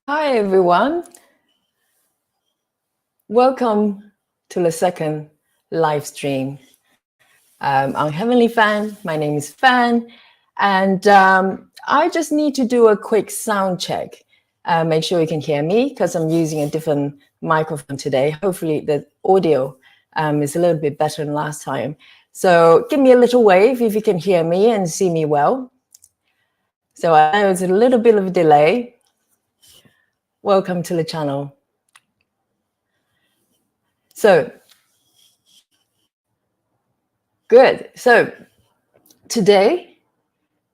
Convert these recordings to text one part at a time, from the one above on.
Hi, everyone. Welcome to the second live stream. I'm Heavenly Fan. My name is Fan. And I just need to do a quick sound check. Make sure you can hear me because I'm using a different microphone today. Hopefully the audio is a little bit better than last time. So give me a little wave if you can hear me and see me well. So I know it's a little bit of a delay. Welcome to the channel. So, good. So today,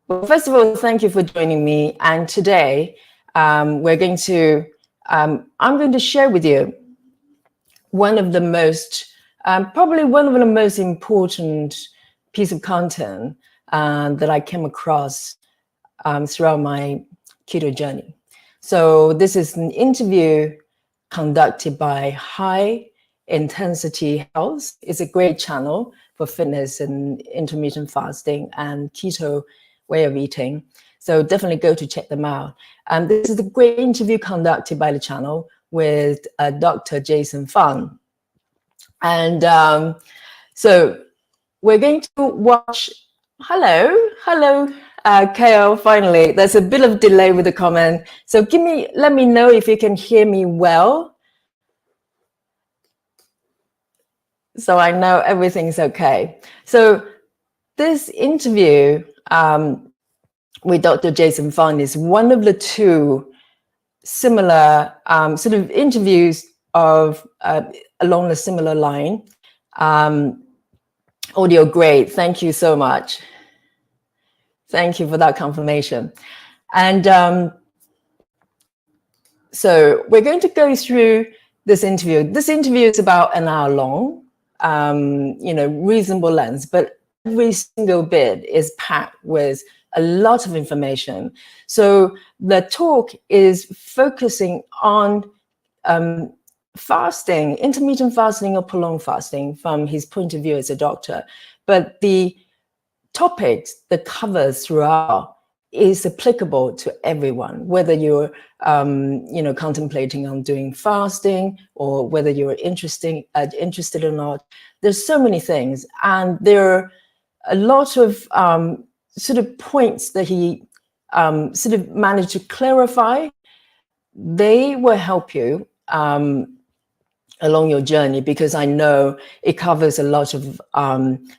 well, first of all, thank you for joining me. And today, I'm going to share with you one of the most, probably one of the most important piece of content that I came across throughout my keto journey. So this is an interview conducted by High Intensity Health. It's a great channel for fitness and intermittent fasting and keto way of eating. So definitely go to check them out. And this is a great interview conducted by the channel with Dr. Jason Fung. And so we're going to watch. Hello, Kale. Finally, there's a bit of delay with the comment. So let me know if you can hear me well, so I know everything's okay. So this interview with Dr. Jason Fung is one of the two similar sort of interviews of along a similar line. Audio great. Thank you so much. Thank you for that confirmation. And so we're going to go through this interview. This interview is about an hour long, reasonable length, but every single bit is packed with a lot of information. So the talk is focusing on fasting, intermittent fasting or prolonged fasting from his point of view as a doctor. But the topics that covers throughout is applicable to everyone, whether you're contemplating on doing fasting or whether you're interested or not. There's so many things, and there are a lot of sort of points that he sort of managed to clarify. They will help you along your journey, because I know it covers a lot of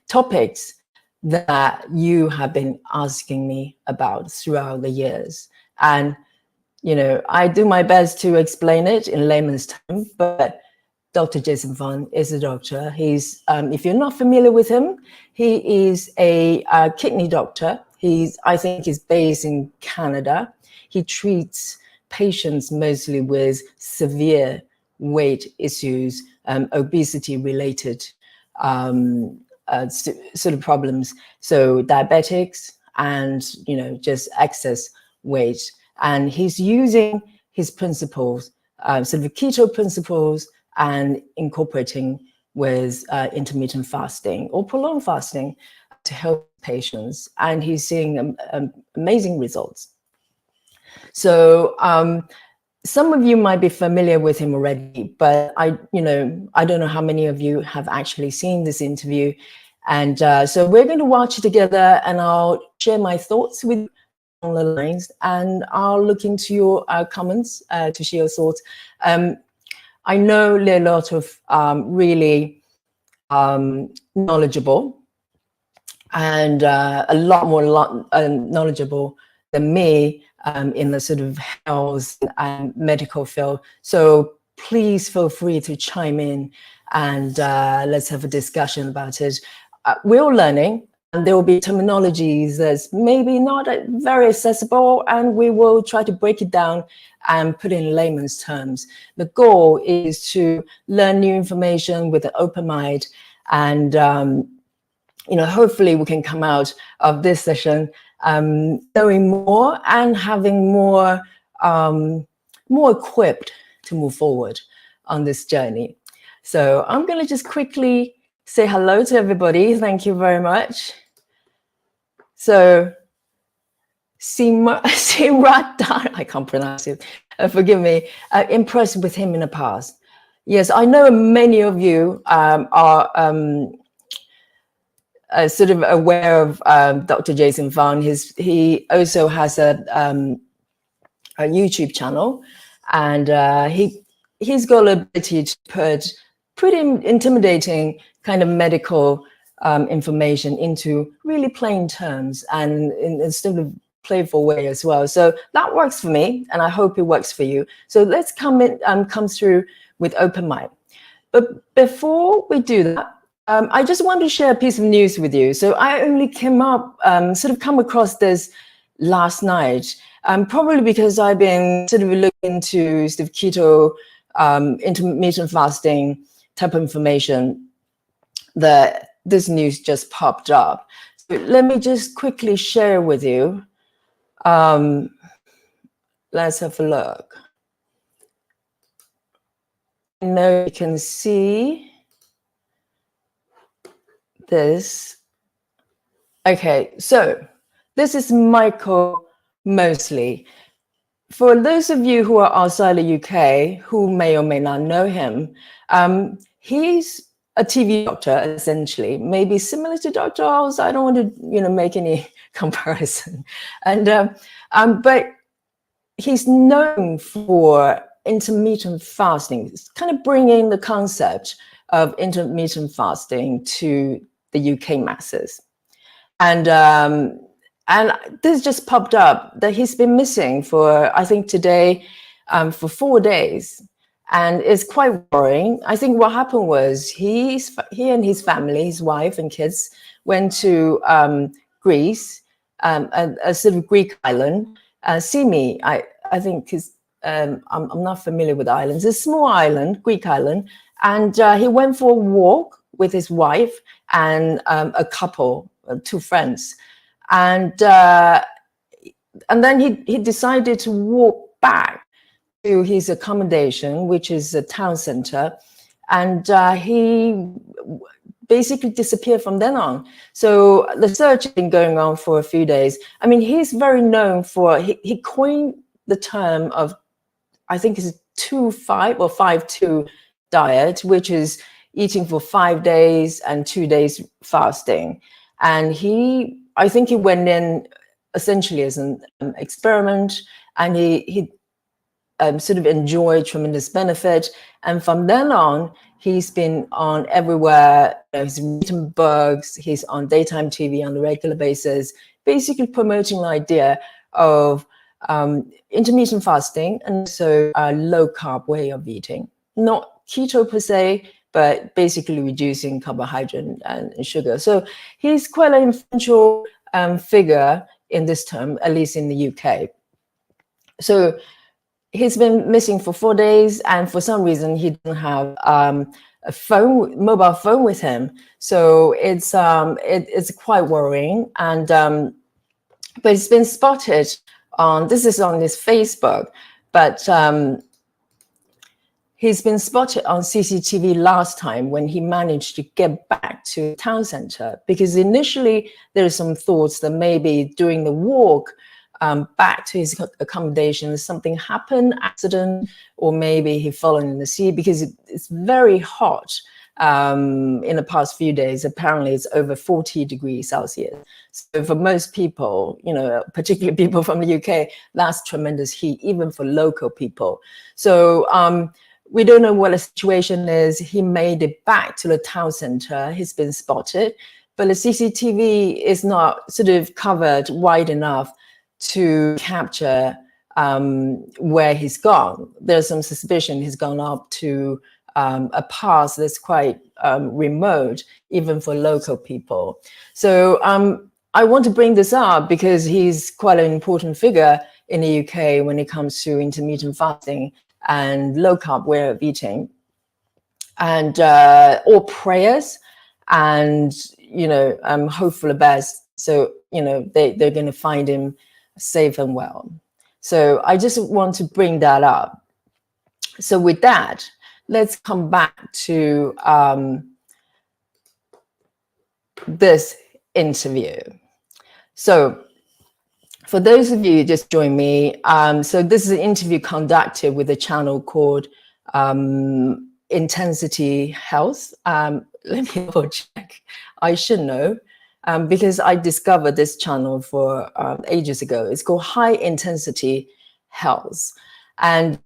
topics that you have been asking me about throughout the years. And, I do my best to explain it in layman's terms, but Dr. Jason Fung is a doctor. He's, if you're not familiar with him, he is a kidney doctor. I think he's based in Canada. He treats patients mostly with severe weight issues, obesity related sort of problems. So diabetics and, just excess weight. And he's using his principles, sort of keto principles, and incorporating with intermittent fasting or prolonged fasting to help patients. And he's seeing amazing results. So some of you might be familiar with him already, but I don't know how many of you have actually seen this interview. And so we're going to watch it together, and I'll share my thoughts with you on the lines, and I'll look into your comments to share your thoughts. I know there are a lot of really knowledgeable and a lot more knowledgeable than me in the sort of health and medical field. So please feel free to chime in, and let's have a discussion about it. We're all learning, and there will be terminologies that's maybe not very accessible, and we will try to break it down and put it in layman's terms. The goal is to learn new information with an open mind, and hopefully we can come out of this session knowing more and having more equipped to move forward on this journey. So I'm going to just quickly say hello to everybody. Thank you very much. So Siratan, I can't pronounce it, forgive me, impressed with him in the past. Yes, I know many of you are sort of aware of Dr. Jason Fung. He also has a YouTube channel, and he's got the ability to put pretty intimidating kind of medical information into really plain terms and in sort of playful way as well. So that works for me, and I hope it works for you. So let's come through with open mind. But before we do that, I just want to share a piece of news with you. So I only come across this last night, probably because I've been sort of looking into sort of keto, intermittent fasting type of information, that this news just popped up. So let me just quickly share with you. Let's have a look. Now you can see this. Okay, so this is Michael Mosley. For those of you who are outside the UK who may or may not know him, he's a TV doctor, essentially, maybe similar to Dr. Oz. I don't want to, make any comparison. And but he's known for intermittent fasting. It's kind of bringing the concept of intermittent fasting to the UK masses. And this just popped up that he's been missing for, I think today, for 4 days. And it's quite worrying. I think what happened was he and his family, his wife and kids, went to Greece, a sort of Greek island. Simi, I think I'm not familiar with islands. It's a small island, Greek island. And he went for a walk with his wife and a couple, 2 friends. And then he decided to walk back to his accommodation, which is a town center. And he basically disappeared from then on. So the search has been going on for a few days. I mean, he's very known for, he coined the term of, I think it's 2-5 or 5-2 diet, which is eating for 5 days and 2 days fasting. And I think he went in essentially as an experiment, and he sort of enjoyed tremendous benefit. And from then on, he's been on everywhere. He's written books. He's on daytime TV on a regular basis, basically promoting the idea of intermittent fasting and so a low carb way of eating. Not keto per se, but basically reducing carbohydrate and sugar. So he's quite an influential figure in this term, at least in the UK. So he's been missing for 4 days, and for some reason he didn't have a mobile phone with him. So it's quite worrying. And but it's been spotted on, this is on his Facebook, but he's been spotted on CCTV last time when he managed to get back to town center, because initially there are some thoughts that maybe during the walk back to his accommodation, something happened, accident, or maybe he fallen in the sea, because it's very hot in the past few days. Apparently it's over 40 degrees Celsius. So for most people, particularly people from the UK, that's tremendous heat, even for local people. So we don't know what the situation is. He made it back to the town center. He's been spotted, but the CCTV is not sort of covered wide enough to capture where he's gone. There's some suspicion he's gone up to a pass that's quite remote, even for local people. So I want to bring this up because he's quite an important figure in the UK when it comes to intermittent fasting and low carb way of eating, and all prayers, and hope for the best. So they're going to find him safe and well. So I just want to bring that up. So with that, let's come back to this interview. So for those of you who just joined me, so this is an interview conducted with a channel called Intensity Health. Let me double check. I should know because I discovered this channel for ages ago. It's called High Intensity Health. And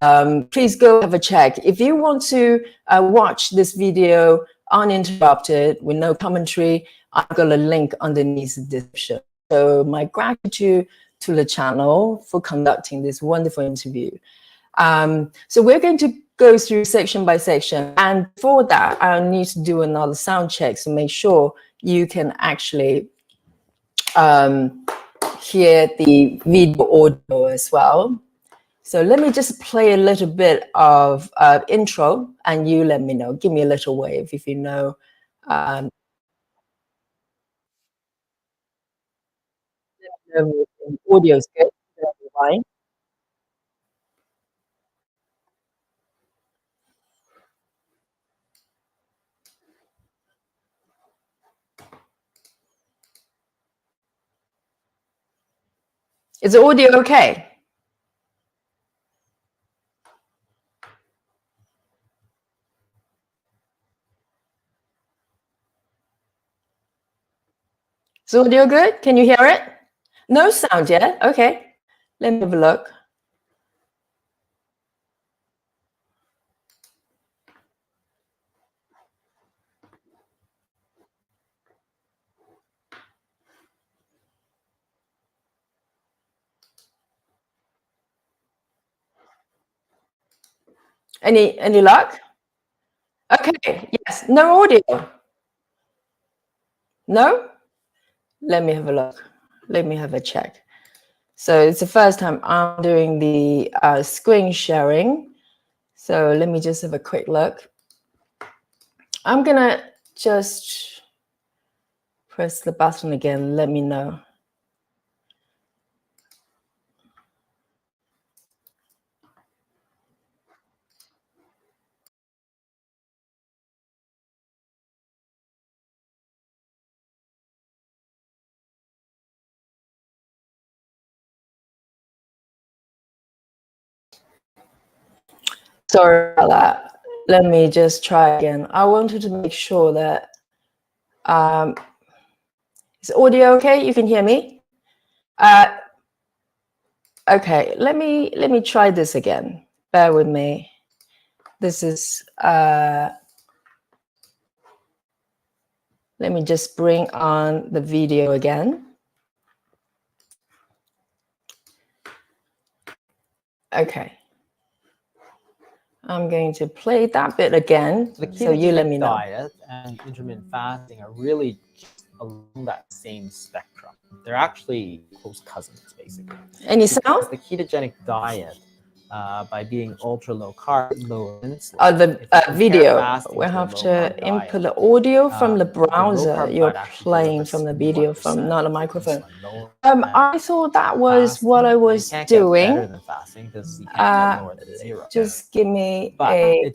please go have a check. If you want to watch this video uninterrupted with no commentary, I've got a link underneath the description. So my gratitude to the channel for conducting this wonderful interview. So we're going to go through section by section. And for that, I need to do another sound check to make sure you can actually hear the video audio as well. So let me just play a little bit of intro and you let me know. Give me a little wave if you know. Audio is good. Fine. Is the audio okay? Is the audio good? Can you hear it? No sound yet? Okay. Let me have a look. Any luck? Okay, yes. No audio. No? Let me have a look. Let me have a check. So it's the first time I'm doing the screen sharing. So let me just have a quick look. I'm gonna just press the button again. Let me know. Sorry about that. Let me just try again. I wanted to make sure that is audio okay? You can hear me? Okay, let me try this again. Bear with me. This is let me just bring on the video again. Okay. I'm going to play that bit again, so you let me know. Diet and intermittent fasting are really just along that same spectrum. They're actually close cousins, basically. Any sound? The ketogenic diet, by being ultra low carb, low insulin. Oh, the video. We have to input the audio from the browser. You're playing from the video from not a microphone. I thought that was what I was doing. Just give me a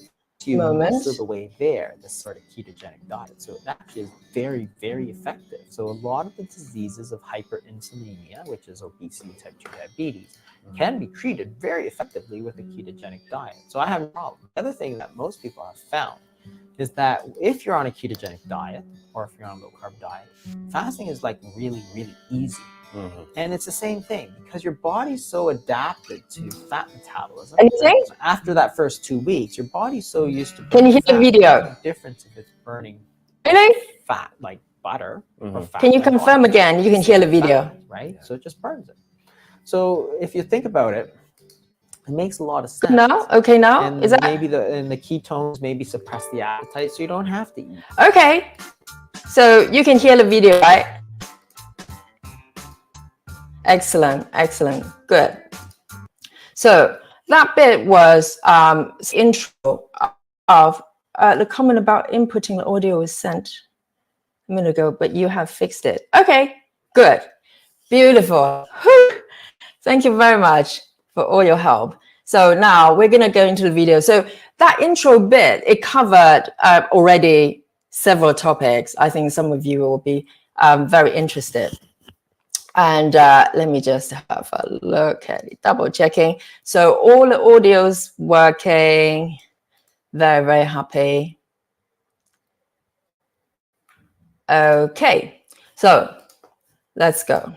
moment. Most of the way there, this sort of ketogenic diet. So it actually is very, very effective. So a lot of the diseases of hyperinsulinemia, which is obesity, type 2 diabetes, can be treated very effectively with a ketogenic diet. So I have no problem. The other thing that most people have found is that if you're on a ketogenic diet or if you're on a low carb diet, fasting is like really, really easy. And it's the same thing because your body's so adapted to fat metabolism. Anything? After that first 2 weeks, your body's so used to. Can you hear the video? No difference if it's burning fat like butter. Or fat. Can you confirm again? You can hear the video, fat, right? So it just burns it. So if you think about it, it makes a lot of sense. No? Okay, now? And is that maybe the ketones maybe suppress the appetite, so you don't have to eat. Okay. So you can hear the video, right? Excellent, excellent, good. So that bit was intro of the comment about inputting the audio was sent a minute ago, but you have fixed it. Okay, good, beautiful. Thank you very much for all your help. So now we're gonna go into the video. So that intro bit, it covered already several topics. I think some of you will be very interested. And let me just have a look at it, double checking. So all the audio's working. Very, very happy. Okay, so let's go.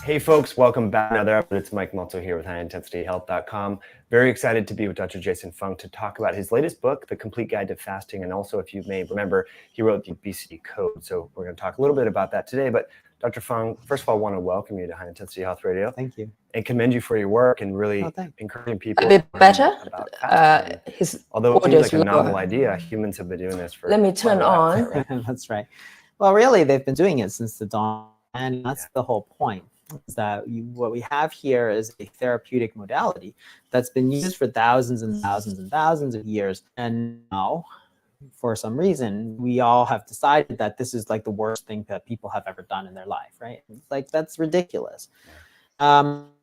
Hey folks, welcome back to another episode. It's Mike Mtor here with HighIntensityHealth.com. Very excited to be with Dr. Jason Fung to talk about his latest book, The Complete Guide to Fasting. And also, if you may remember, he wrote the Obesity Code. So we're going to talk a little bit about that today. But Dr. Fung, first of all, I want to welcome you to High Intensity Health Radio. Thank you. And commend you for your work and really encouraging people. A bit better? About fasting. Although it seems like a novel idea, humans have been doing this for... Let me turn on. Right? That's right. Well, really, they've been doing it since the dawn. And that's the whole point. Is that what we have here is a therapeutic modality that's been used for thousands and thousands and thousands of years. And now, for some reason, we all have decided that this is like the worst thing that people have ever done in their life, right? It's like, that's ridiculous.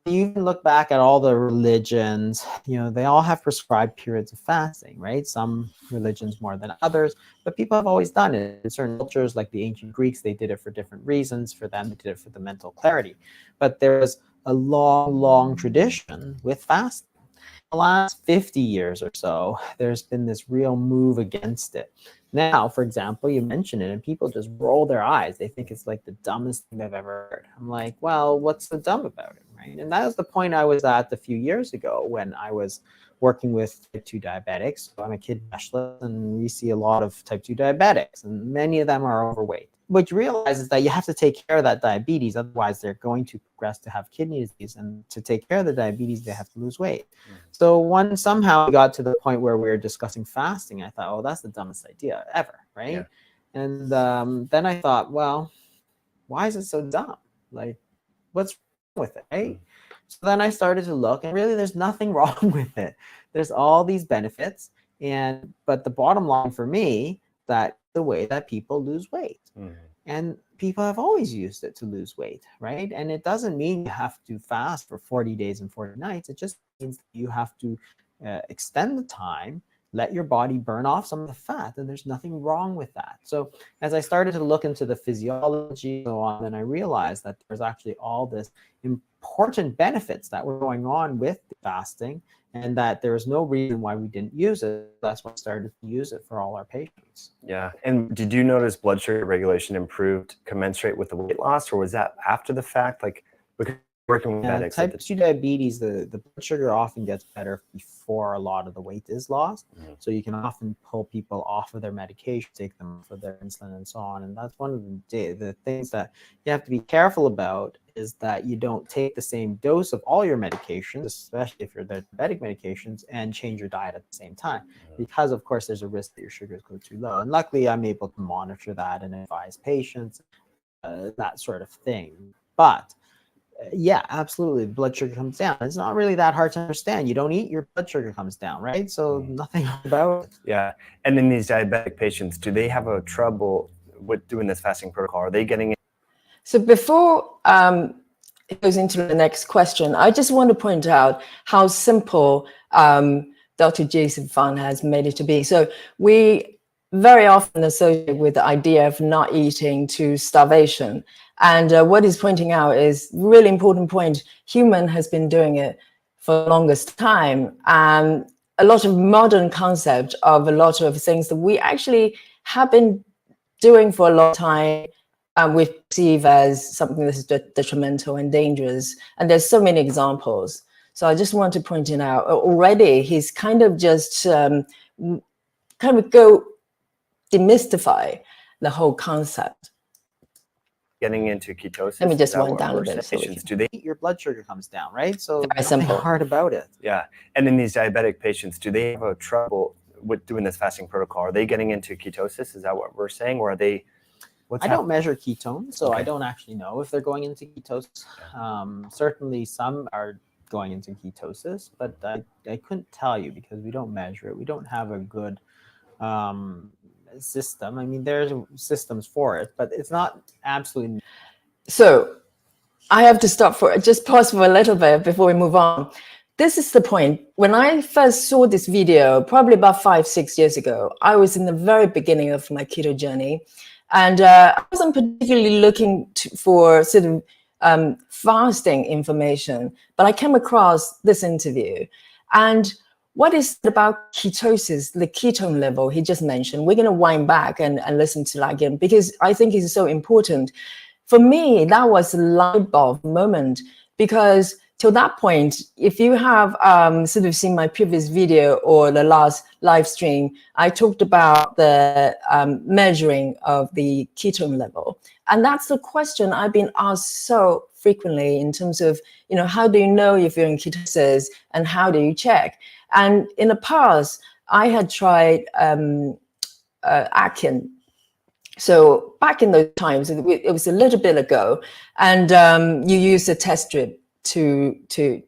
You can look back at all the religions, they all have prescribed periods of fasting, right? Some religions more than others, but people have always done it. In certain cultures, like the ancient Greeks, they did it for different reasons. For them, they did it for the mental clarity. But there was a long, long tradition with fasting. The last 50 years or so, there's been this real move against it. Now, for example, you mention it and people just roll their eyes. They think it's like the dumbest thing they've ever heard. I'm like, well, what's so dumb about it, right? And that was the point I was at a few years ago when I was working with type 2 diabetics. So I'm a kid specialist and we see a lot of type 2 diabetics and many of them are overweight. What you realize is that you have to take care of that diabetes, otherwise they're going to progress to have kidney disease. And to take care of the diabetes, they have to lose weight. So when somehow we got to the point where we were discussing fasting, I thought, oh, that's the dumbest idea ever, right? Yeah. And then I thought, well, why is it so dumb? Like, what's wrong with it, right? So then I started to look, and really there's nothing wrong with it. There's all these benefits, but the bottom line for me, that the way that people lose weight. And people have always used it to lose weight, right? And it doesn't mean you have to fast for 40 days and 40 nights. It just means that you have to extend the time, let your body burn off some of the fat, and there's nothing wrong with that. So as I started to look into the physiology and so on, then I realized that there's actually all this important benefits that were going on with the fasting, and that there was no reason why we didn't use it. That's why I started to use it for all our patients. Yeah. And did you notice blood sugar regulation improved commensurate with the weight loss, or was that after the fact? Like, because working with diabetics, type 2 diabetes, the blood sugar often gets better before a lot of the weight is lost. So you can often pull people off of their medication, take them off of their insulin and so on. And that's one of the things that you have to be careful about, is that you don't take the same dose of all your medications, especially if you're diabetic medications, and change your diet at the same time. Because of course there's a risk that your sugars go too low. And luckily I'm able to monitor that and advise patients, that sort of thing. But yeah, absolutely. Blood sugar comes down. It's not really that hard to understand. You don't eat, your blood sugar comes down, right? So nothing about it. Yeah. And in these diabetic patients, do they have a trouble with doing this fasting protocol? Are they getting it? So before it goes into the next question, I just want to point out how simple Dr. Jason Fung has made it to be. So we very often associate with the idea of not eating to starvation. And what he's pointing out is really important point. Human has been doing it for the longest time. A lot of modern concept of a lot of things that we actually have been doing for a long time, we perceive as something that is detrimental and dangerous. And there's so many examples. So I just want to point it out. Already, he's kind of just go demystify the whole concept. Getting into ketosis. Let me just wind down a bit. So do they eat, your blood sugar comes down, right? So very simple. Hard about it. Yeah. And in these diabetic patients, do they have a trouble with doing this fasting protocol? Are they getting into ketosis? Is that what we're saying? Or are they... I don't measure ketones, so I don't actually know if they're going into ketosis. Certainly some are going into ketosis, but I couldn't tell you because we don't measure it. We don't have a good system. I mean, there's systems for it, but it's not absolutely. So I have to stop for just pause for a little bit before we move on. This is the point. When I first saw this video, probably about 5-6 years ago, I was in the very beginning of my keto journey. And I wasn't particularly looking for sort of fasting information, but I came across this interview. And what is it about ketosis, the ketone level he just mentioned? We're going to wind back and listen to that again, because I think it's so important. For me, that was a light bulb moment, because till that point, if you have sort of seen my previous video or the last live stream, I talked about the measuring of the ketone level. And that's the question I've been asked so frequently in terms of, how do you know if you're in ketosis and how do you check? And in the past, I had tried Atkins. So back in those times, it was a little bit ago, and you use a test strip to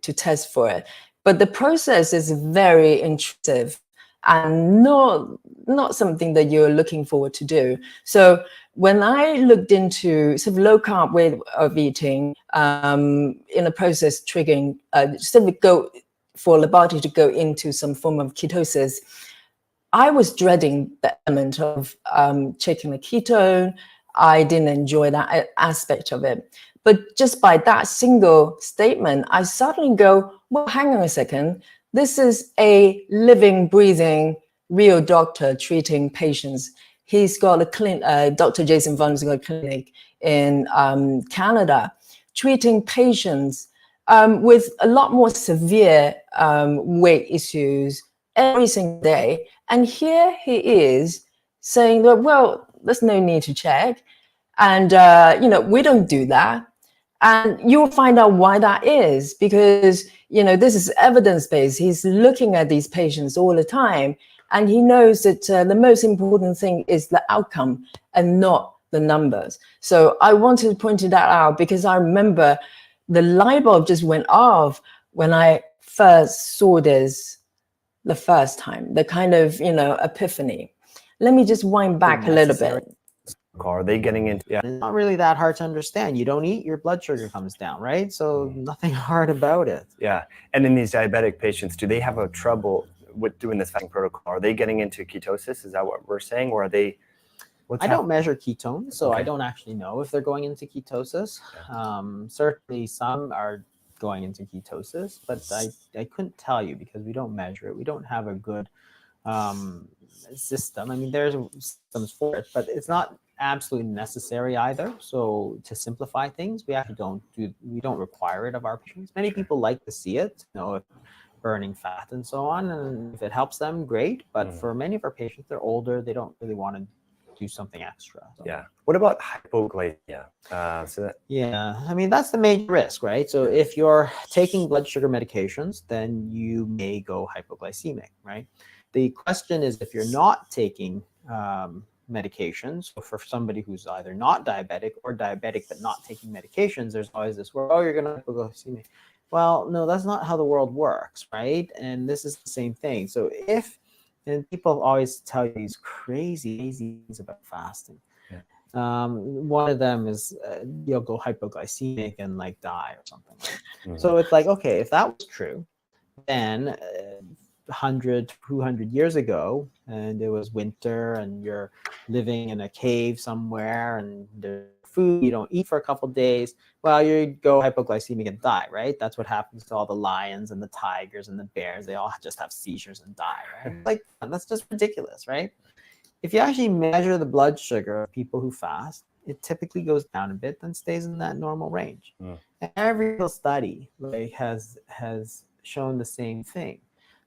test for it. But the process is very intrusive and not something that you're looking forward to do. So when I looked into sort of low carb way of eating, in the process triggering sort of go for the body to go into some form of ketosis, I was dreading the element of checking the ketone. I didn't enjoy that aspect of it. But just by that single statement, I suddenly go, well, hang on a second. This is a living, breathing, real doctor treating patients. He's got a clinic, Dr. Jason Fung's got a clinic in Canada, treating patients with a lot more severe weight issues every single day. And here he is saying that, well, there's no need to check. And, we don't do that. And you'll find out why that is, because, this is evidence-based. He's looking at these patients all the time. And he knows that the most important thing is the outcome and not the numbers. So I wanted to point that out because I remember the light bulb just went off when I first saw this the first time, the kind of, epiphany. Let me just wind back a little bit. Are they getting into? Yeah, it's not really that hard to understand. You don't eat, your blood sugar comes down, right? So nothing hard about it. Yeah, and in these diabetic patients, do they have a trouble with doing this fasting protocol? Are they getting into ketosis? Is that what we're saying, or are they? I don't measure ketones, so I don't actually know if they're going into ketosis. Certainly, some are going into ketosis, but I couldn't tell you because we don't measure it. We don't have a good system. I mean, there's systems for it, but it's not absolutely necessary either. So to simplify things, we actually don't require it of our patients. Many people like to see it, if burning fat and so on, and if it helps them, great. But for many of our patients, they're older, they don't really want to do something extra. So. Yeah. What about hypoglycemia? I mean, that's the major risk, right? So if you're taking blood sugar medications, then you may go hypoglycemic, right? The question is, if you're not taking medications, so for somebody who's either not diabetic or diabetic but not taking medications, there's always this word, you're going to hypoglycemic. Well, no, that's not how the world works, right? And this is the same thing. So and people always tell you these crazy things about fasting. One of them is you'll go hypoglycemic and die or something. So it's like, okay, if that was true, then 100, 200 years ago, and it was winter and you're living in a cave somewhere and there's food, you don't eat for a couple of days, well, you go hypoglycemic and die, right? That's what happens to all the lions and the tigers and the bears. They all just have seizures and die, right? That's just ridiculous, right? If you actually measure the blood sugar of people who fast, it typically goes down a bit, then stays in that normal range. And every study has shown the same thing.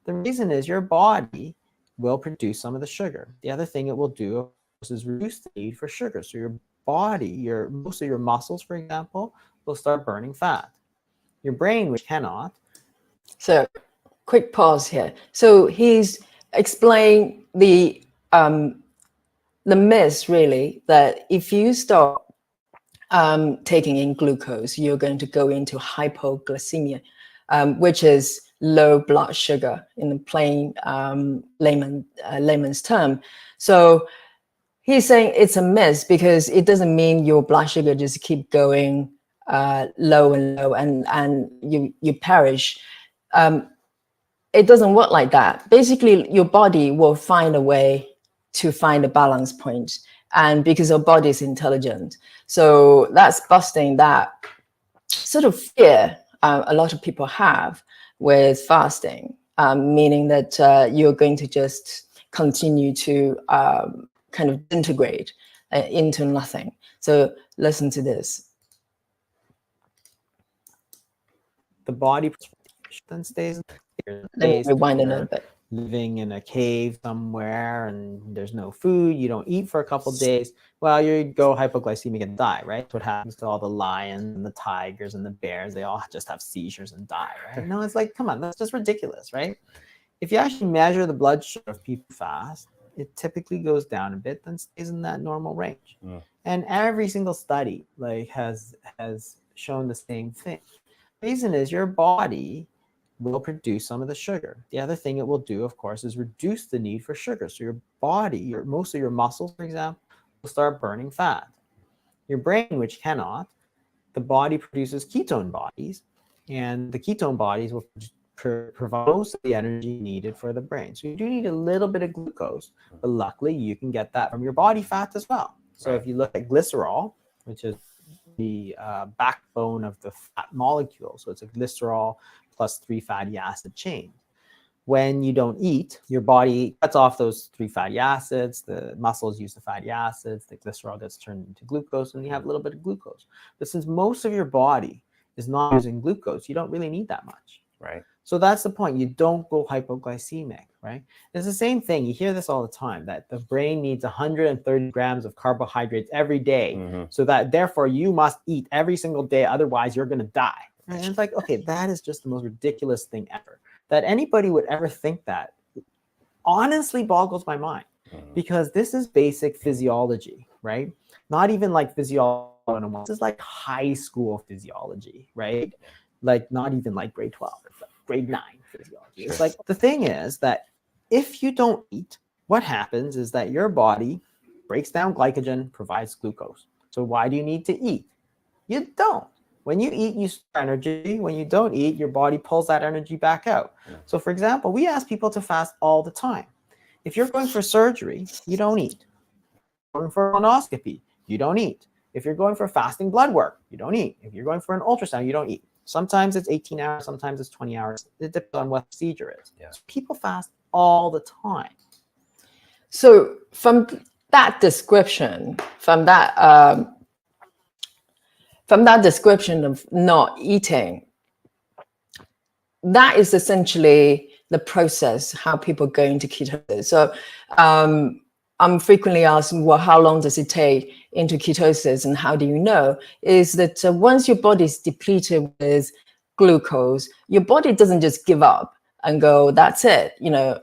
The reason is your body will produce some of the sugar. The other thing it will do is reduce the need for sugar. So your body, most of your muscles, for example, will start burning fat. Your brain, which cannot. So, quick pause here. So he's explained the myth, really, that if you stop taking in glucose, you're going to go into hypoglycemia, which is low blood sugar in the plain layman's term. So he's saying it's a myth because it doesn't mean your blood sugar just keep going low and low and you perish. It doesn't work like that. Basically, your body will find a way to find a balance point. and because our body is intelligent. So that's busting that sort of fear a lot of people have with fasting, meaning that you're going to just continue to kind of integrate into nothing. So listen to this. The body then stays. Let me rewind a little bit. Living in a cave somewhere and there's no food, you don't eat for a couple of days, well, you go hypoglycemic and die, right? That's what happens to all the lions and the tigers and the bears. They all just have seizures and die, right? No, it's like, come on, that's just ridiculous, right? If you actually measure the blood sugar of people fast, it typically goes down a bit, then stays in that normal range. And every single study like has shown the same thing. The reason is your body will produce some of the sugar. The other thing it will do, of course, is reduce the need for sugar. So your body, most of your muscles, for example, will start burning fat. Your brain, which cannot, the body produces ketone bodies, and the ketone bodies will provide most of the energy needed for the brain. So you do need a little bit of glucose, but luckily you can get that from your body fat as well. So if you look at glycerol, which is the backbone of the fat molecule, so it's a glycerol plus 3 fatty acid chain. When you don't eat, your body cuts off those 3 fatty acids, the muscles use the fatty acids, the glycerol gets turned into glucose, and you have a little bit of glucose. But since most of your body is not using glucose, you don't really need that much. Right. So that's the point. You don't go hypoglycemic, right? It's the same thing. You hear this all the time, that the brain needs 130 grams of carbohydrates every day, so that therefore you must eat every single day, otherwise you're going to die. And it's like, okay, that is just the most ridiculous thing ever. That anybody would ever think that honestly boggles my mind, because this is basic physiology, right? Not even like physiology. This is like high school physiology, right? Like not even like grade 12, it's like grade 9 physiology. It's like, the thing is that if you don't eat, what happens is that your body breaks down glycogen, provides glucose. So why do you need to eat? You don't. When you eat, you store energy. When you don't eat, your body pulls that energy back out. So for example, we ask people to fast all the time. If you're going for surgery, you don't eat. If you're going for a colonoscopy, you don't eat. If you're going for fasting blood work, you don't eat. If you're going for an ultrasound, you don't eat. Sometimes it's 18 hours, sometimes it's 20 hours. It depends on what procedure is. So people fast all the time. So from that description, from that description of not eating, that is essentially the process, how people go into ketosis. So I'm frequently asked, well, how long does it take into ketosis and how do you know? Is that once your body is depleted with glucose, your body doesn't just give up and go, that's it. You know,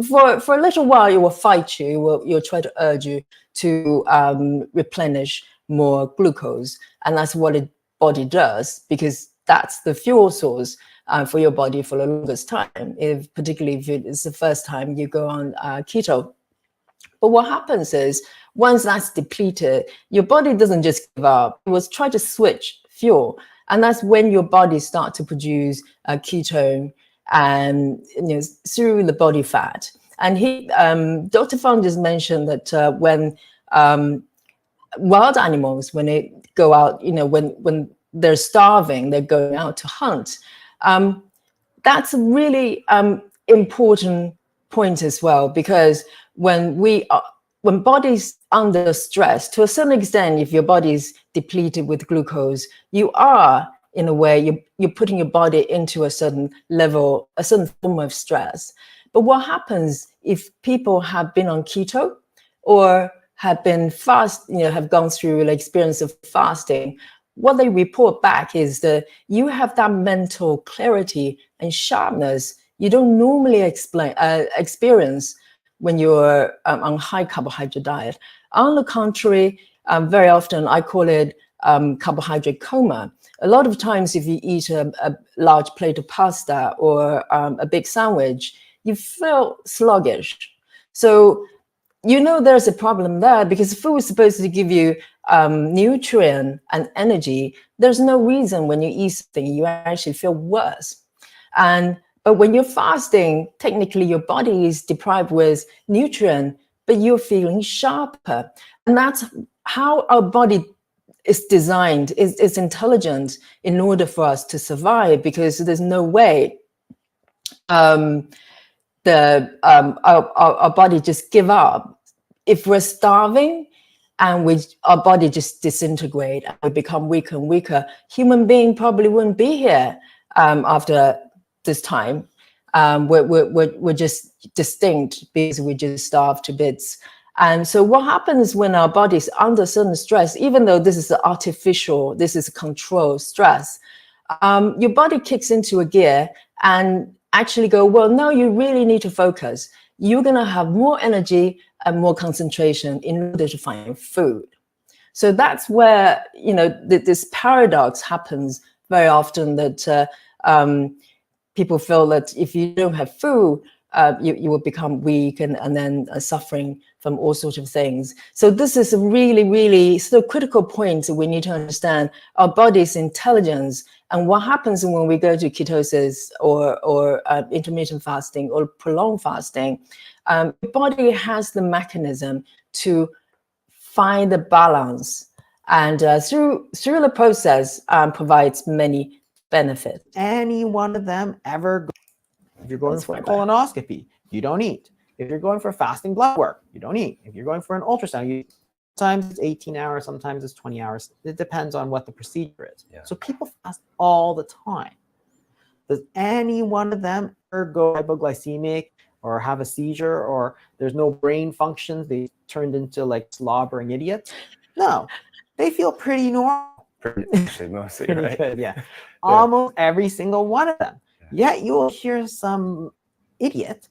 for a little while, it will fight you. You'll try to urge you to replenish more glucose. And that's what a body does, because that's the fuel source for your body for the longest time, particularly if it's the first time you go on keto. But what happens is, once that's depleted, your body doesn't just give up. It will try to switch fuel. And that's when your body starts to produce ketone and through the body fat. And Dr. Fung just mentioned that when wild animals, when they go out, when they're starving, they're going out to hunt. That's a really important point as well, because when body's under stress, to a certain extent, if your body's depleted with glucose, you are, in a way, you're putting your body into a certain level, a certain form of stress. But what happens if people have been on keto or have been have gone through the experience of fasting? What they report back is that you have that mental clarity and sharpness you don't normally experience when you're on high carbohydrate diet. On the contrary, very often I call it carbohydrate coma. A lot of times if you eat a large plate of pasta or a big sandwich, you feel sluggish. So there's a problem there, because food is supposed to give you nutrient and energy. There's no reason when you eat something you actually feel worse. But when you're fasting, technically your body is deprived with nutrient, but you're feeling sharper. And that's how our body is designed, is intelligent in order for us to survive, because there's no way our body just give up. If we're starving and our body just disintegrate and we become weaker and weaker, human being probably wouldn't be here after this time. We're just distinct because we just starve to bits. And so what happens when our body's under certain stress, even though this is artificial, this is controlled stress, your body kicks into a gear and actually go, well, no, you really need to focus. You're going to have more energy and more concentration in order to find food. So that's where, this paradox happens very often, that people feel that if you don't have food, you will become weak and then suffering from all sorts of things. So this is a really, really sort of critical point that we need to understand our body's intelligence and what happens when we go to ketosis or intermittent fasting or prolonged fasting. The body has the mechanism to find the balance, and through the process provides many benefits. Any one of them ever. If you're going for a colonoscopy, you don't eat. If you're going for fasting blood work, you don't eat. If you're going for an ultrasound, sometimes it's 18 hours, sometimes it's 20 hours. It depends on what the procedure is. Yeah. So people fast all the time. Does any one of them ever go hypoglycemic or have a seizure, or there's no brain functions, they turned into like slobbering idiots? No, they feel pretty normal. Actually, mostly, pretty right? good, yeah. Almost every single one of them. Yet you will hear some idiot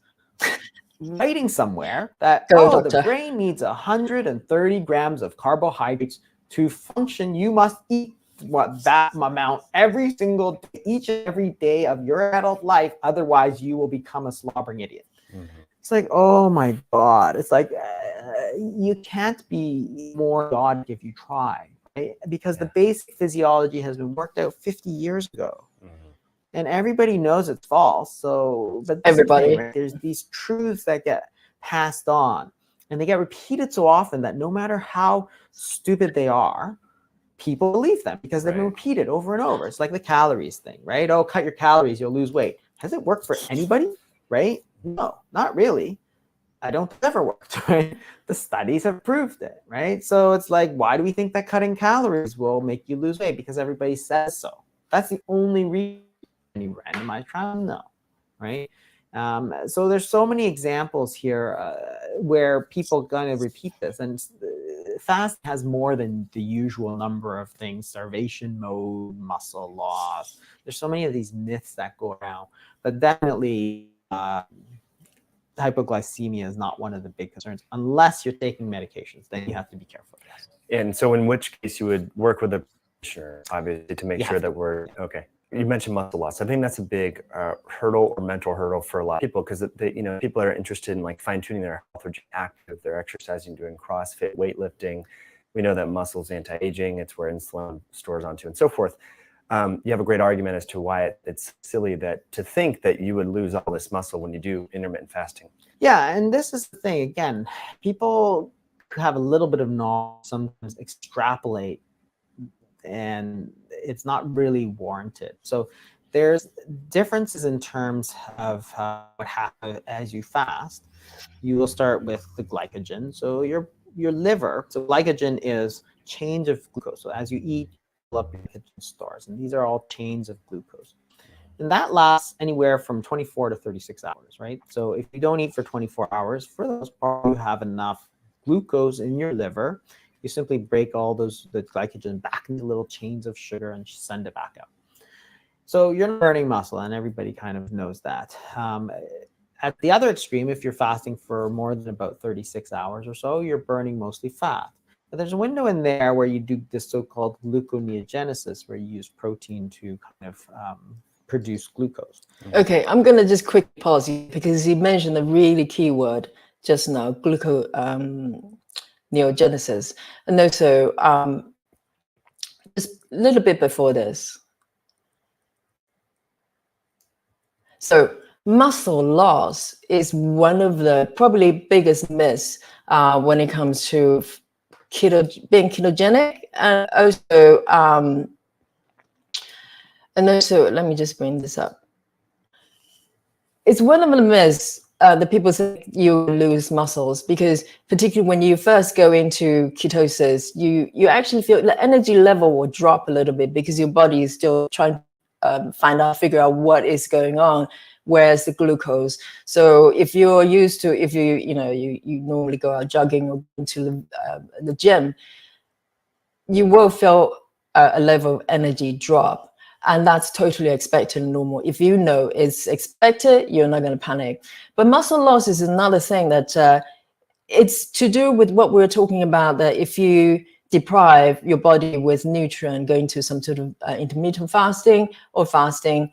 writing somewhere that, the brain needs 130 grams of carbohydrates to function. You must eat that amount every single day, each and every day of your adult life. Otherwise, you will become a slobbering idiot. Mm-hmm. It's like, oh my God. It's like, you can't be more God if you try, right? Because the basic physiology has been worked out 50 years ago. And everybody knows it's false. So, but everybody, right? There's these truths that get passed on, and they get repeated so often that no matter how stupid they are, people believe them because they've been repeated over and over. It's like the calories thing, right? Oh, cut your calories, you'll lose weight. Has it worked for anybody, right? No, not really. I don't think it ever worked, right? The studies have proved it, right? So it's like, why do we think that cutting calories will make you lose weight? Because everybody says so. That's the only reason. Any randomized trial? No, right? So there's so many examples here where people going to repeat this, and fast has more than the usual number of things: starvation mode, muscle loss. There's so many of these myths that go around, but definitely hypoglycemia is not one of the big concerns unless you're taking medications. Then you have to be careful. Yes. And so, in which case you would work with a practitioner, obviously, to make sure that we're okay. You mentioned muscle loss. I think that's a big hurdle or mental hurdle for a lot of people, because people are interested in like fine tuning their health, or active, they're exercising, doing CrossFit, weightlifting. We know that muscle's anti-aging; it's where insulin stores onto, and so forth. You have a great argument as to why it's silly to think that you would lose all this muscle when you do intermittent fasting. Yeah, and this is the thing. Again, people who have a little bit of knowledge sometimes extrapolate, and it's not really warranted. So there's differences in terms of what happens as you fast. You will start with the glycogen. So your liver, so glycogen is change of glucose. So as you eat, you fill up your glycogen stores, and these are all chains of glucose. And that lasts anywhere from 24 to 36 hours, right? So if you don't eat for 24 hours, for the most part, you have enough glucose in your liver. You simply break all the glycogen back into little chains of sugar and send it back out. So you're not burning muscle, and everybody kind of knows that. At the other extreme, if you're fasting for more than about 36 hours or so, you're burning mostly fat. But there's a window in there where you do this so-called gluconeogenesis, where you use protein to kind of produce glucose. Okay, I'm going to just quick pause you, because you mentioned a really key word just now, gluconeogenesis. And also, just a little bit before this. So muscle loss is one of the probably biggest myths when it comes to being ketogenic, and also let me just bring this up. It's one of the myths that people say you lose muscles, because particularly when you first go into ketosis, you actually feel the energy level will drop a little bit because your body is still trying to figure out what is going on. Where's the glucose? So if you're used to, if you normally go out jogging or into the gym, you will feel a level of energy drop, and that's totally expected and normal. If you know it's expected, you're not going to panic. But muscle loss is another thing that it's to do with what we were talking about, that if you deprive your body with nutrient, going to some sort of intermittent fasting or fasting,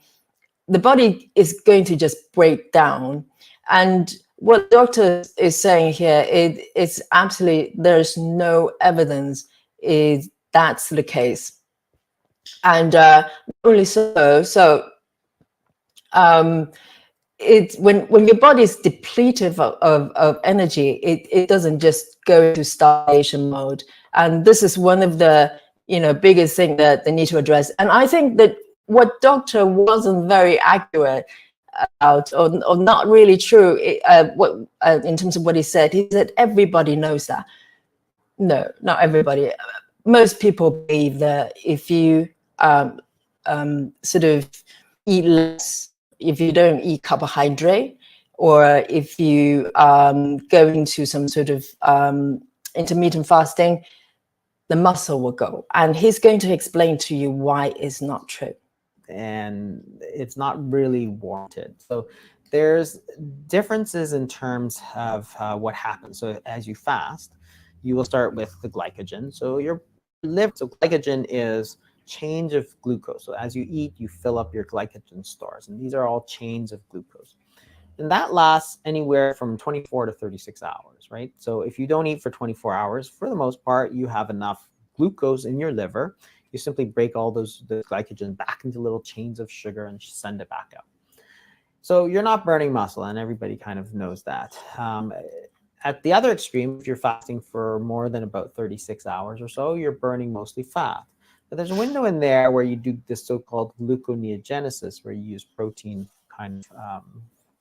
the body is going to just break down. And what the doctor is saying here, it's absolutely, there's no evidence is that's the case. And not only so it's when your body is depleted of energy, it doesn't just go into starvation mode. And this is one of the biggest thing that they need to address. And I think that what doctor wasn't very accurate about, or not really true, in terms of what he said everybody knows that. No, not everybody. Most people believe that if you sort of eat less, if you don't eat carbohydrate, or if you go into some sort of intermittent fasting, the muscle will go. And he's going to explain to you why it's not true. And it's not really warranted. So there's differences in terms of what happens. So as you fast, you will start with the glycogen. So your liver, so glycogen is change of glucose. So as you eat, you fill up your glycogen stores, and these are all chains of glucose. And that lasts anywhere from 24 to 36 hours, right? So if you don't eat for 24 hours, for the most part, you have enough glucose in your liver. You simply break all the glycogen back into little chains of sugar and send it back out. So you're not burning muscle, and everybody kind of knows that. At the other extreme, if you're fasting for more than about 36 hours or so, you're burning mostly fat. But there's a window in there where you do this so-called gluconeogenesis, where you use protein kind of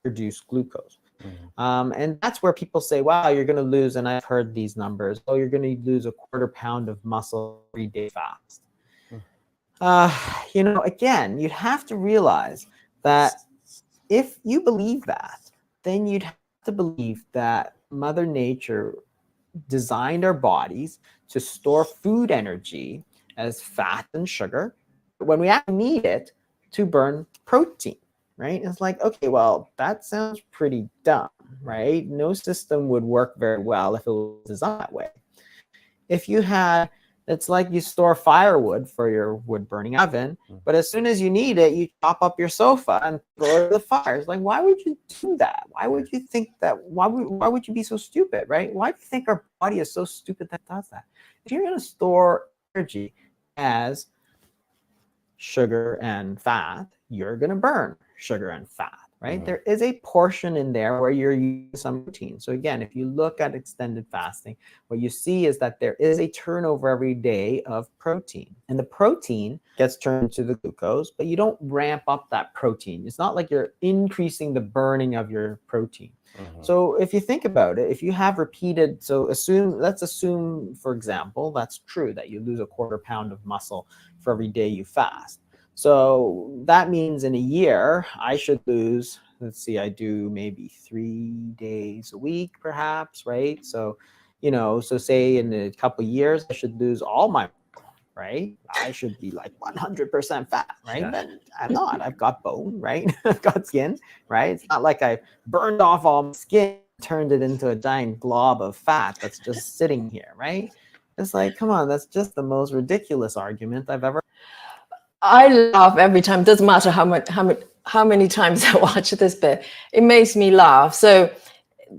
produce glucose. Mm-hmm. And that's where people say, wow, you're going to lose, and I've heard these numbers, you're going to lose a 1/4 pound of muscle every day fast. Again, you'd have to realize that if you believe that, then you'd have to believe that Mother Nature designed our bodies to store food energy as fat and sugar when we actually need it to burn protein, right? It's like, okay, well, that sounds pretty dumb, right? No system would work very well if it was designed that way. If you had, it's like you store firewood for your wood burning oven, but as soon as you need it, you chop up your sofa and throw it in the fire. It's like, why would you do that? Why would you think that? Why would you be so stupid, right? Why do you think our body is so stupid that does that? If you're going to store energy as sugar and fat, you're going to burn sugar and fat, right? Mm-hmm. There is a portion in there where you're using some protein. So again, if you look at extended fasting, what you see is that there is a turnover every day of protein, and the protein gets turned into the glucose, but you don't ramp up that protein. It's not like you're increasing the burning of your protein. Mm-hmm. So if you think about it, if you have repeated, let's assume, for example, that's true, that you lose a 1/4 pound of muscle for every day you fast. So that means in a year, I should lose, let's see, I do maybe 3 days a week, perhaps, right? So, so say in a couple of years, I should lose all my, right? I should be like 100% fat, right? Yeah. But I'm not. I've got bone, right? I've got skin, right? It's not like I burned off all my skin, turned it into a giant glob of fat that's just sitting here, right? It's like, come on, that's just the most ridiculous argument I've ever. I laugh every time. Doesn't matter how many times I watch this bit. It makes me laugh. So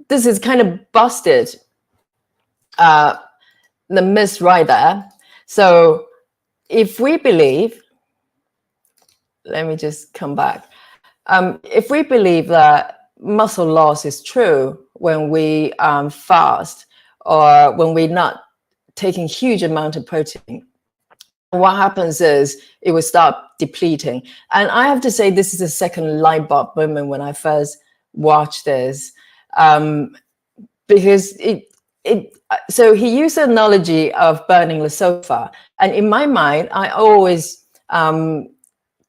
this is kind of busted the myth right there. So if we believe, let me just come back. if we believe that muscle loss is true when we fast or when we're not taking huge amount of protein, what happens is it will start depleting. And I have to say, this is a second light bulb moment when I first watched this, because so he used the analogy of burning the sofa. And in my mind, I always kind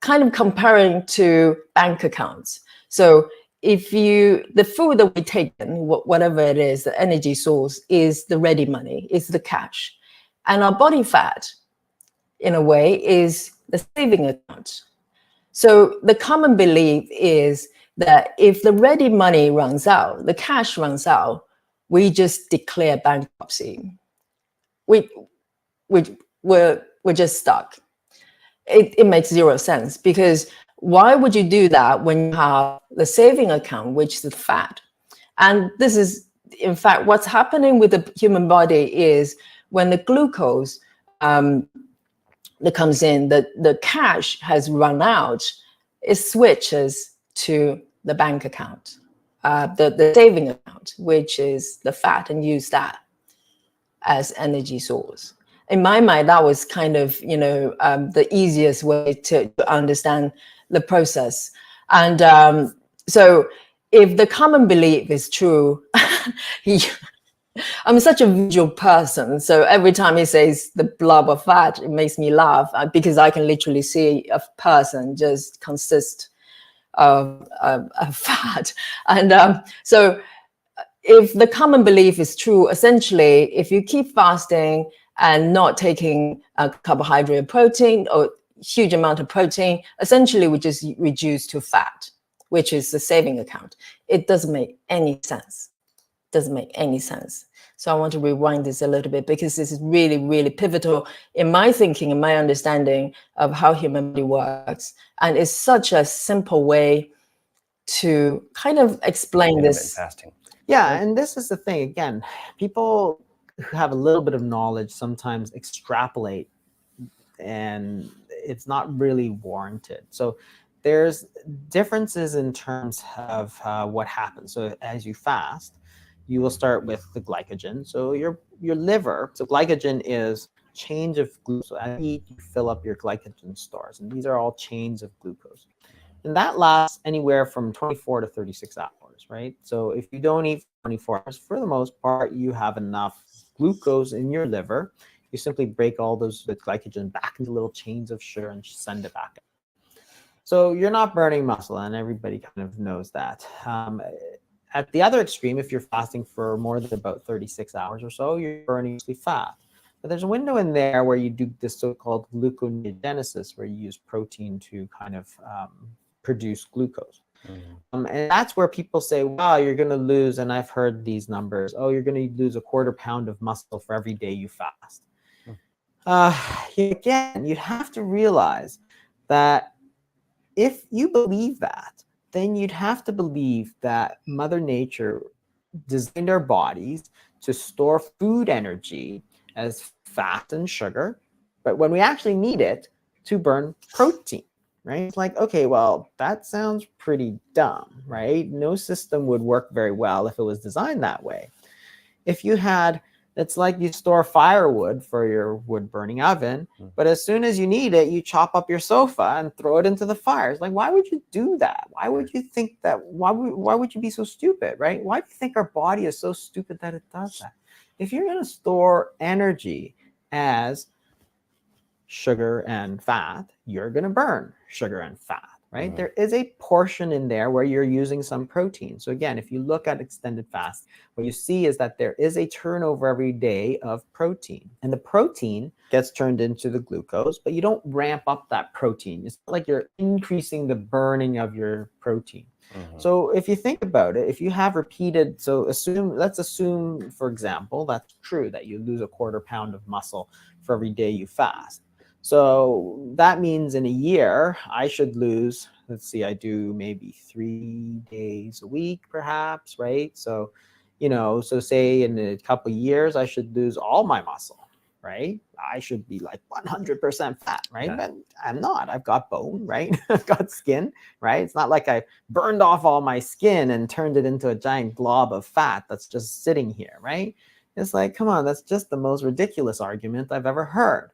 of comparing to bank accounts. So if the food that we take in, whatever it is, the energy source is the ready money, is the cash. And our body fat, in a way, is the saving account. So the common belief is that if the ready money runs out, the cash runs out, we just declare bankruptcy. We're just stuck. It makes zero sense, because why would you do that when you have the saving account, which is the fat? And this is, in fact, what's happening with the human body is when the glucose that comes in, the cash has run out, it switches to the bank account, the saving account, which is the fat, and use that as energy source. In my mind, that was kind of, the easiest way to understand the process. And so if the common belief is true, I'm such a visual person. So every time he says the blob of fat, it makes me laugh, because I can literally see a person just consist of fat. And so if the common belief is true, essentially, if you keep fasting and not taking carbohydrate, protein, or huge amount of protein, essentially we just reduce to fat, which is the saving account. It doesn't make any sense. Doesn't make any sense. So I want to rewind this a little bit, because this is really, really pivotal in my thinking and my understanding of how human body works. And it's such a simple way to kind of explain this. Fasting. Yeah, and this is the thing. Again, people who have a little bit of knowledge sometimes extrapolate, and it's not really warranted. So there's differences in terms of what happens. So as you fast, you will start with the glycogen. So your liver, so glycogen is change of glucose. So as you eat, you fill up your glycogen stores, and these are all chains of glucose. And that lasts anywhere from 24 to 36 hours, right? So if you don't eat for 24 hours, for the most part, you have enough glucose in your liver. You simply break all those glycogen back into little chains of sugar and send it back. So you're not burning muscle, and everybody kind of knows that. At the other extreme, if you're fasting for more than about 36 hours or so, you're burning mostly fat. But there's a window in there where you do this so-called gluconeogenesis, where you use protein to kind of produce glucose. And that's where people say, wow, you're going to lose, and I've heard these numbers, oh, you're going to lose a quarter pound of muscle for every day you fast. Again, you'd have to realize that if you believe that, then you'd have to believe that Mother Nature designed our bodies to store food energy as fat and sugar, but when we actually need it, to burn protein, right? It's like, okay, well, that sounds pretty dumb, right? No system would work very well if it was designed that way. If you had, it's like you store firewood for your wood burning oven, but as soon as you need it, you chop up your sofa and throw it into the fire. It's like, why would you do that? Why would you think that? Why would you be so stupid, right? Why do you think our body is so stupid that it does that? If you're going to store energy as sugar and fat, you're going to burn sugar and fat, right? There is a portion in there where you're using some protein. So again, if you look at extended fast, what you see is that there is a turnover every day of protein, and the protein gets turned into the glucose, but you don't ramp up that protein. It's not like you're increasing the burning of your protein. So if you think about it, if you have repeated, so let's assume, for example, that's true, that you lose a quarter pound of muscle for every day you fast. So that means in a year, I should lose, let's see, I do maybe 3 days a week, perhaps, right? So, so say in a couple of years, I should lose all my muscle, right? I should be like 100% fat, right? Yeah. But I'm not. I've got bone, right? I've got skin, right? It's not like I burned off all my skin and turned it into a giant glob of fat that's just sitting here, right? It's like, come on, that's just the most ridiculous argument I've ever heard.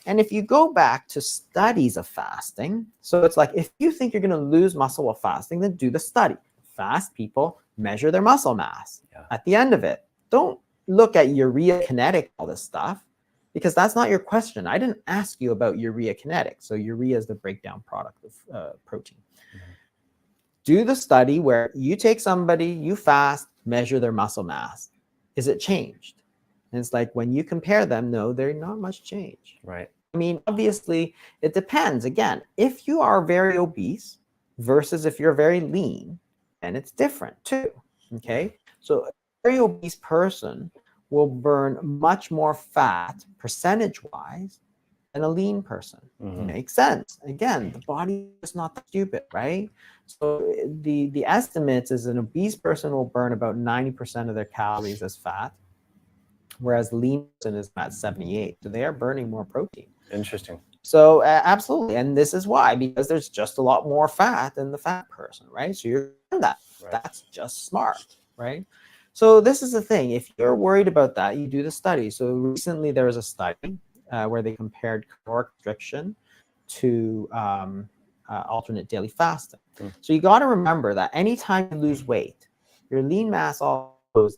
And if you go back to studies of fasting, so it's like, if you think you're going to lose muscle while fasting, then do the study. Fast people measure their muscle mass at the end of it. Don't look at urea kinetic, all this stuff, because that's not your question. I didn't ask you about urea kinetic. So urea is the breakdown product of protein. Do the study where you take somebody, you fast, measure their muscle mass. Is it changed? And it's like, when you compare them, no, there's not much change. Right. I mean, obviously, it depends. Again, if you are very obese versus if you're very lean, then it's different too. Okay. So a very obese person will burn much more fat percentage-wise than a lean person. It makes sense. Again, the body is not that stupid, right? So the estimates is an obese person will burn about 90% of their calories as fat, whereas lean person is at 78. So they are burning more protein. Interesting. So absolutely. And this is why, because there's just a lot more fat in the fat person, right? So you're doing that. Right. That's just smart, right? So this is the thing. If you're worried about that, you do the study. So recently there was a study where they compared caloric restriction to alternate daily fasting. So you got to remember that anytime you lose weight, your lean mass all goes,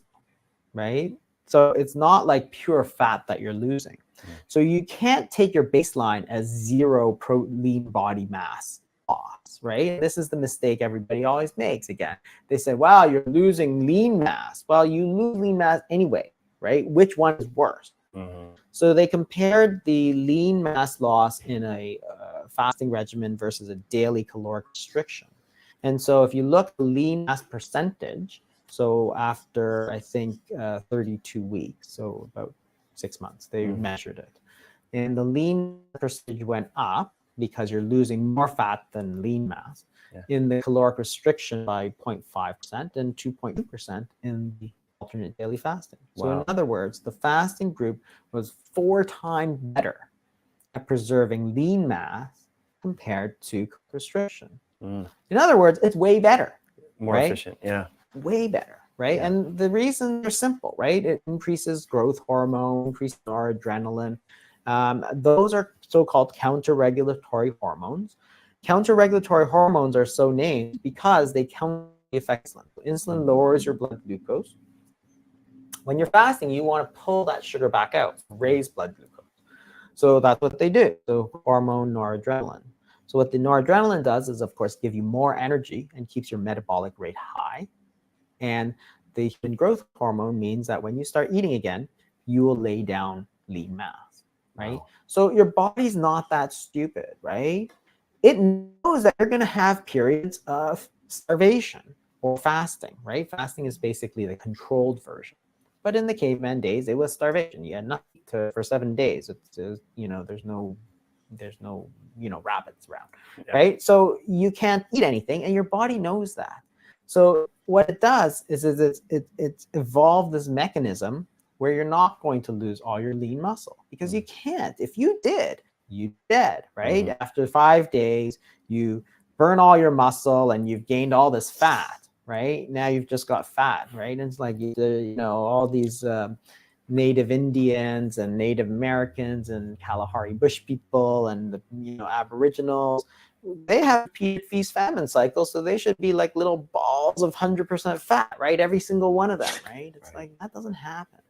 right? So it's not like pure fat that you're losing. So you can't take your baseline as zero lean body mass loss, right? This is the mistake everybody always makes. Again, they say, wow, you're losing lean mass. Well, you lose lean mass anyway, right? Which one is worse? So they compared the lean mass loss in a fasting regimen versus a daily caloric restriction. And so if you look at lean mass percentage, so after, I think, 32 weeks, so about 6 months, they measured it. And the lean percentage went up because you're losing more fat than lean mass in the caloric restriction by 0.5% and 2.2% in the alternate daily fasting. So in other words, the fasting group was 4 times better at preserving lean mass compared to restriction. In other words, it's way better. More efficient, Way better, right? And the reasons are simple, right? It increases growth hormone, increases noradrenaline. Those are so-called counter-regulatory hormones. Counter-regulatory hormones are so named because they counter the effects of insulin. Insulin lowers your blood glucose. When you're fasting, you want to pull that sugar back out, raise blood glucose. So that's what they do. So hormone noradrenaline. So what the noradrenaline does is, of course, give you more energy and keeps your metabolic rate high. And the human growth hormone means that when you start eating again, you will lay down lean mass, right? So your body's not that stupid, right? It knows that you're going to have periods of starvation or fasting, right? Fasting is basically the controlled version. But in the caveman days, it was starvation. You had nothing for 7 days. It's there's no rabbits around, right? So you can't eat anything, and your body knows that. So what it does is it's evolved this mechanism where you're not going to lose all your lean muscle, because you can't. If you did, you're dead, right? After 5 days, you burn all your muscle and you've gained all this fat, right? Now you've just got fat, right? And it's like, all these Native Indians and Native Americans and Kalahari Bush people and the Aboriginals, they have feast famine cycles, so they should be like little balls of 100% fat, right? Every single one of them, right? It's like, that doesn't happen,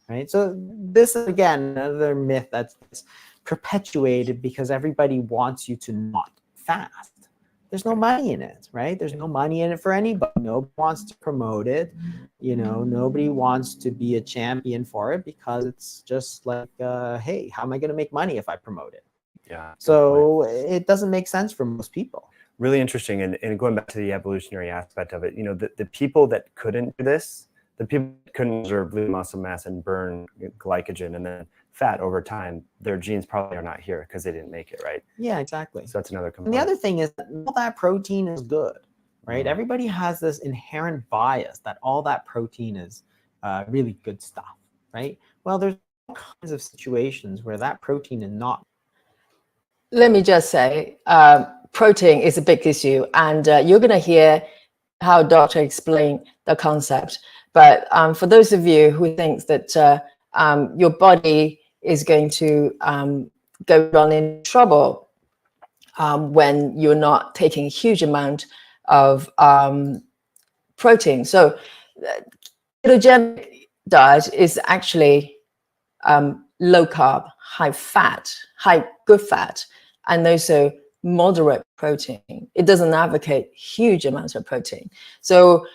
right? So this is, again, another myth that's perpetuated because everybody wants you to not fast. There's no money in it, right? There's no money in it for anybody. Nobody wants to promote it. Nobody wants to be a champion for it, because it's just like, hey, how am I going to make money if I promote it? So it doesn't make sense for most people. Really interesting. And going back to the evolutionary aspect of it, the people that couldn't do this, the people that couldn't preserve lean muscle mass and burn glycogen and then fat over time, their genes probably are not here because they didn't make it, right? Yeah, exactly. So that's another component. And the other thing is that all that protein is good, right? Everybody has this inherent bias that all that protein is really good stuff, right? Well, there's kinds of situations where that protein is not. Let me just say, protein is a big issue, and you're going to hear how doctor explain the concept. But for those of you who think that your body is going to go run in trouble when you're not taking a huge amount of protein. So ketogenic diet is actually low carb, high fat, high good fat, and also moderate protein. It doesn't advocate huge amounts of protein. So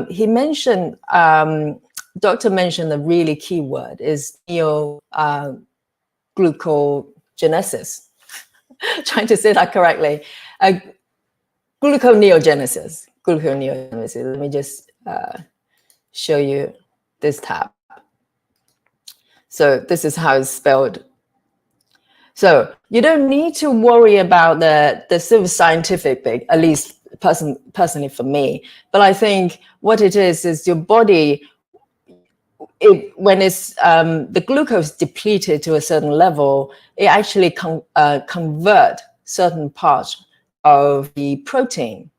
he mentioned, doctor mentioned the really key word is gluconeogenesis. Trying to say that correctly. Gluconeogenesis. Gluconeogenesis. Let me just show you this tab. So this is how it's spelled. So you don't need to worry about the sort of scientific bit, at least personally for me. But I think what it is your body, when it's the glucose depleted to a certain level, it actually convert certain parts of the protein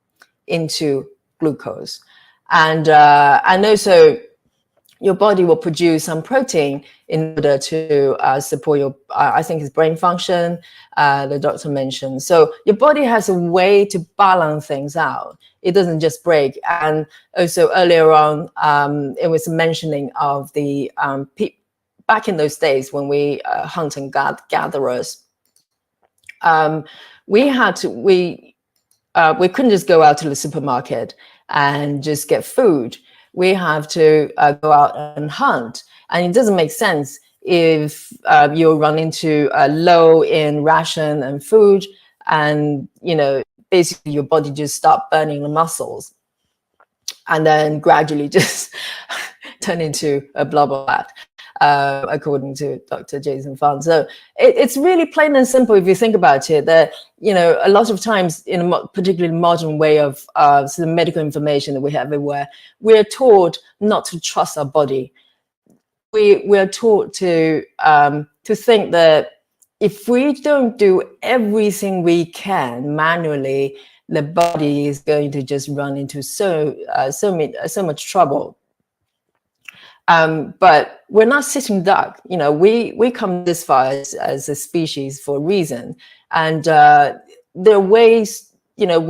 into glucose, and also your body will produce some protein in order to support your, I think it's brain function, the doctor mentioned. So your body has a way to balance things out. It doesn't just break. And also earlier on, it was mentioning of the, back in those days when we hunt and gatherers, we couldn't just go out to the supermarket and just get food. We have to go out and hunt. And it doesn't make sense if you run into a low in ration and food, and, you know, basically your body just start burning the muscles and then gradually just turn into a blob of fat, according to Dr. Jason Fung. So it's really plain and simple if you think about it, that, you know, a lot of times in a particularly modern way of sort of medical information that we have everywhere, we're taught not to trust our body. We're taught to think that if we don't do everything we can manually, the body is going to just run into so much trouble. But we're not sitting duck. You know, we come this far as a species for a reason, and there are ways. You know,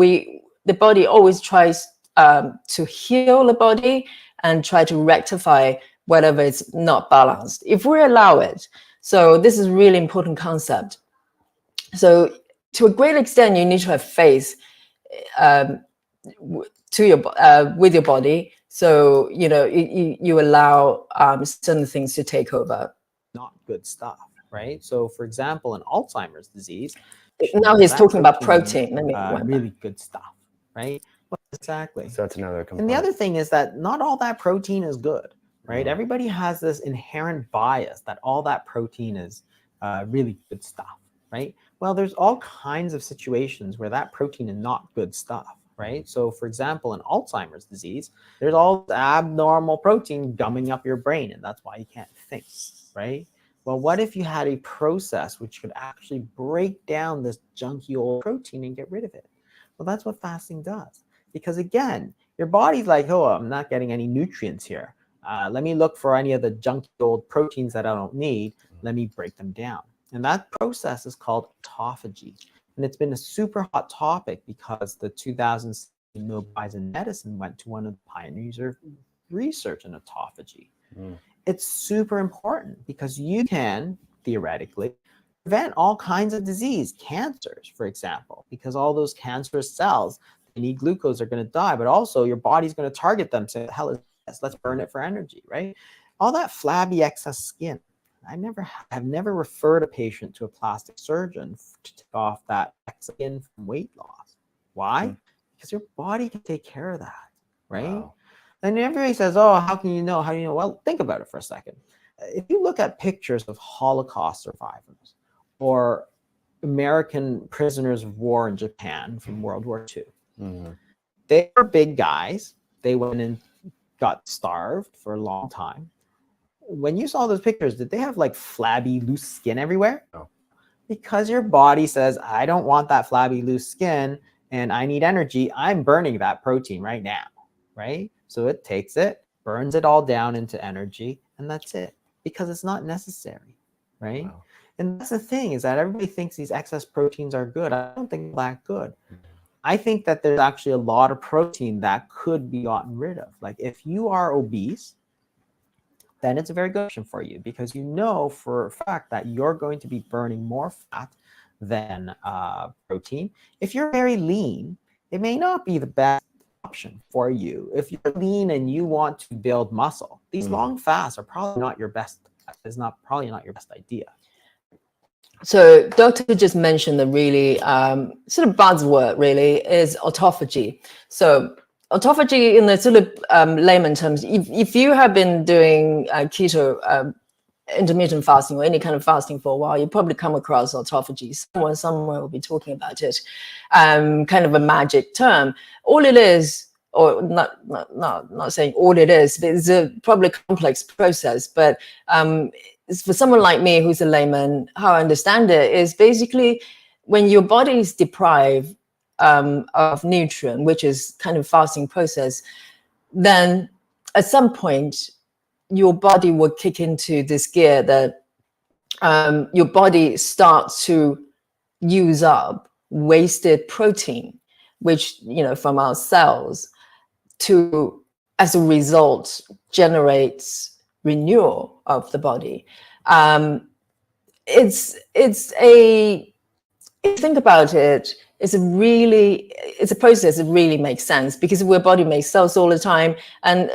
the body always tries to heal the body and try to rectify whatever is not balanced, if we allow it. So this is a really important concept. So to a great extent, you need to have faith to your with your body. So, you know, you allow certain things to take over. Not good stuff, right? So, for example, in Alzheimer's disease, now he's talking about protein. Really good stuff, right? Well, exactly. So that's another component. And the other thing is that not all that protein is good, right? Everybody has this inherent bias that all that protein is really good stuff, right? Well, there's all kinds of situations where that protein is not good stuff, right? So, for example, in Alzheimer's disease, there's all this abnormal protein gumming up your brain, and that's why you can't think, right? Well, what if you had a process which could actually break down this junky old protein and get rid of it? Well, that's what fasting does. Because again, your body's like, oh, I'm not getting any nutrients here. Let me look for any of the junky old proteins that I don't need. Let me break them down. And that process is called autophagy. And it's been a super hot topic because the 2006 Nobel Prize in Medicine went to one of the pioneers of research in autophagy. It's super important because you can, theoretically, prevent all kinds of disease, cancers, for example, because all those cancerous cells, they need glucose, they're going to die, but also your body's going to target them, say, the hell is this? Let's burn it for energy, right? All that flabby excess skin. I've never referred a patient to a plastic surgeon to take off that excess skin from weight loss. Why? Because your body can take care of that, right? Wow. And everybody says, oh, how can you know? How do you know? Well, think about it for a second. If you look at pictures of Holocaust survivors or American prisoners of war in Japan from World War II, they were big guys. They went and got starved for a long time. when you saw those pictures, did they have like flabby, loose skin everywhere? No. Because your body says, I don't want that flabby, loose skin and I need energy. I'm burning that protein right now, right? So it takes it, burns it all down into energy, and that's it, because it's not necessary, right? Wow. And that's the thing, is that everybody thinks these excess proteins are good. I don't think they're that good. I think that there's actually a lot of protein that could be gotten rid of. Like if you are obese, then it's a very good option for you, because you know for a fact that you're going to be burning more fat than protein. If you're very lean, it may not be the best option for you. If you're lean and you want to build muscle, these long fasts are probably not your best. Probably not your best idea. So Doctor just mentioned the really sort of buzzword really is autophagy. So autophagy in the sort of layman terms, if you have been doing keto, intermittent fasting or any kind of fasting for a while, you probably come across autophagy. Someone somewhere will be talking about it. Kind of a magic term. All it is, or not saying all it is, but it's a probably complex process. But for someone like me who's a layman, how I understand it is basically when your body is deprived of nutrient, which is kind of fasting process, then at some point your body will kick into this gear that your body starts to use up wasted protein, which, you know, from our cells, to, as a result, generates renewal of the body. It's a, if you think about it, it's a process that really makes sense, because our body makes cells all the time, and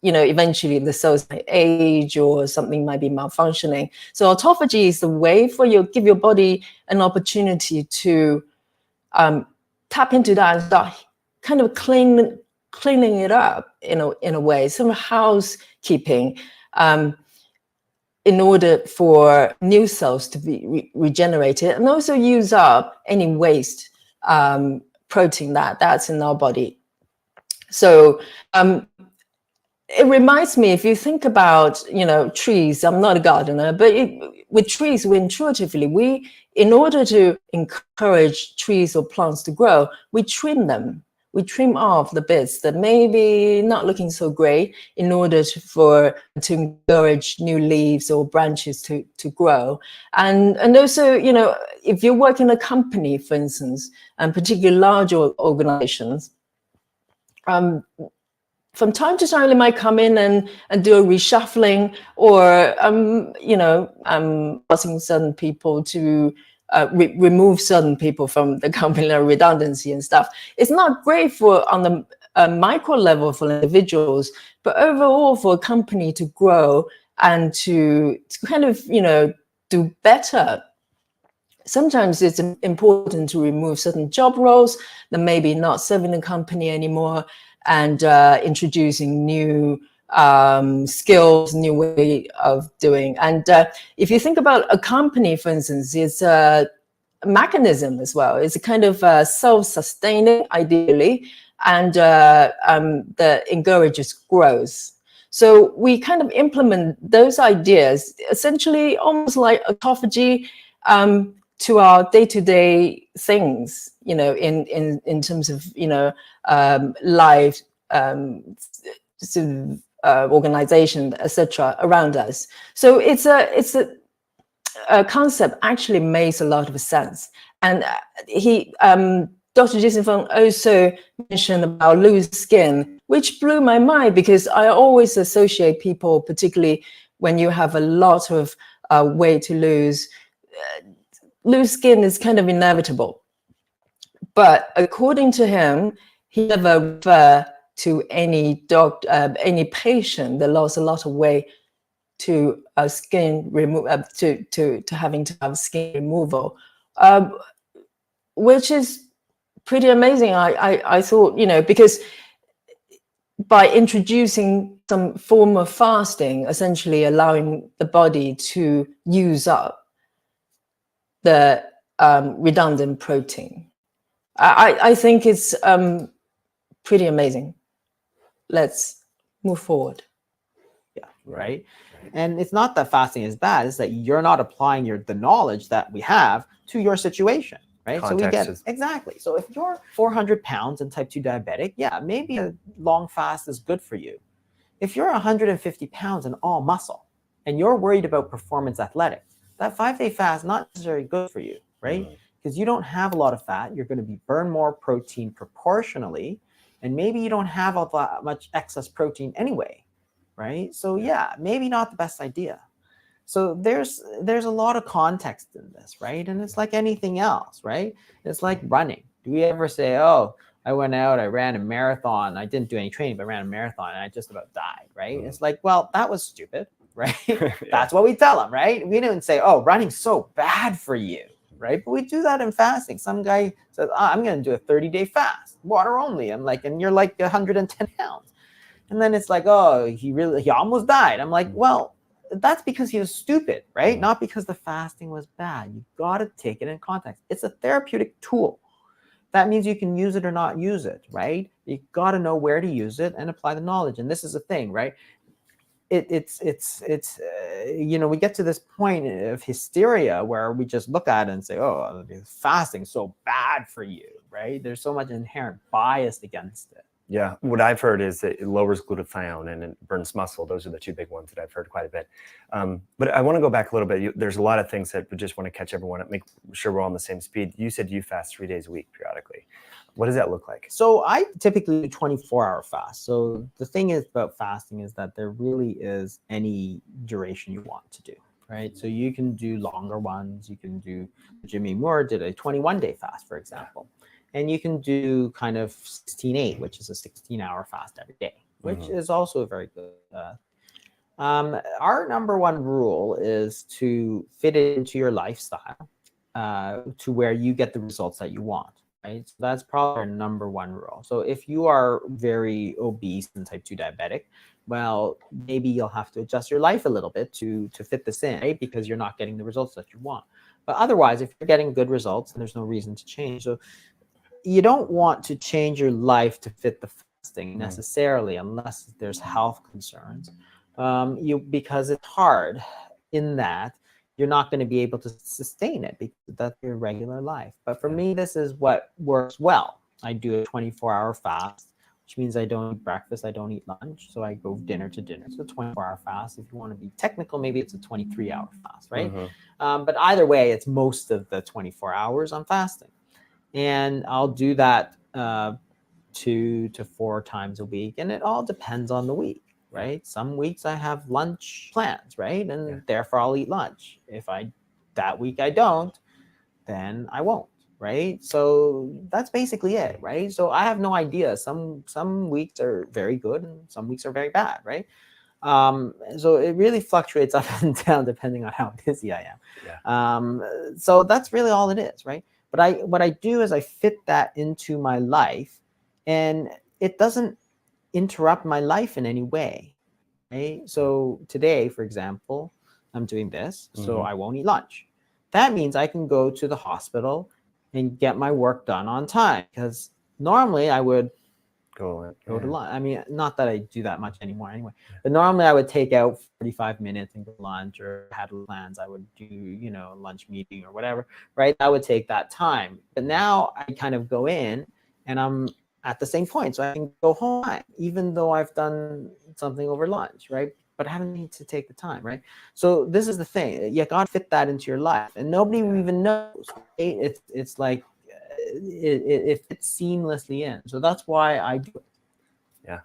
you know, eventually the cells might age or something might be malfunctioning. So autophagy is the way for you, give your body an opportunity to tap into that and start kind of cleaning it up in a way, some housekeeping, in order for new cells to be regenerated, and also use up any waste protein that's in our body. So it reminds me, if you think about, you know, trees, I'm not a gardener, but with trees, we intuitively, in order to encourage trees or plants to grow, we trim them. We trim off the bits that maybe not looking so great in order to encourage new leaves or branches to grow. And also, you know, if you work in a company, for instance, and particularly large organizations, from time to time, they might come in and do a reshuffling, or you know, asking certain people to remove certain people from the company, redundancy and stuff. It's not great for on the micro level for individuals, but overall for a company to grow and to kind of, you know, do better. Sometimes it's important to remove certain job roles that maybe not serving the company anymore, and introducing new skills, new way of doing. And if you think about a company, for instance, it's a mechanism as well. It's a kind of self-sustaining, ideally, and that encourages growth. So we kind of implement those ideas, essentially almost like autophagy, to our day-to-day things, you know, in terms of, you know, life, organization, etc., around us. So it's a concept actually makes a lot of sense. And Dr. Jason Fung also mentioned about loose skin, which blew my mind, because I always associate people, particularly when you have a lot of weight to lose, loose skin is kind of inevitable. But according to him, he never referred to any doctor, any patient that lost a lot of weight to skin removal, to having to have skin removal, which is pretty amazing. I thought, you know, because by introducing some form of fasting, essentially allowing the body to use up the redundant protein, I think it's pretty amazing. Let's move forward. Yeah, right. And it's not that fasting is bad, it's that you're not applying the knowledge that we have to your situation, right? Context exactly. So if you're 400 pounds and type 2 diabetic, yeah, maybe a long fast is good for you. If you're 150 pounds and all muscle, and you're worried about performance athletics, that 5-day fast not necessarily good for you, right? Because you don't have a lot of fat, you're going to burn more protein proportionally, and maybe you don't have all that much excess protein anyway, right? So yeah, maybe not the best idea. So there's a lot of context in this, right? And it's like anything else, right? It's like running. Do we ever say, oh, I went out, I ran a marathon, I didn't do any training, but ran a marathon and I just about died, right? It's like, well, that was stupid, right? That's what we tell them, right? We don't say, oh, running's so bad for you, right? But we do that in fasting. Some guy says, oh, I'm going to do a 30-day fast, water only. I'm like, and you're like 110 pounds. And then it's like, oh, he almost died. I'm like, well, that's because he was stupid, right? Not because the fasting was bad. You got to take it in context. It's a therapeutic tool. That means you can use it or not use it, right? You got to know where to use it and apply the knowledge. And this is the thing, right? It's we get to this point of hysteria where we just look at it and say, oh, fasting is so bad for you, right? There's so much inherent bias against it. Yeah, what I've heard is that it lowers glutathione and it burns muscle. Those are the two big ones that I've heard quite a bit. But I want to go back a little bit. There's a lot of things that we just want to catch everyone up, make sure we're all on the same speed. You said you fast 3 days a week periodically. What does that look like? So I typically do 24-hour fast. So the thing is about fasting is that there really is any duration you want to do, right? So you can do longer ones. You can do, Jimmy Moore did a 21-day fast, for example. And you can do kind of 16-8, which is a 16-hour fast every day, which is also very good. Our number one rule is to fit it into your lifestyle to where you get the results that you want, right? So that's probably our number one rule. So if you are very obese and type 2 diabetic, well, maybe you'll have to adjust your life a little bit to fit this in, right? Because you're not getting the results that you want. But otherwise, if you're getting good results, then there's no reason to change. So you don't want to change your life to fit the fasting necessarily, unless there's health concerns. Because it's hard in that you're not going to be able to sustain it because that's your regular life. But for me, this is what works well. I do a 24-hour fast, which means I don't eat breakfast, I don't eat lunch. So I go dinner to dinner. So a 24-hour fast. If you want to be technical, maybe it's a 23-hour fast, right? But either way, it's most of the 24 hours I'm fasting. And I'll do that 2 to 4 times a week. And it all depends on the week, right? Some weeks I have lunch plans, right? And therefore I'll eat lunch. If that week I don't, then I won't, right? So that's basically it, right? So I have no idea. Some weeks are very good and some weeks are very bad, right? So it really fluctuates up and down depending on how busy I am. So that's really all it is, right? But what I do is I fit that into my life, and it doesn't interrupt my life in any way, right? So today, for example, I'm doing this, so I won't eat lunch. That means I can go to the hospital and get my work done on time, because normally I would go to lunch. I mean, not that I do that much anymore anyway, but normally I would take out 45 minutes and go to lunch, or had plans, I would do, lunch meeting or whatever, right? I would take that time. But now I kind of go in and I'm at the same point. So I can go home, even though I've done something over lunch, right? But I haven't need to take the time, right? So this is the thing. You got to fit that into your life. And nobody even knows, right? It's like, it fits seamlessly in. So that's why I do it.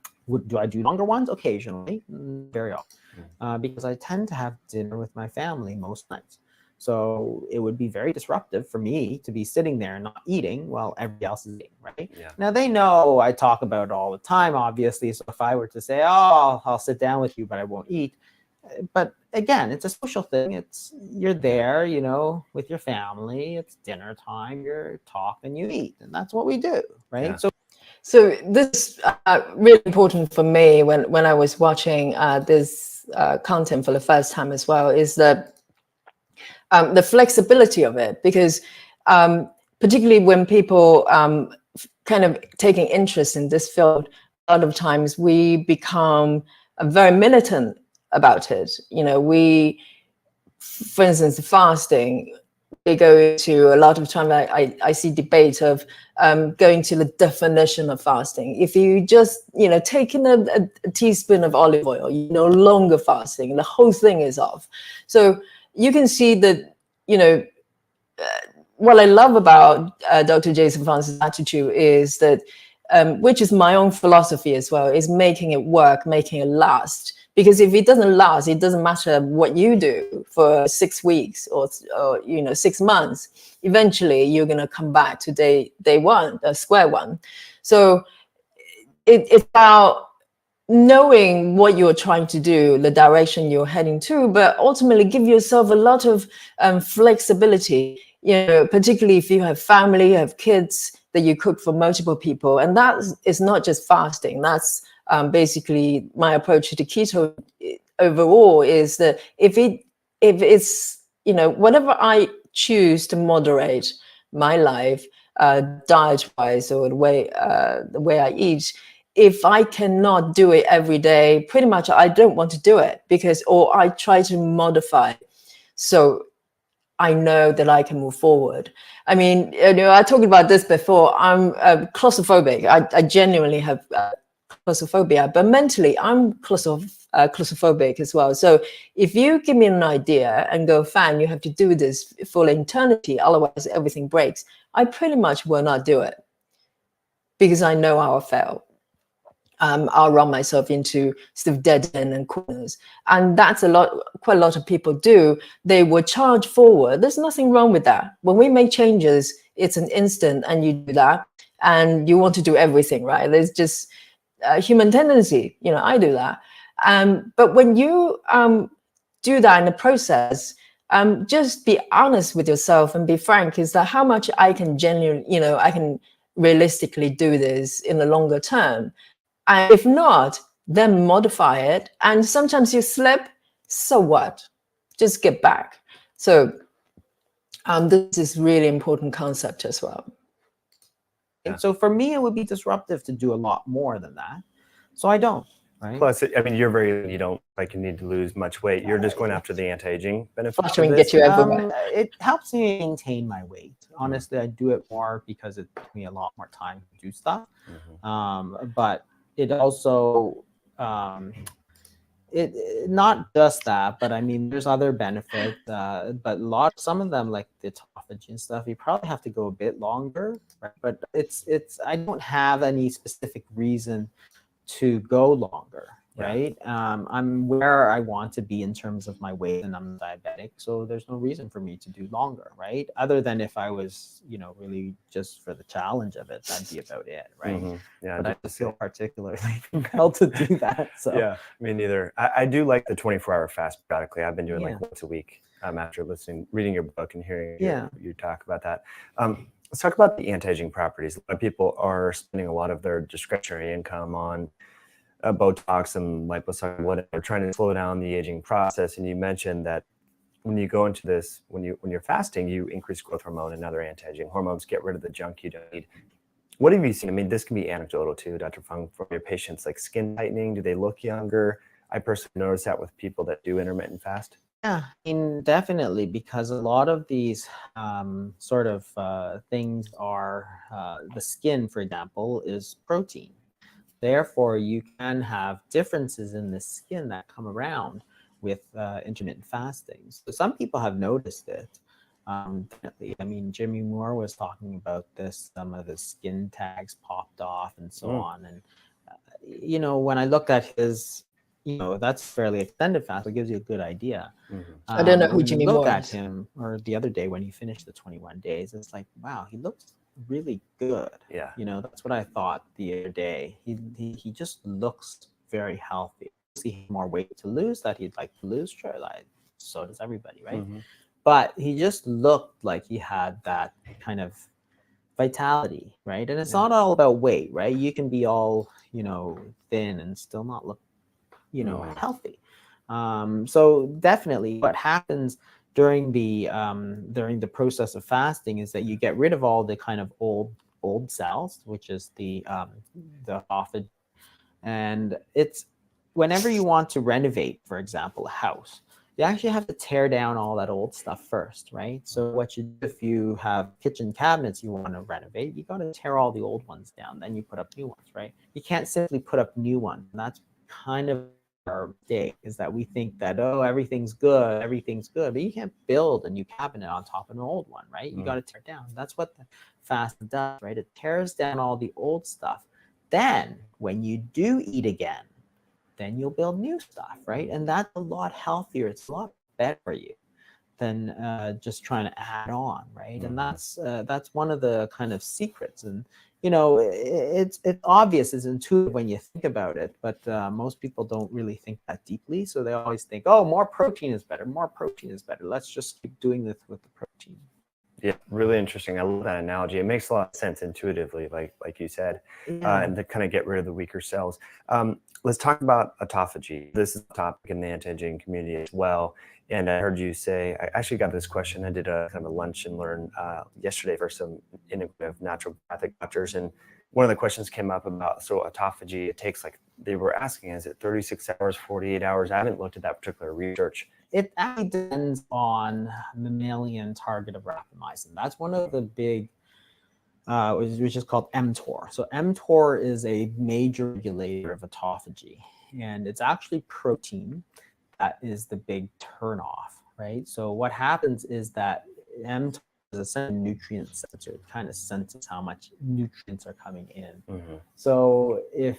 Do I do longer ones? Occasionally, very often, because I tend to have dinner with my family most nights. So it would be very disruptive for me to be sitting there and not eating while everybody else is eating, right? Now they know I talk about it all the time, obviously. So if I were to say, oh, I'll sit down with you, but I won't eat. But again, it's a social thing. You're there, with your family. It's dinner time. You talk and you eat, and that's what we do, right? So this is really important for me when I was watching this content for the first time as well, is the flexibility of it, because particularly when people kind of taking interest in this field, a lot of times we become very militant about it. You know, for instance, fasting, we go into a lot of time. I see debate of going to the definition of fasting. If you just, you know, taking a teaspoon of olive oil, you're no longer fasting. The whole thing is off. So you can see that, you know, what I love about Dr. Jason Fung's attitude is that, which is my own philosophy as well, is making it work, making it last. Because if it doesn't last, it doesn't matter what you do for 6 weeks or you know, 6 months. Eventually, you're going to come back to day one, square one. So it's about knowing what you're trying to do, the direction you're heading to, but ultimately give yourself a lot of flexibility. You know, particularly if you have family, you have kids that you cook for multiple people, and that is not just fasting. That's basically my approach to keto overall, is that if it's, you know, whatever I choose to moderate my life diet wise, or the way I eat, if I cannot do it every day, pretty much I don't want to do it, because, or I try to modify so I know that I can move forward. I mean, you know, I talked about this before. I'm claustrophobic. I genuinely have claustrophobia, but mentally I'm claustrophobic as well. So if you give me an idea and go, Fan, you have to do this for eternity, otherwise everything breaks, I pretty much will not do it, because I know I'll fail. I'll run myself into sort of dead end and corners. And that's quite a lot of people do. They will charge forward. There's nothing wrong with that. When we make changes, it's an instant, and you do that, and you want to do everything, right? There's just a human tendency. You know, I do that. But when you do that in the process, just be honest with yourself and be frank, is that how much I can genuinely, you know, I can realistically do this in the longer term. And if not, then modify it. And sometimes you slip, so what? Just get back. So this is really important concept as well. And so for me, it would be disruptive to do a lot more than that. So I don't. Right? Plus, I mean, you don't like you need to lose much weight. You're just going after the anti-aging benefits. Fluttering get you everywhere. It helps me maintain my weight. Honestly, I do it more because it took me a lot more time to do stuff. But it also, it not just that, but I mean, there's other benefits. But some of them, like the autophagy and stuff, you probably have to go a bit longer. Right? But I don't have any specific reason to go longer, right? I'm where I want to be in terms of my weight, and I'm diabetic, so there's no reason for me to do longer, right? Other than if I was, you know, really just for the challenge of it, that'd be about it, right? Yeah, but I just feel particularly compelled to do that. So yeah, me neither. I do like the 24-hour fast periodically. I've been doing like once a week after reading your book and hearing you talk about that. Let's talk about the anti-aging properties. A lot of people are spending a lot of their discretionary income on Botox and liposuction, whatever, trying to slow down the aging process. And you mentioned that when you go into this, when you're fasting, you increase growth hormone and other anti-aging hormones, get rid of the junk you don't need. What have you seen? I mean, this can be anecdotal too, Dr. Fung, from your patients, like skin tightening. Do they look younger? I personally notice that with people that do intermittent fast. Yeah, I mean, definitely, because a lot of these sort of things are, the skin, for example, is protein. Therefore, you can have differences in the skin that come around with intermittent fasting. So some people have noticed it. Definitely. I mean, Jimmy Moore was talking about this, some of the skin tags popped off and so on. And, you know, when I looked at his, you know, that's fairly extended fast. It gives you a good idea. I don't know who Jimmy Moore is. Look at him, or the other day when he finished the 21 days, it's like, wow, he looks really good. Yeah. You know, that's what I thought the other day. He just looks very healthy. He has more weight to lose that he'd like to lose. Sure, like so does everybody, right? But he just looked like he had that kind of vitality, right? And it's not all about weight, right? You can be all, you know, thin and still not look, you know, healthy. So definitely what happens during the process of fasting is that you get rid of all the kind of old cells, which is the autophagy, and it's whenever you want to renovate, for example, a house, you actually have to tear down all that old stuff first, right? So what you do if you have kitchen cabinets you want to renovate, you got to tear all the old ones down, then you put up new ones, right? You can't simply put up new ones. And that's kind of our mistake, is that we think that, oh, everything's good, but you can't build a new cabinet on top of an old one, right? You got to tear down. That's what the fasting does, right? It tears down all the old stuff. Then when you do eat again, then you'll build new stuff, right? And that's a lot healthier. It's a lot better for you than just trying to add on, right? And that's one of the kind of secrets. And it's obvious, it's intuitive when you think about it, but most people don't really think that deeply. So they always think, oh, more protein is better. More protein is better. Let's just keep doing this with the protein. Yeah, really interesting. I love that analogy. It makes a lot of sense intuitively, like you said, and to kind of get rid of the weaker cells. Let's talk about autophagy. This is a topic in the anti-aging community as well. And I heard you say, I actually got this question. I did a kind of a lunch and learn yesterday for some integrative naturopathic doctors. And one of the questions came up about, so autophagy, it takes they were asking, is it 36 hours, 48 hours? I haven't looked at that particular research. It actually depends on mammalian target of rapamycin. That's one of the big, which is called Mtor. So Mtor is a major regulator of autophagy, and it's actually protein that is the big turnoff, right? So what happens is that Mtor is a nutrient sensor. It kind of senses how much nutrients are coming in. So if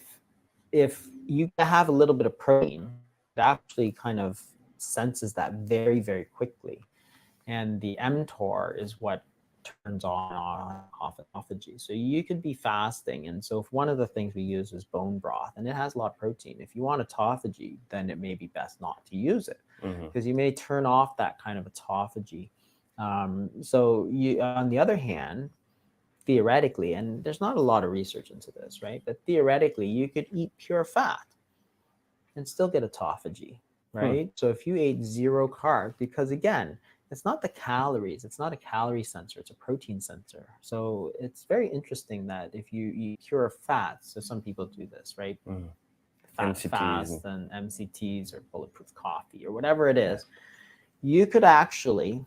you have a little bit of protein, it actually kind of senses that very, very quickly. And the Mtor is what turns on autophagy. So you could be fasting. And so if one of the things we use is bone broth, and it has a lot of protein. If you want autophagy, then it may be best not to use it, because you may turn off that kind of autophagy. So you, on the other hand, theoretically, and there's not a lot of research into this, right? But theoretically, you could eat pure fat and still get autophagy, right? So if you ate 0 carbs, because again, it's not the calories, it's not a calorie sensor, it's a protein sensor. So it's very interesting that if you eat pure fats, so some people do this, right? Fat MCTs fast and MCTs or bulletproof coffee or whatever it is, you could actually,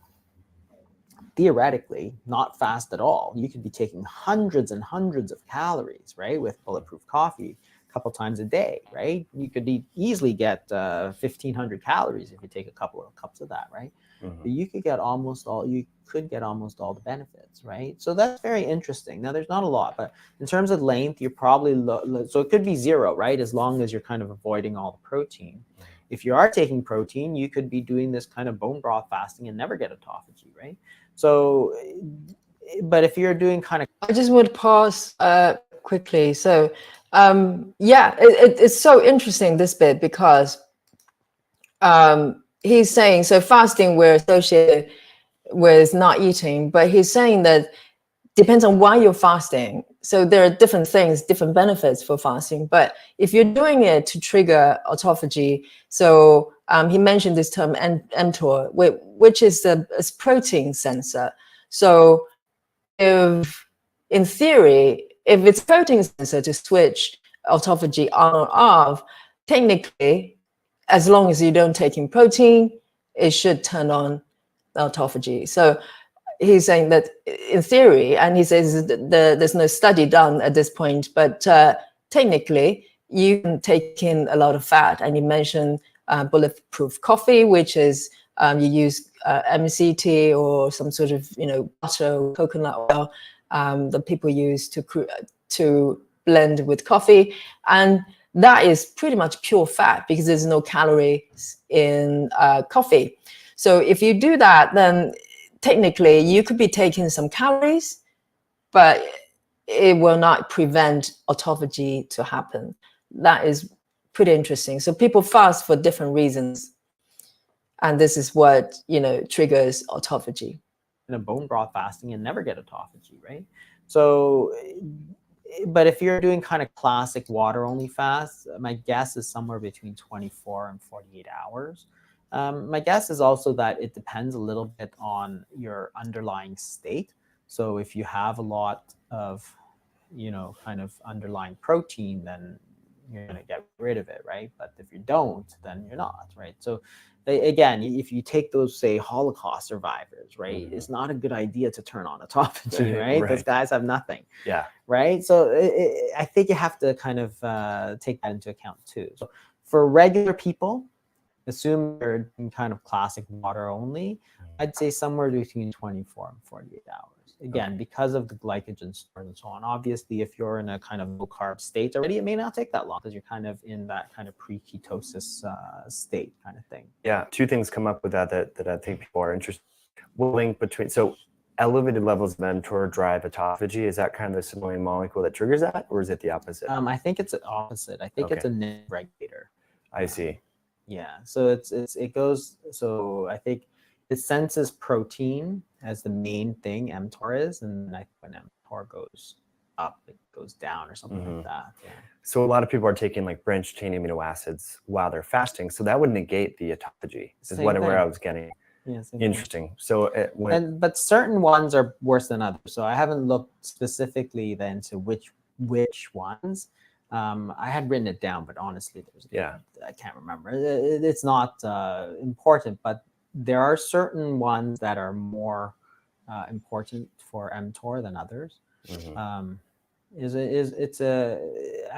theoretically, not fast at all. You could be taking hundreds and hundreds of calories, right, with bulletproof coffee a couple times a day, right? You could easily get 1,500 calories if you take a couple of cups of that, right? But you could get almost all the benefits, right? So that's very interesting. Now, there's not a lot, but in terms of length, you're probably so it could be 0, right? As long as you're kind of avoiding all the protein. If you are taking protein, you could be doing this kind of bone broth fasting and never get autophagy, right? So, but if you're doing kind of, I just would pause quickly. So, it's so interesting, this bit, because he's saying, so fasting we're associated with not eating, but he's saying that depends on why you're fasting. So there are different things, different benefits for fasting. But if you're doing it to trigger autophagy, so he mentioned this term Mtor, which is a protein sensor. So if, in theory, if it's protein sensor to switch autophagy on or off, technically, as long as you don't take in protein, it should turn on autophagy. So he's saying that in theory, and he says there's no study done at this point, but technically you can take in a lot of fat. And you mentioned bulletproof coffee, which is you use MCT or some sort of butter or coconut oil that people use to blend with coffee, and that is pretty much pure fat because there's no calories in coffee. So if you do that, then technically you could be taking some calories, but it will not prevent autophagy to happen. That is pretty interesting. So people fast for different reasons, and this is what triggers autophagy. in a bone broth fasting and never get autophagy, right? So, but if you're doing kind of classic water only fast, my guess is somewhere between 24 and 48 hours. My guess is also that it depends a little bit on your underlying state. So if you have a lot of, kind of underlying protein, then you're going to get rid of it, right? But if you don't, then you're not, right? So again, if you take those, say, Holocaust survivors, right, it's not a good idea to turn on autophagy, right? Those guys have nothing, right? So I think you have to kind of take that into account too. So for regular people, assume you're in kind of classic water only, I'd say somewhere between 24 and 48 hours. Again, because of the glycogen stores and so on. Obviously, if you're in a kind of low carb state already, it may not take that long because you're kind of in that kind of pre-ketosis state kind of thing. Yeah, two things come up with that I think people are interested. What link between, so elevated levels of mTOR drive autophagy? Is that kind of the signaling molecule that triggers that, or is it the opposite? I think it's the opposite. I think it's a NIM regulator. I see. Yeah, so it goes. So I think it senses protein as the main thing mTOR is, and when mTOR goes up, it goes down or something like that. Yeah. So a lot of people are taking like branched chain amino acids while they're fasting, so that would negate the autophagy. Is where I was getting. Yeah, interesting. So but certain ones are worse than others. So I haven't looked specifically then to which ones. I had written it down, but honestly, I can't remember. It's not important, but there are certain ones that are more important for mTOR than others. I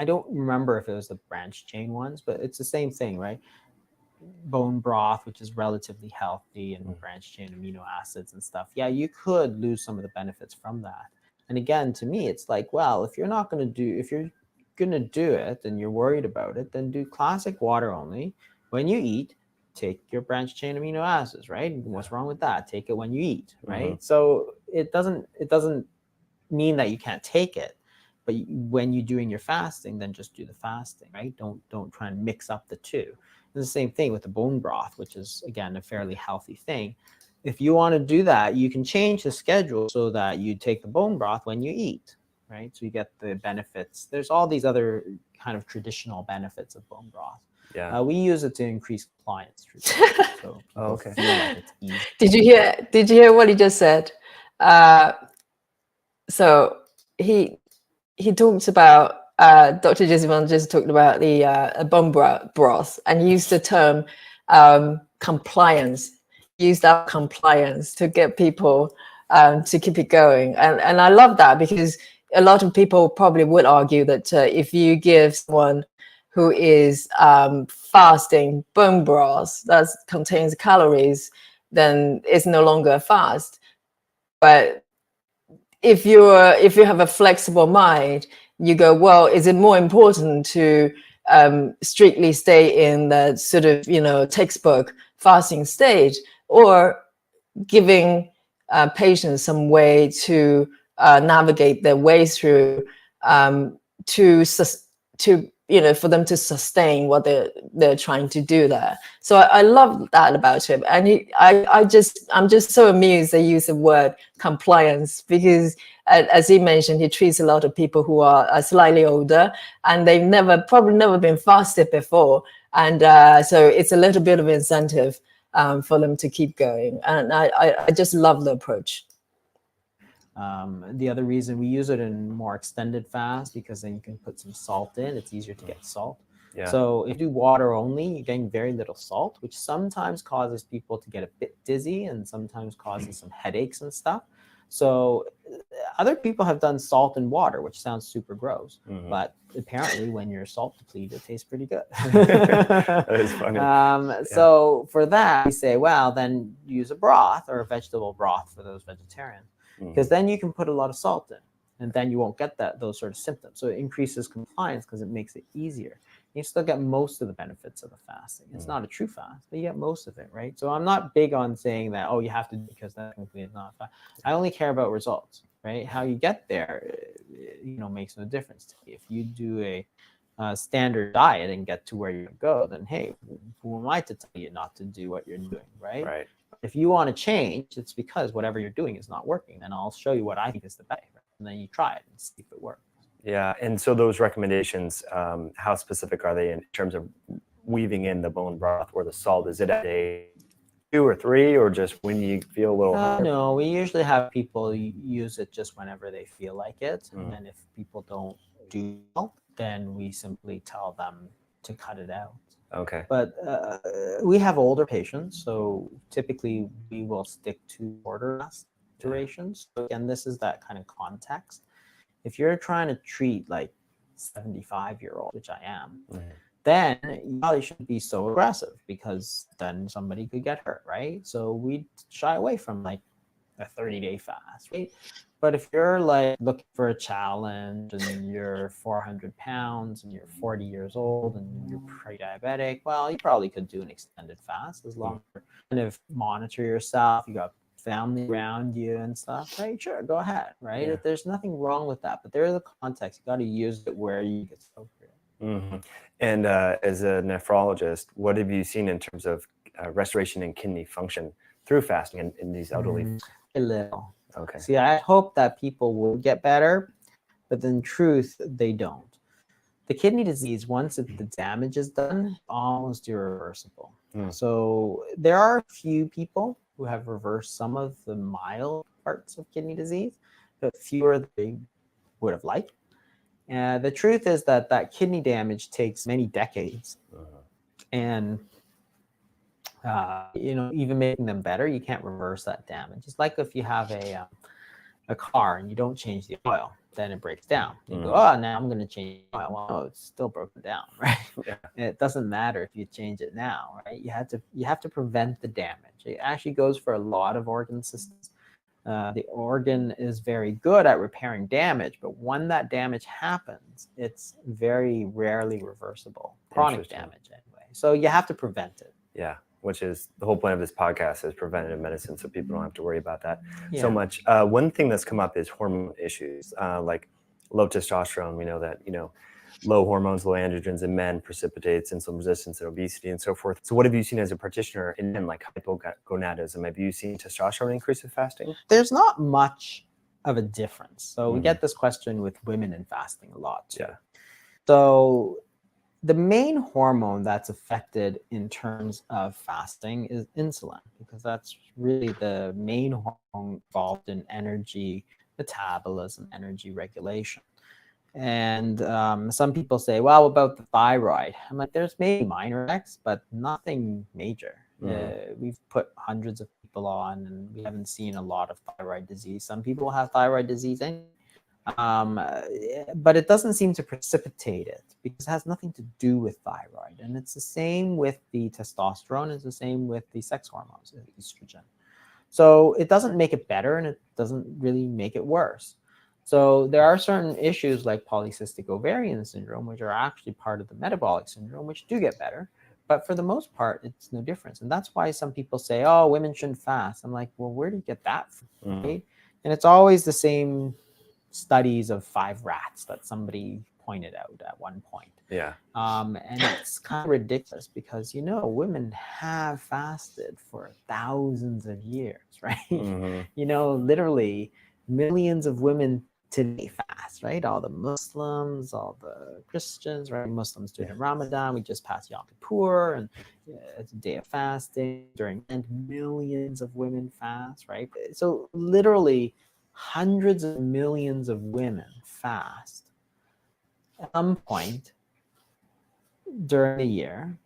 don't remember if it was the branched chain ones, but it's the same thing, right? Bone broth, which is relatively healthy, and branched chain amino acids and stuff. Yeah, you could lose some of the benefits from that. And again, to me, it's like, well, if you're going to do it and you're worried about it, then do classic water only. When you eat, take your branched chain amino acids, right? What's wrong with that? Take it when you eat, right? So it doesn't mean that you can't take it, but when you're doing your fasting, then just do the fasting, right? Don't try and mix up the two. It's the same thing with the bone broth, which is, again, a fairly healthy thing. If you want to do that, you can change the schedule so that you take the bone broth when you eat, right? So you get the benefits. There's all these other kind of traditional benefits of bone broth. Yeah. We use it to increase compliance. So okay. Feel like it's easy. Did you hear what he just said? So he talks about Dr. Jason Fung just talked about the bone broth, and he used the term compliance. Use that compliance to get people to keep it going, and I love that, because a lot of people probably would argue that if you give someone who is fasting bone broth that contains calories, then it's no longer a fast. But if you have a flexible mind, you go, well, is it more important to strictly stay in the sort of textbook fasting state, or giving patients some way to navigate their way through for them to sustain what they're trying to do there. So I love that about him, and I'm just so amused they use the word compliance, because as he mentioned, he treats a lot of people who are slightly older and they've probably never been fasted before, and so it's a little bit of incentive for them to keep going, and I just love the approach. The other reason we use it in more extended fast, because then you can put some salt in. It's easier to get salt. Yeah. So if you do water only, you're getting very little salt, which sometimes causes people to get a bit dizzy and sometimes causes some headaches and stuff. So other people have done salt and water, which sounds super gross, but apparently when you're salt depleted, it tastes pretty good. That is funny. So for that, we say, well, then use a broth or a vegetable broth for those vegetarians, because then you can put a lot of salt in, and then you won't get those sort of symptoms. So it increases compliance because it makes it easier. You still get most of the benefits of the fasting. It's not a true fast, but you get most of it, right? So I'm not big on saying that, oh, you have to, because that is not a fast. I only care about results, right? How you get there, makes no difference to me. If you do a standard diet and get to where you go, then hey, who am I to tell you not to do what you're doing, right? Right. If you want to change, it's because whatever you're doing is not working. Then I'll show you what I think is the best, right? And then you try it and see if it works. Yeah, and so those recommendations, how specific are they in terms of weaving in the bone broth or the salt? Is it at day 2 or 3, or just when you feel a little hungry? No, we usually have people use it just whenever they feel like it. And then if people don't do well, then we simply tell them to cut it out. Okay. But we have older patients, so typically we will stick to shorter fast durations. So again, this is that kind of context. If you're trying to treat like 75-year-old, which I am, then you probably shouldn't be so aggressive, because then somebody could get hurt, right? So we shy away from like a 30-day fast, right? But if you're like looking for a challenge and you're 400 pounds and you're 40 years old and you're pre-diabetic, well, you probably could do an extended fast, as long as you kind of monitor yourself, you got family around you and stuff, right? Sure, go ahead, right? Yeah. There's nothing wrong with that, but there is a context. You got to use it where you get appropriate. And as a nephrologist, what have you seen in terms of restoration in kidney function through fasting in these elderly? A little. Okay. See, I hope that people will get better, but in truth, they don't. The kidney disease, once the damage is done, almost irreversible. So there are a few people who have reversed some of the mild parts of kidney disease, but fewer than they would have liked. And the truth is that that kidney damage takes many decades. And even making them better, you can't reverse that damage. It's like if you have a car and you don't change the oil, then it breaks down. You go, oh, now I'm going to change the oil. Well, no, it's still broken down, right? Yeah. It doesn't matter if you change it now, right? You have to prevent the damage. It actually goes for a lot of organ systems. The organ is very good at repairing damage, but when that damage happens, it's very rarely reversible. Chronic damage, anyway. So you have to prevent it. Yeah. Which is the whole point of this podcast, is preventative medicine, so people don't have to worry about that so much. One thing that's come up is hormone issues, like low testosterone. We know that, low hormones, low androgens in men precipitates insulin resistance and obesity and so forth. So what have you seen as a practitioner in men, like hypogonadism? Have you seen testosterone increase with fasting? There's not much of a difference. So we get this question with women in fasting a lot too. Yeah. So the main hormone that's affected in terms of fasting is insulin, because that's really the main hormone involved in energy metabolism, energy regulation. And some people say, well, about the thyroid? I'm like, there's maybe minor effects, but nothing major. We've put hundreds of people on, and we haven't seen a lot of thyroid disease. Some people have thyroid disease anyway. But it doesn't seem to precipitate it, because it has nothing to do with thyroid. And it's the same with the testosterone. It's the same with the sex hormones, estrogen. So it doesn't make it better, and it doesn't really make it worse. So there are certain issues like polycystic ovarian syndrome, which are actually part of the metabolic syndrome, which do get better. But for the most part, it's no difference. And that's why some people say, oh, women shouldn't fast. I'm like, well, where do you get that from? Right? And it's always the same studies of 5 rats that somebody pointed out at one point. Yeah. And it's kind of ridiculous, because, women have fasted for thousands of years, right? Literally millions of women today fast, right? All the Muslims, all the Christians, right? Muslims doing Ramadan. We just passed Yom Kippur, and it's a day of fasting during Lent. Millions of women fast, right? So literally hundreds of millions of women fast at some point during the year.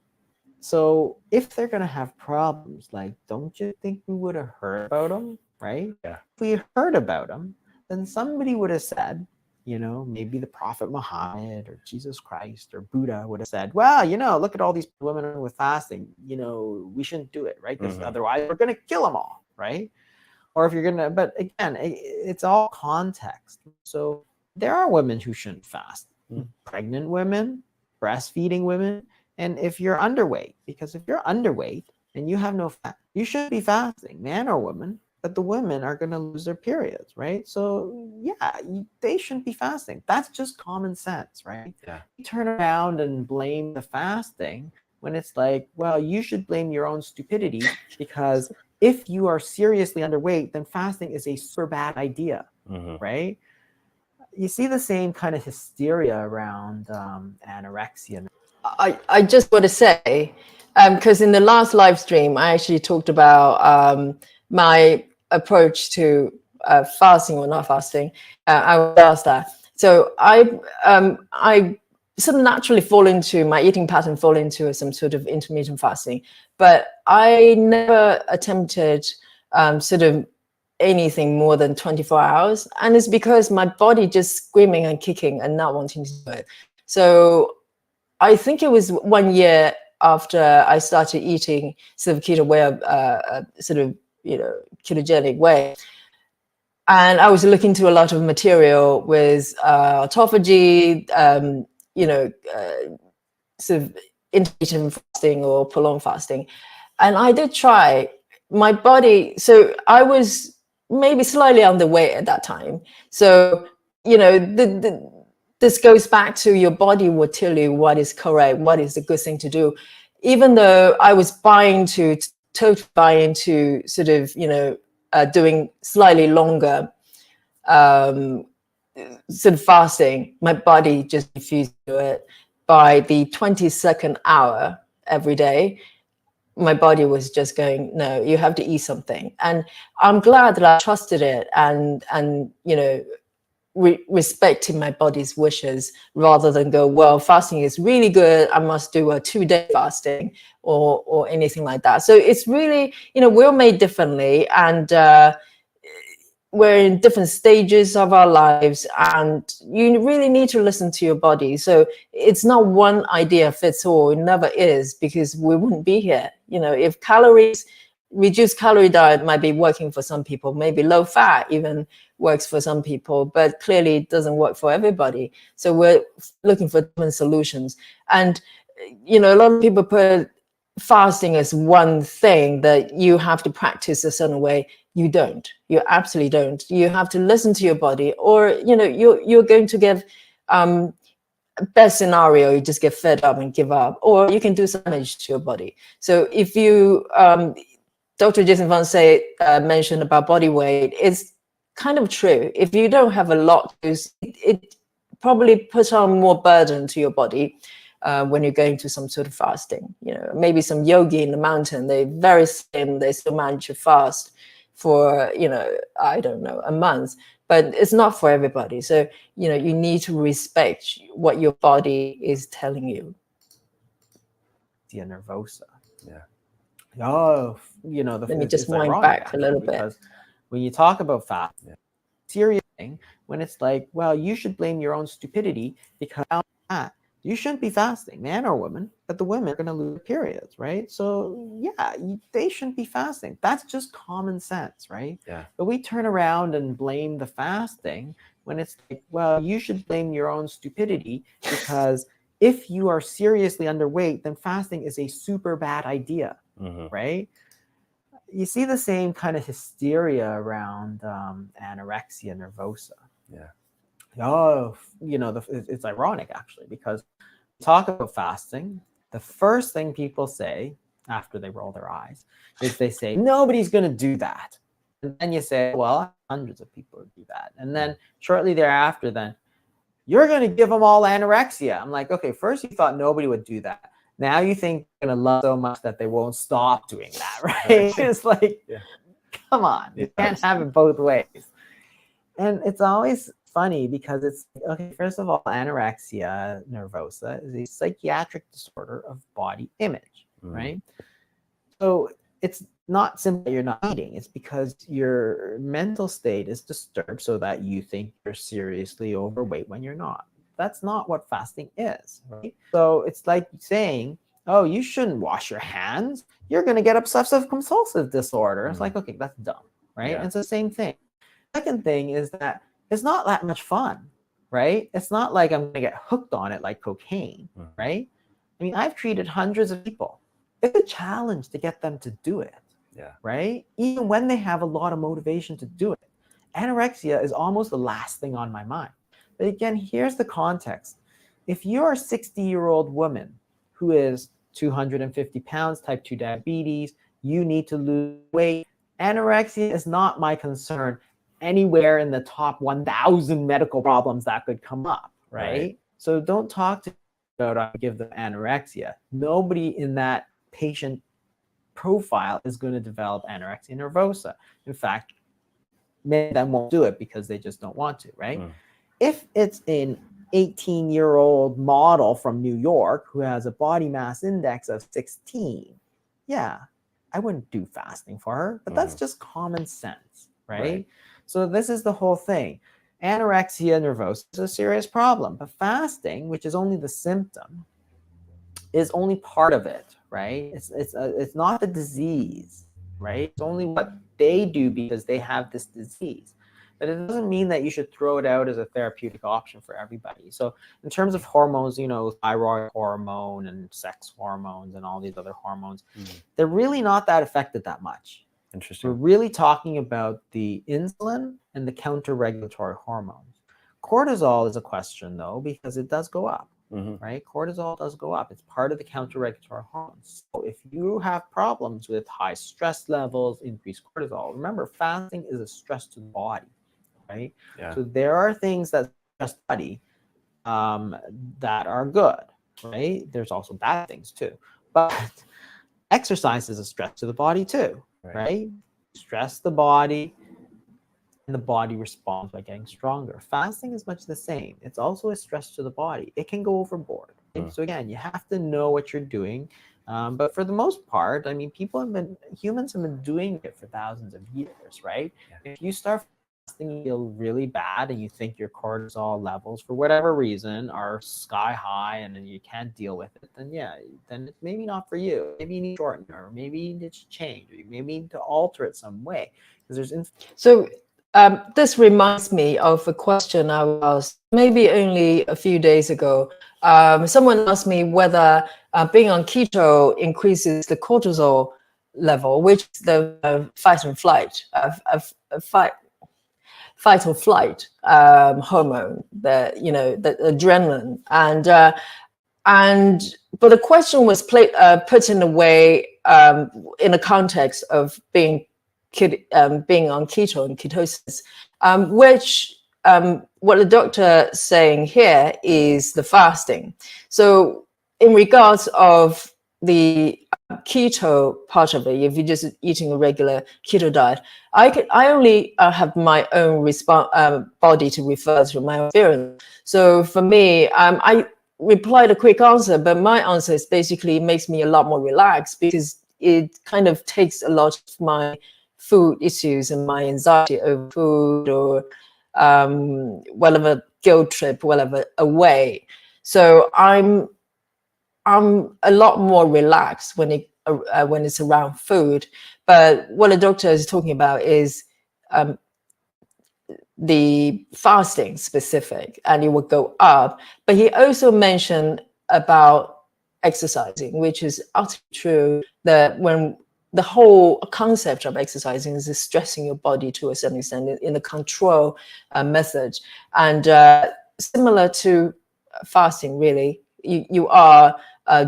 So if they're going to have problems, like, don't you think we would have heard about them, right? Yeah. If we heard about them, then somebody would have said, maybe the Prophet Muhammad or Jesus Christ or Buddha would have said, well, look at all these women with fasting, we shouldn't do it, right? Because otherwise we're going to kill them all, right? Or if you're going to, but again, it's all context. So there are women who shouldn't fast, pregnant women, breastfeeding women. And if you're underweight, because if you're underweight and you have no fat, you should be fasting, man or woman, but the women are going to lose their periods, right? So yeah, they shouldn't be fasting. That's just common sense, right? Yeah. You turn around and blame the fasting when it's like, well, you should blame your own stupidity, because if you are seriously underweight, then fasting is a super bad idea, right? You see the same kind of hysteria around anorexia. I just want to say, because in the last live stream, I actually talked about my approach to fasting or not fasting. I was asked that. So I sort of naturally fall into my eating pattern, fall into some sort of intermittent fasting. But I never attempted sort of anything more than 24 hours. And it's because my body just screaming and kicking and not wanting to do it. So I think it was 1 year after I started eating sort of keto way of sort of, ketogenic way. And I was looking to a lot of material with autophagy, sort of intermittent fasting or prolonged fasting. And I did try my body. So I was maybe slightly underweight at that time. So, this goes back to your body will tell you what is correct, what is the good thing to do. Even though I was totally buying to sort of, doing slightly longer sort of fasting, my body just refused to do it. By the 22nd hour every day, my body was just going, no, you have to eat something. And I'm glad that I trusted it and respecting my body's wishes rather than go, well, fasting is really good, I must do a 2-day fasting or anything like that. So it's really, we're made differently, and we're in different stages of our lives, and you really need to listen to your body. So it's not one idea fits all. It never is, because we wouldn't be here. If reduced calorie diet might be working for some people, maybe low fat even works for some people, but clearly it doesn't work for everybody. So we're looking for different solutions. And, a lot of people put fasting as one thing that you have to practice a certain way. You don't. You absolutely don't. You have to listen to your body, or you're going to get best scenario, you just get fed up and give up, or you can do some damage to your body. So if you Dr. Jason Fung mentioned about body weight, it's kind of true. If you don't have a lot, it probably puts on more burden to your body when you're going to some sort of fasting. Maybe some yogi in the mountain, they're very slim, they still manage to fast for, I don't know, a month, but it's not for everybody. So, you need to respect what your body is telling you. The nervosa. Yeah. Oh, let me just wind back a little bit. Because when you talk about fat, serious thing, when it's like, well, you should blame your own stupidity because you shouldn't be fasting, man or woman, but the women are going to lose periods, right? So yeah, they shouldn't be fasting. That's just common sense, right? Yeah. But we turn around and blame the fasting when it's like, well, you should blame your own stupidity because if you are seriously underweight, then fasting is a super bad idea. Right? You see the same kind of hysteria around anorexia nervosa. Yeah. Oh, it's ironic actually, because we talk about fasting. The first thing people say after they roll their eyes is they say, nobody's going to do that. And then you say, well, hundreds of people do that. And then shortly thereafter, then you're going to give them all anorexia. I'm like, okay, first you thought nobody would do that. Now you think they're going to love so much that they won't stop doing that, right? It's like, come on, you can't have it both ways. And it's always funny because it's, okay, first of all, anorexia nervosa is a psychiatric disorder of body image, right? So it's not simply you're not eating, it's because your mental state is disturbed so that you think you're seriously overweight when you're not. That's not what fasting is, right? So it's like saying, oh, you shouldn't wash your hands. You're going to get obsessive compulsive disorder. It's like, okay, that's dumb, right? And it's the same thing. Second thing is that it's not that much fun, right? It's not like I'm going to get hooked on it like cocaine, right? I mean, I've treated hundreds of people. It's a challenge to get them to do it, right? Even when they have a lot of motivation to do it. Anorexia is almost the last thing on my mind. But again, here's the context. If you're a 60-year-old woman who is 250 pounds, type 2 diabetes, you need to lose weight, anorexia is not my concern anywhere in the top 1,000 medical problems that could come up, right? So don't talk to me about I give them anorexia. Nobody in that patient profile is going to develop anorexia nervosa. In fact, many of them won't do it because they just don't want to, right? If it's an 18-year-old model from New York who has a body mass index of 16. Yeah, I wouldn't do fasting for her, but that's just common sense, right? So this is the whole thing. Anorexia nervosa is a serious problem, but fasting, which is only the symptom, is only part of it, right? It's not the disease, right? It's only what they do because they have this disease. But it doesn't mean that you should throw it out as a therapeutic option for everybody. So in terms of hormones, you know, thyroid hormone and sex hormones and all these other hormones, they're really not that affected that much. Interesting. We're really talking about the insulin and the counter-regulatory hormones. Cortisol is a question, though, because it does go up, right? Cortisol does go up. It's part of the counter-regulatory hormones. So if you have problems with high stress levels, increased cortisol, remember, fasting is a stress to the body. Right? Yeah. So there are things that stress the body that are good, right? There's also bad things too. But exercise is a stress to the body too, right? Stress the body and the body responds by getting stronger. Fasting is much the same. It's also a stress to the body. It can go overboard. Right? So again, you have to know what you're doing. But for the most part, I mean, humans have been doing it for thousands of years, right? Yeah. If you start you feel really bad and you think your cortisol levels for whatever reason are sky high and then you can't deal with it, then then it's maybe not for you. Maybe you need to shorten, or maybe you need to change, or you maybe need to alter it some way, because there's So this reminds me of a question I was asked maybe only a few days ago. Someone asked me whether being on keto increases the cortisol level, which is the fight and flight, fight or flight hormone, the adrenaline, but the question was put in a way in a context of being on keto and ketosis, which what the doctor is saying here is the fasting. So in regards of the keto part of it, if you're just eating a regular keto diet, I only have my own body to refer to, my experience. So for me, I replied a quick answer, but my answer is basically makes me a lot more relaxed, because it kind of takes a lot of my food issues and my anxiety over food or whatever guilt trip, whatever, away. So I'm a lot more relaxed when it's around food. But what the doctor is talking about is the fasting specific, and it would go up. But he also mentioned about exercising, which is utterly true, that when the whole concept of exercising is stressing your body to a certain extent in a control method. And similar to fasting, really, you are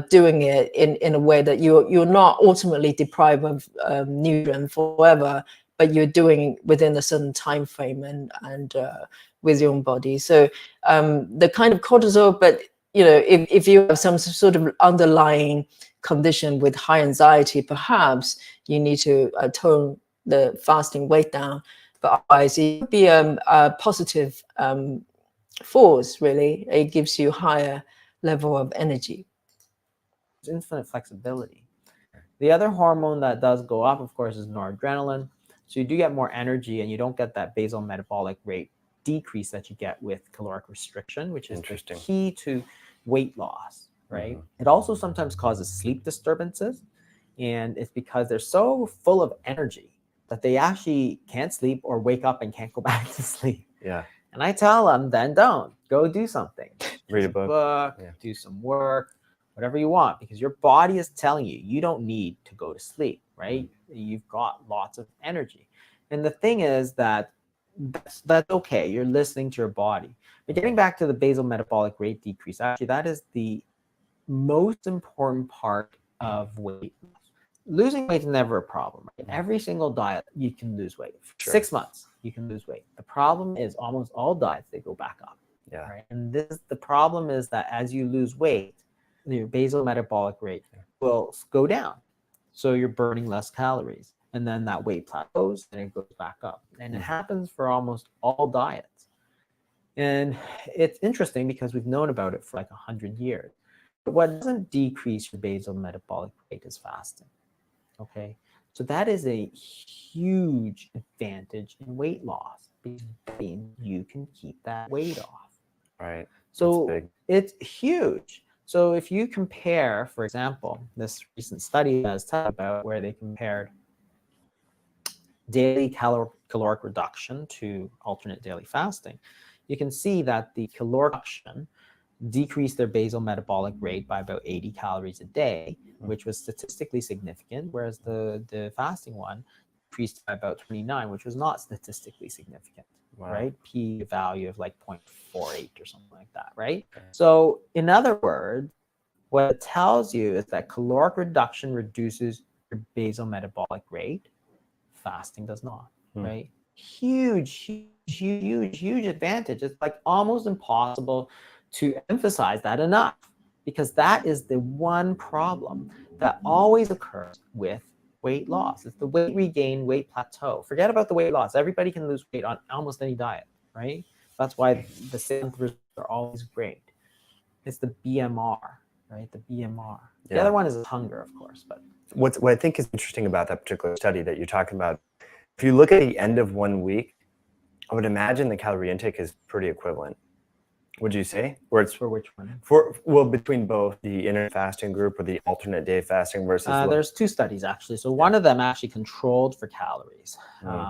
doing it in a way that you're not ultimately deprived of nutrient forever, but you're doing within a certain time frame and with your own body. So the kind of cortisol, but if you have some sort of underlying condition with high anxiety, perhaps you need to tone the fasting weight down. But otherwise, it would be a positive force, really. It gives you higher level of energy. Infinite flexibility. The other hormone that does go up, of course, is noradrenaline. So you do get more energy, and you don't get that basal metabolic rate decrease that you get with caloric restriction, which is the key to weight loss, right? It also sometimes causes sleep disturbances, and it's because they're so full of energy that they actually can't sleep or wake up and can't go back to sleep. Yeah. And I tell them, then don't. Go do something. Read a book, do some work, whatever you want, because your body is telling you, you don't need to go to sleep, right? You've got lots of energy. And the thing is that's okay. You're listening to your body. But getting back to the basal metabolic rate decrease, actually, that is the most important part of weight loss. Losing weight is never a problem. Right? Every single diet, you can lose weight. For 6 months, you can lose weight. The problem is almost all diets, they go back up. Yeah. Right? And the problem is that as you lose weight, your basal metabolic rate will go down. So you're burning less calories. And then that weight plateaus and it goes back up. And it happens for almost all diets. And it's interesting because we've known about it for like 100 years. But what doesn't decrease your basal metabolic rate is fasting. Okay, so that is a huge advantage in weight loss, because you can keep that weight off. Right. So it's huge. So if you compare, for example, this recent study that I was talking about, where they compared daily caloric reduction to alternate daily fasting, you can see that the caloric reduction decreased their basal metabolic rate by about 80 calories a day, which was statistically significant, whereas the fasting one increased by about 29, which was not statistically significant. Wow. Right? P value of like 0.48 or something like that, right? Okay. So in other words, what it tells you is that caloric reduction reduces your basal metabolic rate. Fasting does not, right? Huge advantage. It's like almost impossible to emphasize that enough, because that is the one problem that always occurs with weight loss. It's the weight regain, weight plateau. Forget about the weight loss. Everybody can lose weight on almost any diet, right? That's why the same results are always great. It's the BMR, right? The BMR. Yeah. The other one is hunger, of course. But what I think is interesting about that particular study that you're talking about, if you look at the end of 1 week, I would imagine the calorie intake is pretty equivalent. Would you say? Or it's for which one? Well, between both the intermittent fasting group or the alternate day fasting versus there's two studies actually. So one of them actually controlled for calories,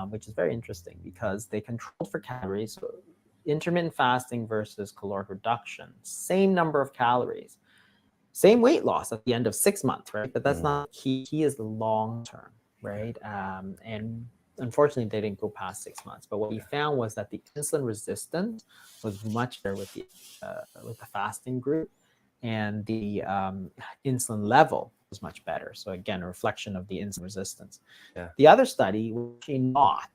which is very interesting because they controlled for calories. So intermittent fasting versus caloric reduction, same number of calories, same weight loss at the end of 6 months, right? But that's not key. Key is the long term, right? And unfortunately, they didn't go past 6 months. But what we found was that the insulin resistance was much better with the fasting group, and the insulin level was much better. So again, a reflection of the insulin resistance. Yeah. The other study was actually not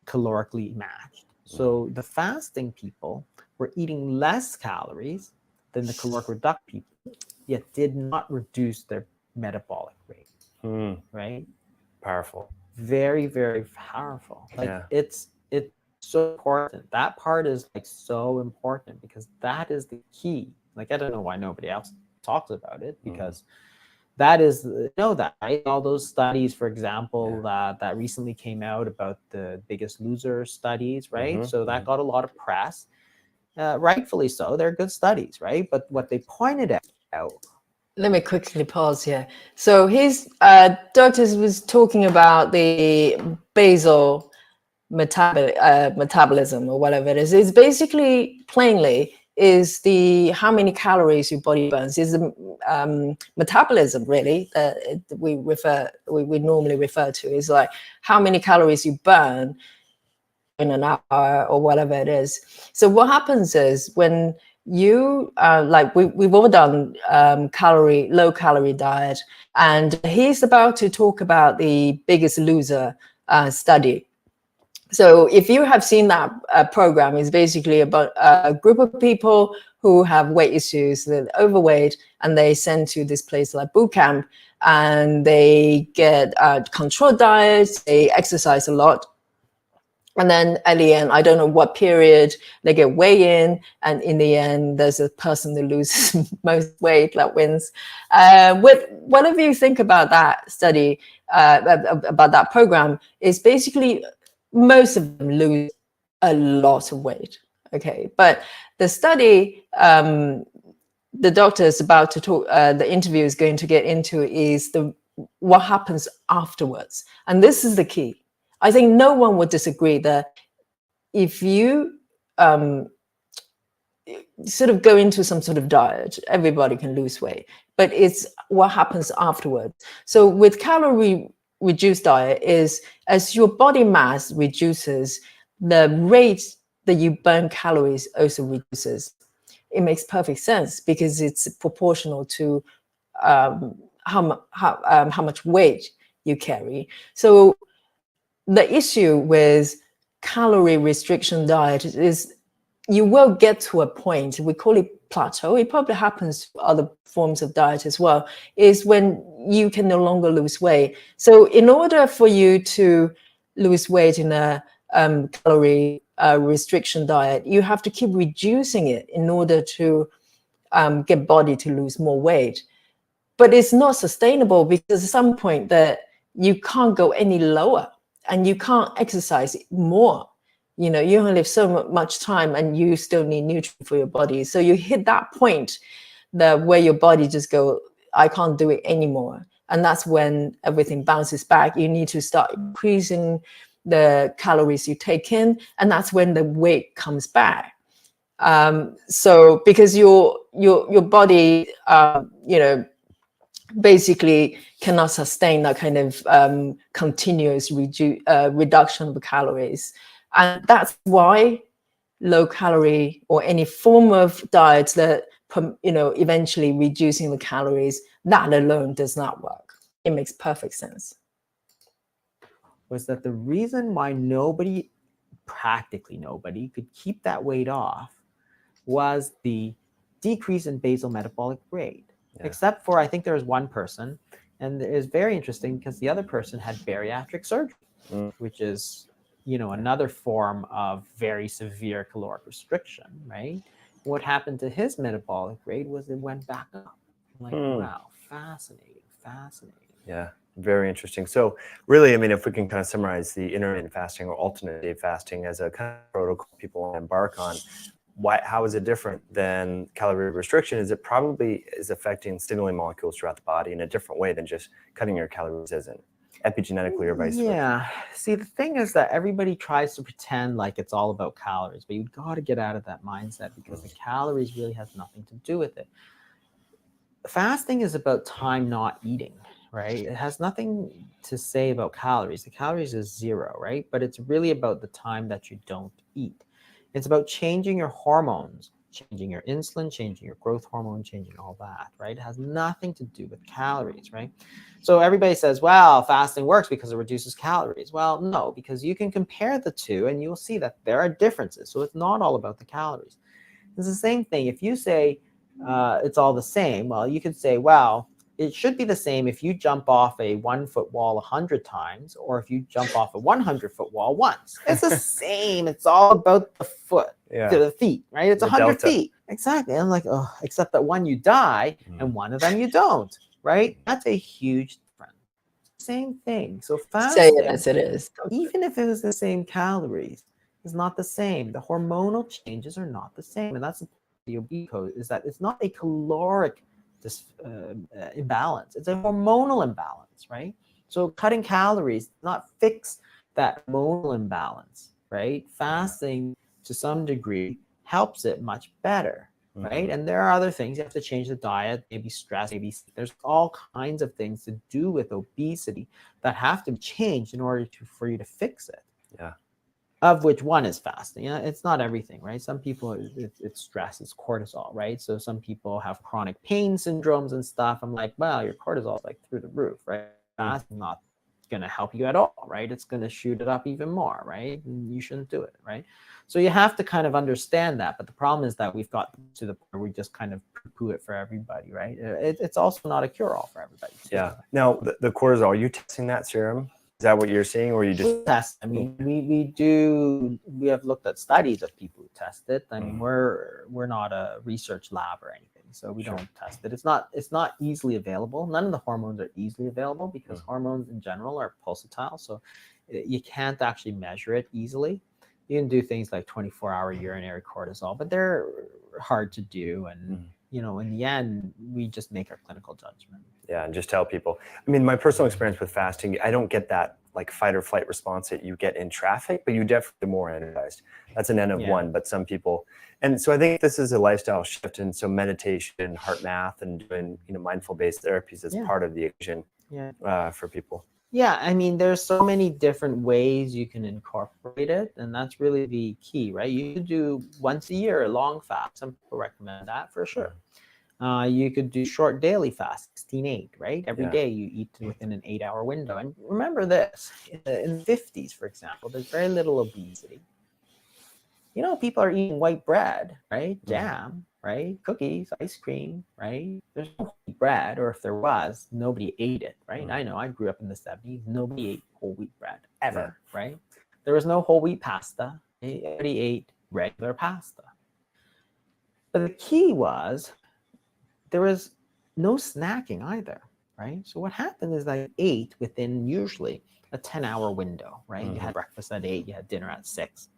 calorically matched. So the fasting people were eating less calories than the caloric reduct people, yet did not reduce their metabolic rate. Right? Powerful. Very, very powerful. Like it's so important. That part is like so important, because that is the key. Like, I don't know why nobody else talks about it, because that is, that, right? All those studies, for example, that recently came out about the Biggest Loser studies, right? So that got a lot of press, rightfully so. They're good studies, right? But what they pointed out. Let me quickly pause here. So his doctors was talking about the basal metabolism, or whatever it is. It's basically, plainly, is the how many calories your body burns. Is the metabolism, really, that we normally refer to, is like how many calories you burn in an hour or whatever it is. So what happens is, when you like we've all done low calorie diet, and he's about to talk about the Biggest Loser study. So if you have seen that program, it's basically about a group of people who have weight issues, they're overweight, and they send to this place like boot camp, and they get controlled diets, they exercise a lot. And then at the end, I don't know what period, they get weigh in, and in the end, there's a person that loses most weight that wins. Whatever you think about that study, about that program, is basically most of them lose a lot of weight. Okay, but the study, the doctor is about to talk, the interview is going to get into, is what happens afterwards, and this is the key. I think no one would disagree that if you sort of go into some sort of diet, everybody can lose weight, but it's what happens afterwards. So with calorie reduced diet, is as your body mass reduces, the rate that you burn calories also reduces. It makes perfect sense, because it's proportional to how much weight you carry. So the issue with calorie restriction diet is you will get to a point, we call it plateau. It probably happens to other forms of diet as well, is when you can no longer lose weight. So in order for you to lose weight in a calorie restriction diet, you have to keep reducing it in order to get body to lose more weight. But it's not sustainable, because at some point that you can't go any lower and you can't exercise more. You know, you only have so much time and you still need nutrients for your body. So you hit that point where your body just go, I can't do it anymore. And that's when everything bounces back. You need to start increasing the calories you take in, and that's when the weight comes back. So because your body, you know, basically cannot sustain that kind of continuous reduction of calories. And that's why low calorie or any form of diet that, you know, eventually reducing the calories, that alone does not work. It makes perfect sense. Was that the reason why practically nobody could keep that weight off was the decrease in basal metabolic rate. Except for, I think there was one person, and it is very interesting because the other person had bariatric surgery, which is, you know, another form of very severe caloric restriction, right? What happened to his metabolic rate was it went back up. I'm like, wow, fascinating. Yeah, very interesting. So really, I mean, if we can kind of summarize the intermittent fasting or alternate day fasting as a kind of protocol people want to embark on, how is it different than calorie restriction? Is it probably is affecting signaling molecules throughout the body in a different way than just cutting your calories isn't, epigenetically or vice versa? Yeah. See, the thing is that everybody tries to pretend like it's all about calories, but you've got to get out of that mindset, because the calories really has nothing to do with it. Fasting is about time not eating, right? It has nothing to say about calories. The calories is 0, right? But it's really about the time that you don't eat. It's about changing your hormones, changing your insulin, changing your growth hormone, changing all that, right? It has nothing to do with calories, right? So everybody says, well, fasting works because it reduces calories. Well, no, because you can compare the two and you'll see that there are differences. So it's not all about the calories. It's the same thing. If you say it's all the same, well, you could say, well, it should be the same if you jump off a 1-foot wall 100 times, or if you jump off a 100-foot wall once. It's the same. It's all about the foot to the feet, right? It's 100 feet. Exactly. And I'm like, oh, except that one you die and one of them you don't, right? That's a huge difference. Same thing. So fasting, say it as it is. even if it was the same calories, is not the same. The hormonal changes are not the same. And that's the obesity code, is that it's not a caloric imbalance. It's a hormonal imbalance, right? So cutting calories does not fix that hormonal imbalance, right? Fasting to some degree helps it much better, right? And there are other things. You have to change the diet, maybe stress, maybe there's all kinds of things to do with obesity that have to be changed in order for you to fix it. Yeah. Of which one is fasting. You know, it's not everything, right? Some people, it's stress, it's cortisol, right? So some people have chronic pain syndromes and stuff. I'm like, well, your cortisol is like through the roof, right? Fasting not going to help you at all, right? It's going to shoot it up even more, right? And you shouldn't do it, right? So you have to kind of understand that. But the problem is that we've got to the point where we just kind of poo-poo it for everybody, right? It's also not a cure-all for everybody. Yeah. Now, the cortisol, are you testing that serum? Is that what you're seeing, or you just test? I mean, we have looked at studies of people who test it. I mean, we're not a research lab or anything, so we don't test it. It's not easily available. None of the hormones are easily available because hormones in general are pulsatile, so you can't actually measure it easily. You can do things like 24-hour urinary cortisol, but they're hard to do, and you know, in the end, we just make our clinical judgment. Yeah, and just tell people. I mean, my personal experience with fasting, I don't get that like fight or flight response that you get in traffic, but you definitely more energized. That's an N of 1, but some people, and so I think this is a lifestyle shift, and so meditation, heart math, and doing, you know, mindful based therapies is part of the equation for people. Yeah, I mean, there's so many different ways you can incorporate it, and that's really the key, right? You could do once a year a long fast. Some people recommend that for sure. You could do short daily fast, 16-8, right? Every day you eat within an 8-hour window. And remember this, in the 50s, for example, there's very little obesity. You know, people are eating white bread, right? Jam, right? Cookies, ice cream, right? There's no wheat bread, or if there was, nobody ate it, right? I know, I grew up in the 70s. Nobody ate whole wheat bread, ever, right? There was no whole wheat pasta, Everybody ate regular pasta. But the key was there was no snacking either, right? So what happened is I ate within usually a 10-hour window, right? You had breakfast at 8, you had dinner at 6.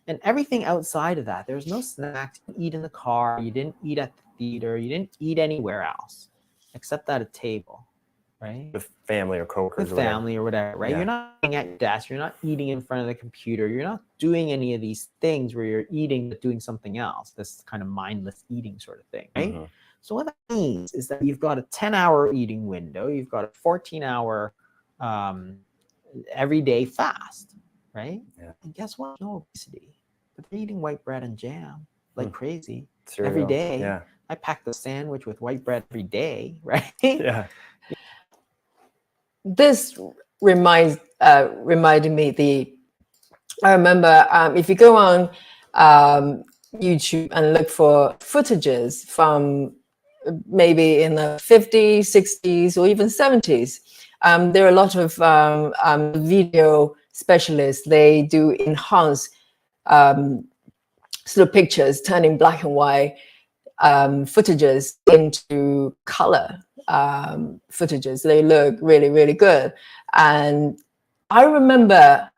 And everything outside of that, there was no snacks. You didn't eat in the car, you didn't eat at the theater, you didn't eat anywhere else except at a table, right? With family or coworkers. With family or whatever, right? Yeah. You're not eating at your desk, you're not eating in front of the computer, you're not doing any of these things where you're eating but doing something else, this kind of mindless eating sort of thing, right? So what that means is that you've got a 10-hour eating window, you've got a 14-hour everyday fast, right? Yeah. And guess what? No obesity. But they're eating white bread and jam like crazy Cereal. every day. Yeah. I packed a sandwich with white bread every day, right? Yeah. This reminded me I remember if you go on YouTube and look for footages from maybe in the 50s, 60s, or even 70s, there are a lot of video specialists. They do enhance sort of pictures, turning black and white footages into color footages. They look really, really good. And I remember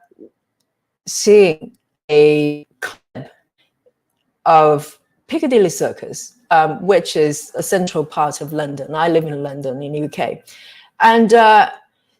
seeing a clip of Piccadilly Circus, which is a central part of London. I live in London, in the UK. And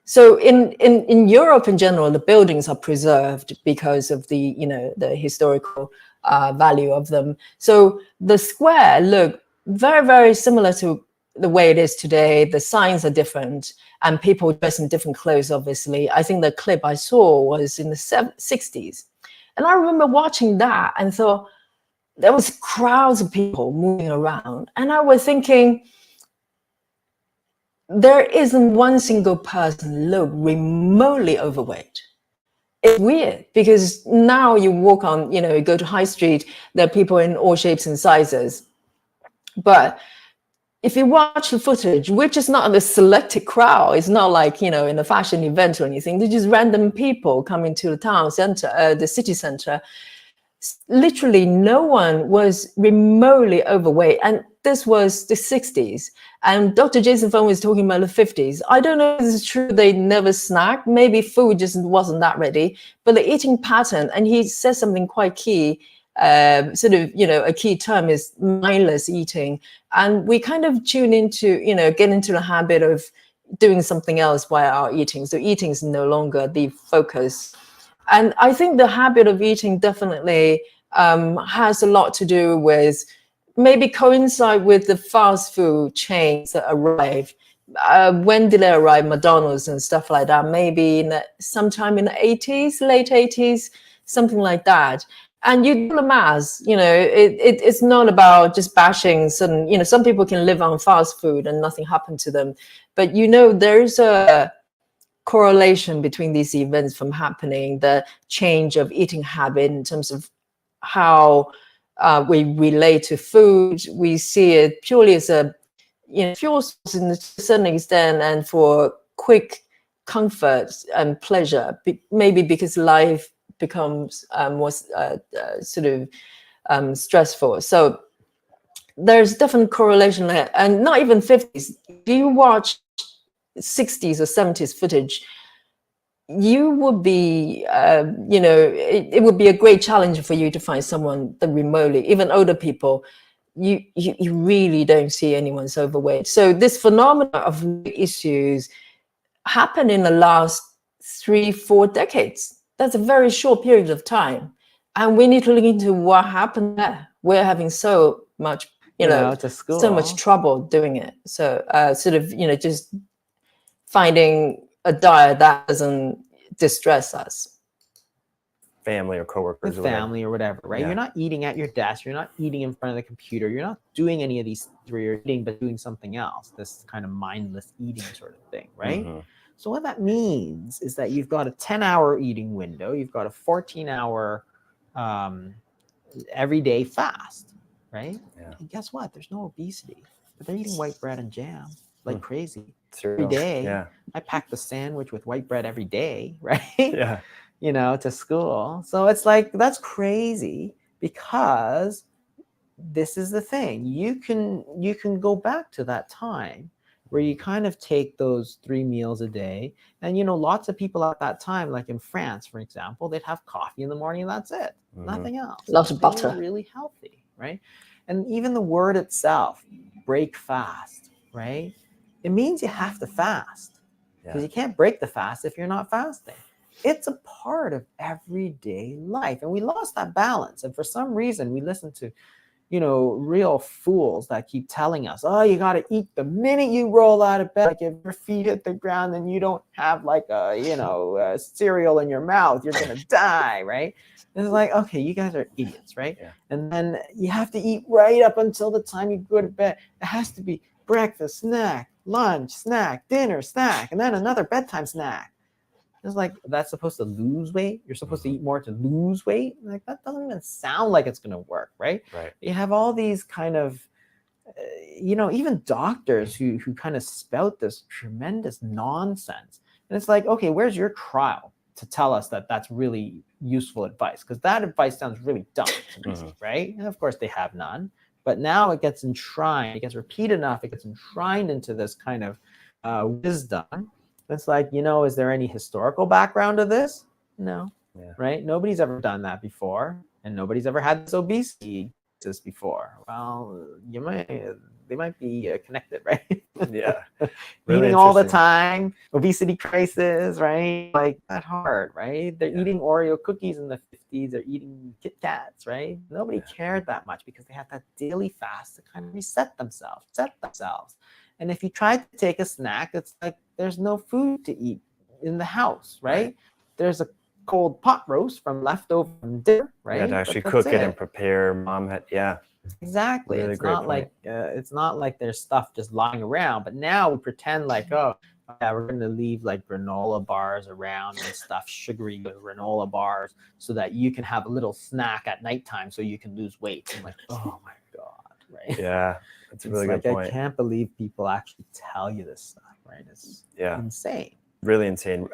so in Europe in general, the buildings are preserved because of the, the historical value of them. So the square looked very, very similar to the way it is today. The signs are different and people dress in different clothes, obviously. I think the clip I saw was in the 60s. And I remember watching that and thought there was crowds of people moving around. And I was thinking, there isn't one single person look remotely overweight. It's weird because now you walk on, you go to High Street, there are people in all shapes and sizes. But if you watch the footage, which is not a selected crowd, it's not like, in a fashion event or anything, they're just random people coming to the town center, the city center. Literally no one was remotely overweight. And this was the 60s. And Dr. Jason Fung was talking about the 50s. I don't know if it's true they never snacked. Maybe food just wasn't that ready. But the eating pattern, and he says something quite key, sort of, a key term is mindless eating. And we kind of tune into, get into the habit of doing something else while our eating. So eating is no longer the focus. And I think the habit of eating definitely has a lot to do with maybe coincide with the fast food chains that arrive. When did they arrive? McDonald's and stuff like that. Maybe sometime in the 80s, late 80s, something like that. And you do the math, it's not about just bashing some, some people can live on fast food and nothing happened to them. But, there's a correlation between these events from happening, the change of eating habit in terms of how we relate to food. We see it purely as a fuel source to a certain extent and for quick comfort and pleasure, maybe because life becomes more sort of stressful. So there's definite correlation there. And not even 50s. Do you watch 60s or 70s footage, you would be, it would be a great challenge for you to find someone that remotely, even older people, you really don't see anyone's overweight. So this phenomenon of issues happened in the last 3-4 decades. That's a very short period of time. And we need to look into what happened there. We're having so much, so much trouble doing it. So sort of, just finding a diet that doesn't distress us. Family or coworkers. With family or whatever, right? Yeah. You're not eating at your desk. You're not eating in front of the computer. You're not doing any of these things where you're eating, but doing something else, this kind of mindless eating sort of thing, right? So what that means is that you've got a 10-hour eating window. You've got a 14-hour everyday fast, right? Yeah. And guess what? There's no obesity, but they're eating white bread and jam like crazy. Cereal. Every day. Yeah. I packed a sandwich with white bread every day, right? Yeah. to school. So it's like, that's crazy, because this is the thing. You can go back to that time where you kind of take those 3 meals a day. And, lots of people at that time, like in France, for example, they'd have coffee in the morning and that's it. Nothing else. Lots of They were butter. really healthy, right? And even the word itself, break fast, right? It means you have to fast, because you can't break the fast if you're not fasting. It's a part of everyday life. And we lost that balance. And for some reason, we listen to real fools that keep telling us, oh, you got to eat the minute you roll out of bed. Like, if your feet hit the ground and you don't have like a cereal in your mouth, you're going to die, right? And it's like, okay, you guys are idiots, right? Yeah. And then you have to eat right up until the time you go to bed. It has to be breakfast, snack, lunch, snack, dinner, snack, and then another bedtime snack. It's like, that's supposed to lose weight? You're supposed to eat more to lose weight? Like, that doesn't even sound like it's going to work, right? Right. You have all these kind of, even doctors who kind of spout this tremendous nonsense. And it's like, okay, where's your trial to tell us that that's really useful advice? Because that advice sounds really dumb to me, right? And of course, they have none. But now it gets enshrined, it gets repeated enough, it gets enshrined into this kind of wisdom. It's like, is there any historical background to this? No, right? Nobody's ever done that before, and nobody's ever had this obesity before. Well, they might be connected, right? Yeah. Really Eating all the time, obesity crisis, right? Like, that hard, right? They're eating Oreo cookies in the 50s. They're eating Kit Kats, right? Nobody cared that much, because they had that daily fast to kind of reset themselves, set themselves. And if you try to take a snack, it's like there's no food to eat in the house, right? There's a cold pot roast from leftover from dinner, right? You had to actually cook it and prepare. Mom had, exactly. Really It's great not point. like it's not like there's stuff just lying around. But now we pretend like, oh yeah, we're gonna leave like granola bars around and stuff, sugary granola bars, so that you can have a little snack at nighttime so you can lose weight. I'm like, oh my god, right? Yeah, that's a really good point. I can't believe people actually tell you this stuff, right? It's insane. Really insane.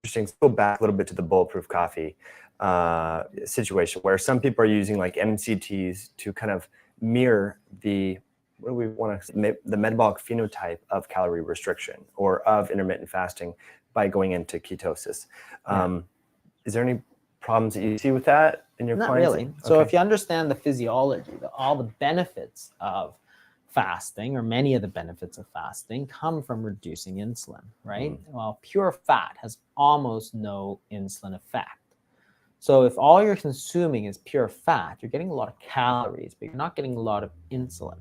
Interesting. Let's go back a little bit to the bulletproof coffee situation, where some people are using like MCTs to kind of mirror the metabolic phenotype of calorie restriction or of intermittent fasting by going into ketosis. Is there any problems that you see with that in your Not clients? really. So if you understand the physiology, all the benefits of fasting, or many of the benefits of fasting, come from reducing insulin, right? Well, pure fat has almost no insulin effect. So if all you're consuming is pure fat, you're getting a lot of calories, but you're not getting a lot of insulin,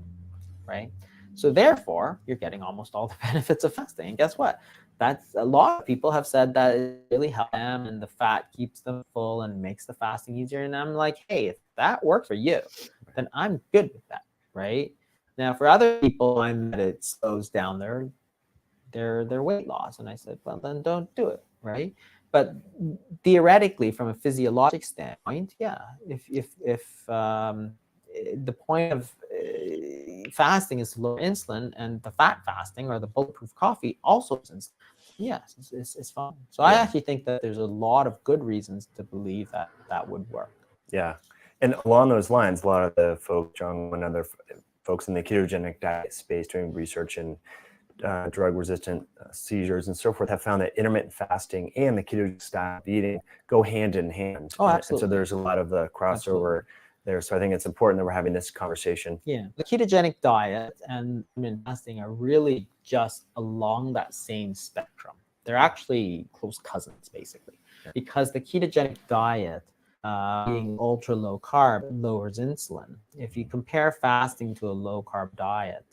right? So therefore, you're getting almost all the benefits of fasting. And guess what? That's a lot of people have said that it really helps them, and the fat keeps them full and makes the fasting easier. And I'm like, hey, if that works for you, then I'm good with that, right? Now, for other people, I find that it slows down their weight loss, and I said, well, then don't do it, right? But theoretically, from a physiologic standpoint, if the point of fasting is to lower insulin, and the fat fasting or the bulletproof coffee also is, yes, it's fine. So I actually think that there's a lot of good reasons to believe that that would work. Yeah, and along those lines, a lot of the folks, John and other folks in the ketogenic diet space doing research in drug-resistant seizures and so forth have found that intermittent fasting and the ketogenic style of eating go hand in hand. Oh, absolutely. And so there's a lot of the crossover there. So I think it's important that we're having this conversation. Yeah, the ketogenic diet and intermittent fasting are really just along that same spectrum. They're actually close cousins, basically, because the ketogenic diet, being ultra low carb, lowers insulin. If you compare fasting to a low carb diet,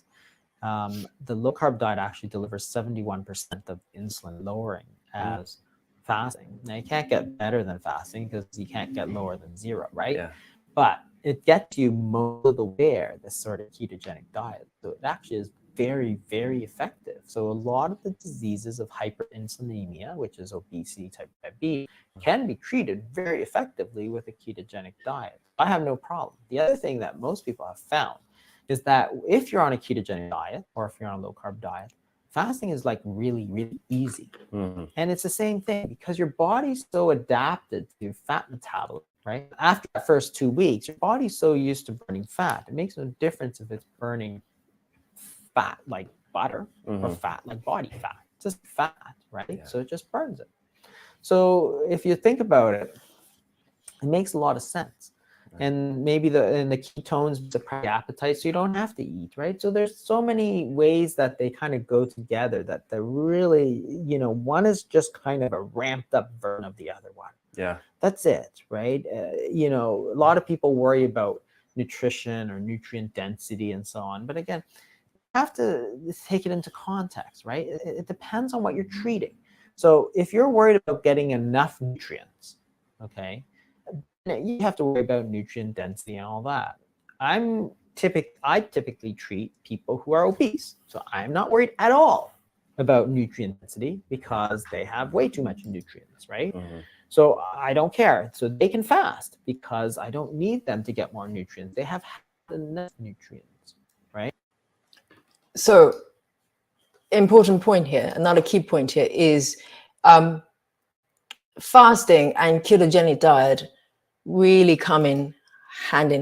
the low carb diet actually delivers 71% of insulin lowering as fasting. Now, you can't get better than fasting because you can't get lower than zero, right? Yeah. But it gets you most of the way, this sort of ketogenic diet. So it actually is very, very effective. So a lot of the diseases of hyperinsulinemia, which is obesity, type 2 diabetes, can be treated very effectively with a ketogenic diet. I have no problem. The other thing that most people have found is that if you're on a ketogenic diet, or if you're on a low carb diet, Fasting is like really, really easy. And it's the same thing because your body's so adapted to fat metabolism, right? After the first 2 weeks, your body's so used to burning fat. It makes no difference if it's burning fat like butter or fat like body fat. It's just fat, right? Yeah. So it just burns it. So if you think about it, it makes a lot of sense. And maybe the ketones depress appetite, so you don't have to eat, right? So there's so many ways that they kind of go together that they're really, you know, one is just kind of a ramped up version of the other one. Yeah, that's it, right? You know, a lot of people worry about nutrition or nutrient density and so on, but again, you have to take it into context, right? It depends on what you're treating. So if you're worried about getting enough nutrients, okay, you have to worry about nutrient density and all that. I typically treat people who are obese, so I'm not worried at all about nutrient density because they have way too much nutrients, right? So I don't care. So they can fast because I don't need them to get more nutrients. They have enough nutrients, right? So important point here, another key point here is fasting and ketogenic diet really come in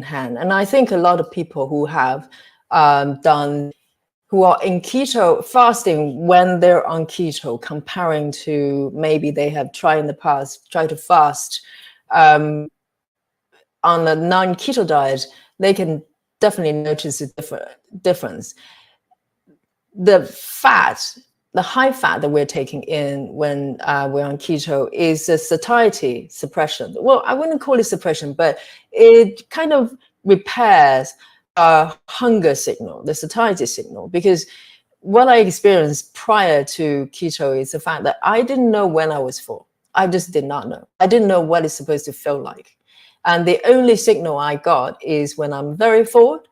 hand. And I think a lot of people who have who are in keto fasting, when they're on keto, comparing to maybe they have tried in the past, try to fast on a non-keto diet, they can definitely notice a difference. The high fat that we're taking in when we're on keto is a satiety suppression. Well, I wouldn't call it suppression, but it kind of repairs a hunger signal, the satiety signal, because what I experienced prior to keto is the fact that I didn't know when I was full. I just did not know. I didn't know what it's supposed to feel like. And the only signal I got is when I'm very full.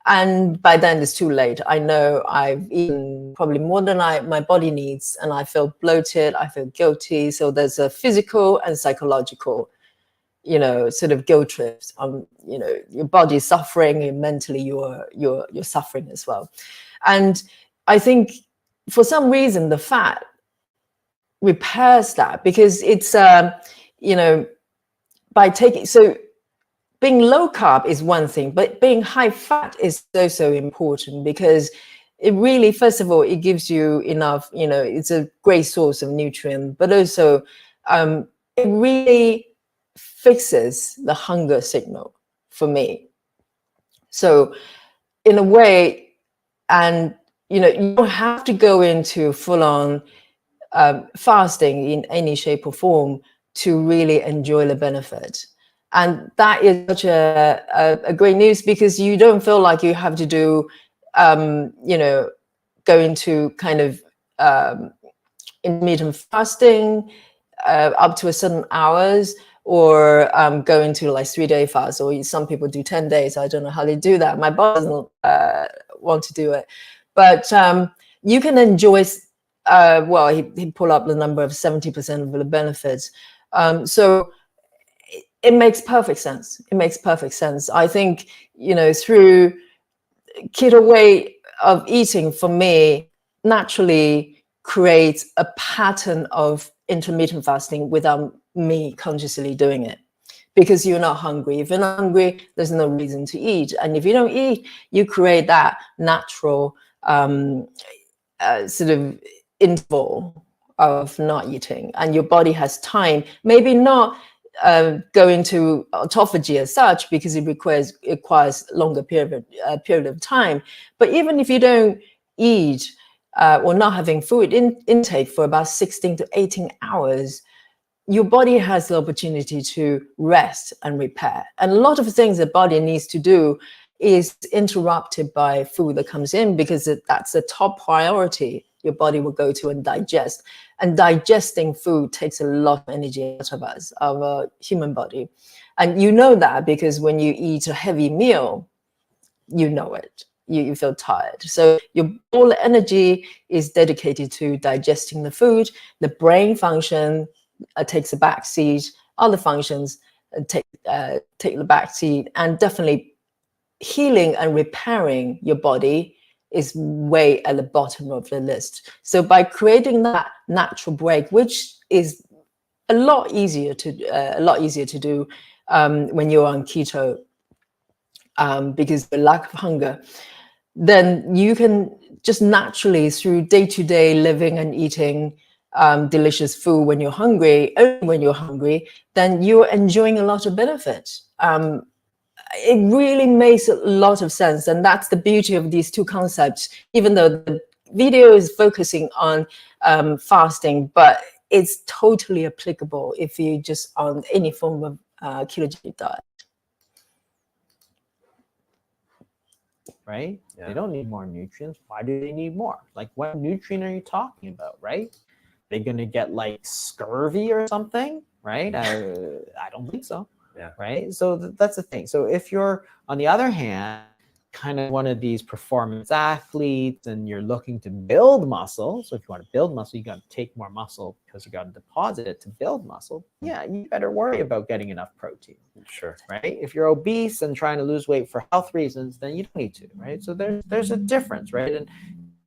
And by then it's too late. I know I've eaten probably more than my body needs, and I feel bloated, I feel guilty. So there's a physical and psychological, you know, sort of guilt trips. You know, your body's suffering, and mentally you're suffering as well. And I think for some reason the fat repairs that, because it's you know, by taking, so being low carb is one thing, but being high fat is so important, because it really, first of all, it gives you enough, you know, it's a great source of nutrient, but also it really fixes the hunger signal for me. So in a way, and you know, you don't have to go into full-on fasting in any shape or form to really enjoy the benefit. And that is such a great news, because you don't feel like you have to do, you know, go into kind of intermittent fasting up to a certain hours, or go into like 3-day fast, or some people do 10 days. I don't know how they do that. My body doesn't want to do it. But you can enjoy, well, he pulled up the number of 70% of the benefits. So it makes perfect sense. It makes perfect sense. I think, you know, through keto way of eating, for me, naturally creates a pattern of intermittent fasting without me consciously doing it, because you're not hungry. If you're not hungry, there's no reason to eat. And if you don't eat, you create that natural sort of interval of not eating, and your body has time, maybe not go into autophagy as such, because it requires longer period of time. But even if you don't eat or not having food intake for about 16 to 18 hours, your body has the opportunity to rest and repair. And a lot of things the body needs to do is interrupted by food that comes in, because that's the top priority your body will go to and digest. And digesting food takes a lot of energy out of us, of a human body. And you know that because when you eat a heavy meal, you know it. You feel tired. So your all the is dedicated to digesting the food. The brain function takes a back seat. Other functions take the back seat, and definitely healing and repairing your body is way at the bottom of the list. So by creating that natural break, which is a lot easier to do when you're on keto, because the lack of hunger, then you can just naturally, through day-to-day living and eating delicious food when you're hungry, only when you're hungry, then you're enjoying a lot of benefit. It really makes a lot of sense, and that's the beauty of these two concepts. Even though the video is focusing on fasting, but it's totally applicable if you just on any form of ketogenic diet. Right? Yeah. They don't need more nutrients. Why do they need more? Like, what nutrient are you talking about, right? They're gonna get like scurvy or something, right? I don't think so. Yeah. Right. So that's the thing. So if you're, on the other hand, kind of one of these performance athletes and you're looking to build muscle, so if you want to build muscle, you got to take more muscle because you got to deposit it to build muscle. Yeah, you better worry about getting enough protein. Sure. Right. If you're obese and trying to lose weight for health reasons, then you don't need to. Right. So there's a difference, right? And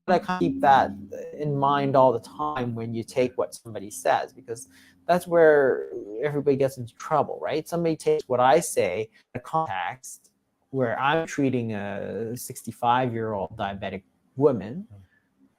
I kind of keep that in mind all the time when you take what somebody says, because that's where everybody gets into trouble, right? Somebody takes what I say in a context where I'm treating a 65-year-old diabetic woman,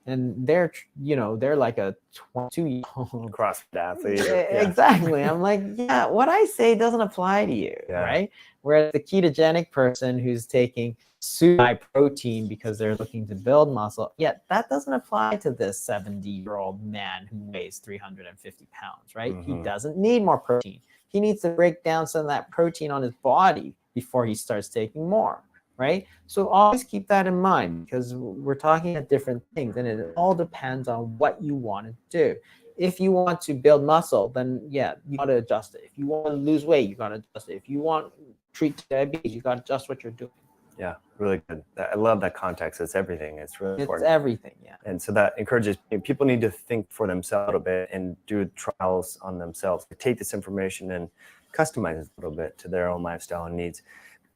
and they're like a 22-year-old CrossFit athlete. Yeah. Exactly. I'm like, yeah, what I say doesn't apply to you, right? Whereas the ketogenic person who's taking super high protein because they're looking to build muscle, yet that doesn't apply to this 70-year-old man who weighs 350 pounds, right? He doesn't need more protein. He needs to break down some of that protein on his body before he starts taking more. Right? So always keep that in mind, because we're talking about different things, and it all depends on what you want to do. If you want to build muscle, then yeah, you got to adjust it. If you want to lose weight, you got to adjust it. If you want to treat diabetes, you got to adjust what you're doing. Yeah, really good. I love that context. It's everything. It's really important. It's everything, yeah. And so that encourages people need to think for themselves a little bit and do trials on themselves. Take this information and customize it a little bit to their own lifestyle and needs.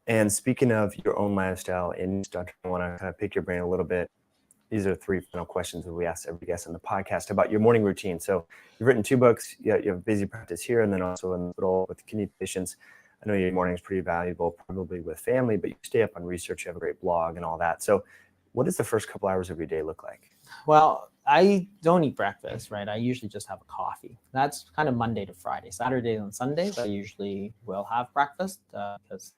And speaking of your own lifestyle, and Dr., I want to kind of pick your brain a little bit. These are 3 final questions that we ask every guest on the podcast about your morning routine. So you've written 2 books. You have a busy practice here, and then also in the hospital with kidney patients. I know your morning is pretty valuable, probably with family, but you stay up on research. You have a great blog and all that. So what does the first couple hours of your day look like? Well, I don't eat breakfast, right? I usually just have a coffee. That's kind of Monday to Friday. Saturdays and Sundays, I usually will have breakfast because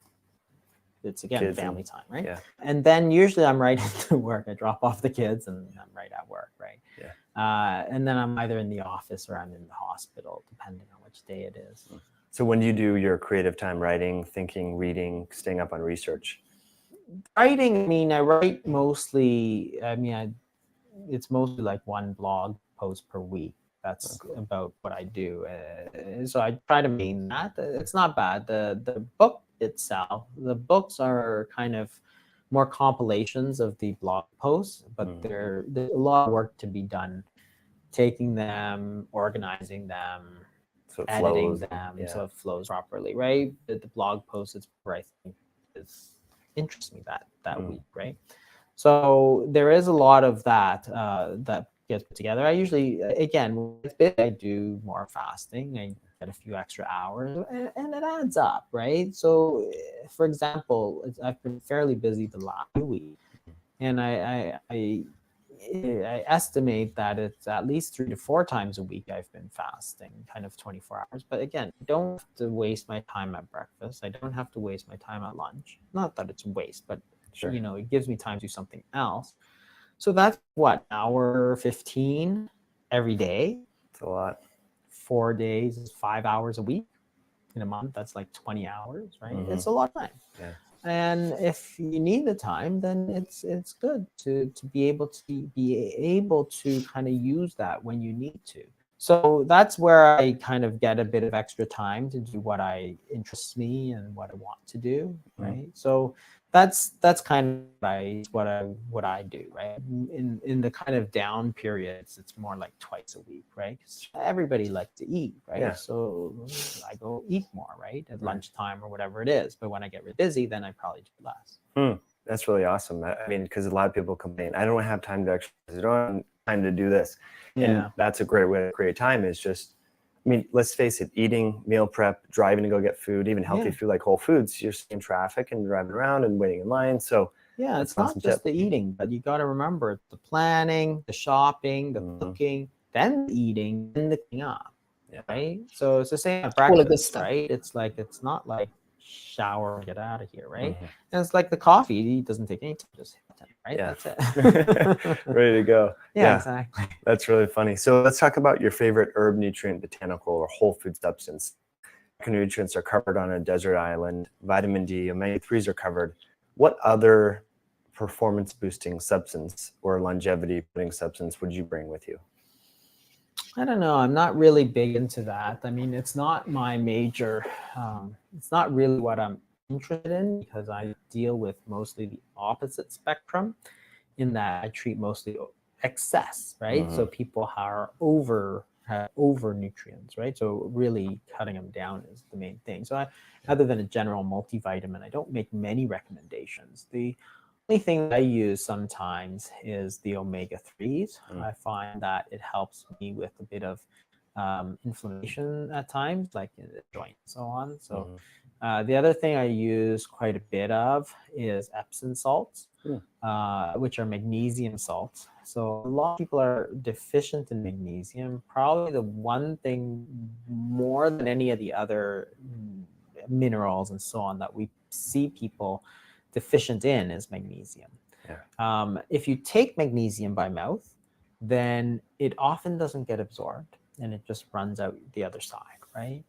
it's, again, kids family time, right? Yeah. And then usually I'm right into work. I drop off the kids and I'm right at work, right? Yeah. And then I'm either in the office or I'm in the hospital, depending on which day it is. So when you do your creative time, writing, thinking, reading, staying up on research? Writing, I write mostly, it's mostly like 1 blog post per week. That's about what I do. So I try to maintain that. It's not bad. The book itself, the books are kind of more compilations of the blog posts, but there's a lot of work to be done, taking them, organizing them, so editing them, so it flows properly, right? The blog posts, it's where I think interests me that week, right? So there is a lot of that that gets put together. I usually, again, when it's busy, I do more fasting. I get a few extra hours, and it adds up, right? So, for example, I've been fairly busy the last week, and I estimate that it's at least 3 to 4 times a week I've been fasting, kind of 24 hours. But again, I don't have to waste my time at breakfast. I don't have to waste my time at lunch. Not that it's waste, but sure, it gives me time to do something else. So that's what, hour 15 every day. It's a lot. 4 days is 5 hours a week. In a month, that's like 20 hours, right? It's a lot of time. Yeah. And if you need the time, then it's good to be able to kind of use that when you need to. So that's where I kind of get a bit of extra time to do what interests me and what I want to do, right? So that's kind of what I do, right? In the kind of down periods, it's more like twice a week, right? Because everybody likes to eat, right? Yeah. So I go eat more, right, at lunchtime or whatever it is. But when I get really busy, then I probably do less. That's really awesome. I mean, because a lot of people complain, I don't have time to exercise. I don't have time to do this. Yeah. And that's a great way to create time is just, I mean, let's face it, eating, meal prep, driving to go get food, even healthy food like Whole Foods, you're seeing traffic and driving around and waiting in line. So yeah, it's not just the eating, but you got to remember the planning, the shopping, the cooking, then the eating, then the cleaning up, right? So it's the same at breakfast, right? It's like, it's not like shower and get out of here, right? And it's like the coffee, it doesn't take any time, just hit it, right? Yeah. That's it. Ready to go. Yeah, exactly. That's really funny. So let's talk about your favorite herb, nutrient, botanical, or whole food substance. Macronutrients are covered on a desert island. Vitamin D, omega-3s are covered. What other performance boosting substance or longevity boosting substance would you bring with you? I don't know. I'm not really big into that. I mean, it's not my major, it's not really what I'm interested in, because I deal with mostly the opposite spectrum in that I treat mostly excess, right? So people have over nutrients, right? So really cutting them down is the main thing. So other than a general multivitamin, I don't make many recommendations. The only thing that I use sometimes is the omega-3s. I find that it helps me with a bit of inflammation at times, like in the joints and so on. So the other thing I use quite a bit of is Epsom salts, which are magnesium salts. So a lot of people are deficient in magnesium. Probably the one thing more than any of the other minerals and so on that we see people deficient in is magnesium. If you take magnesium by mouth, then it often doesn't get absorbed and it just runs out the other side, right?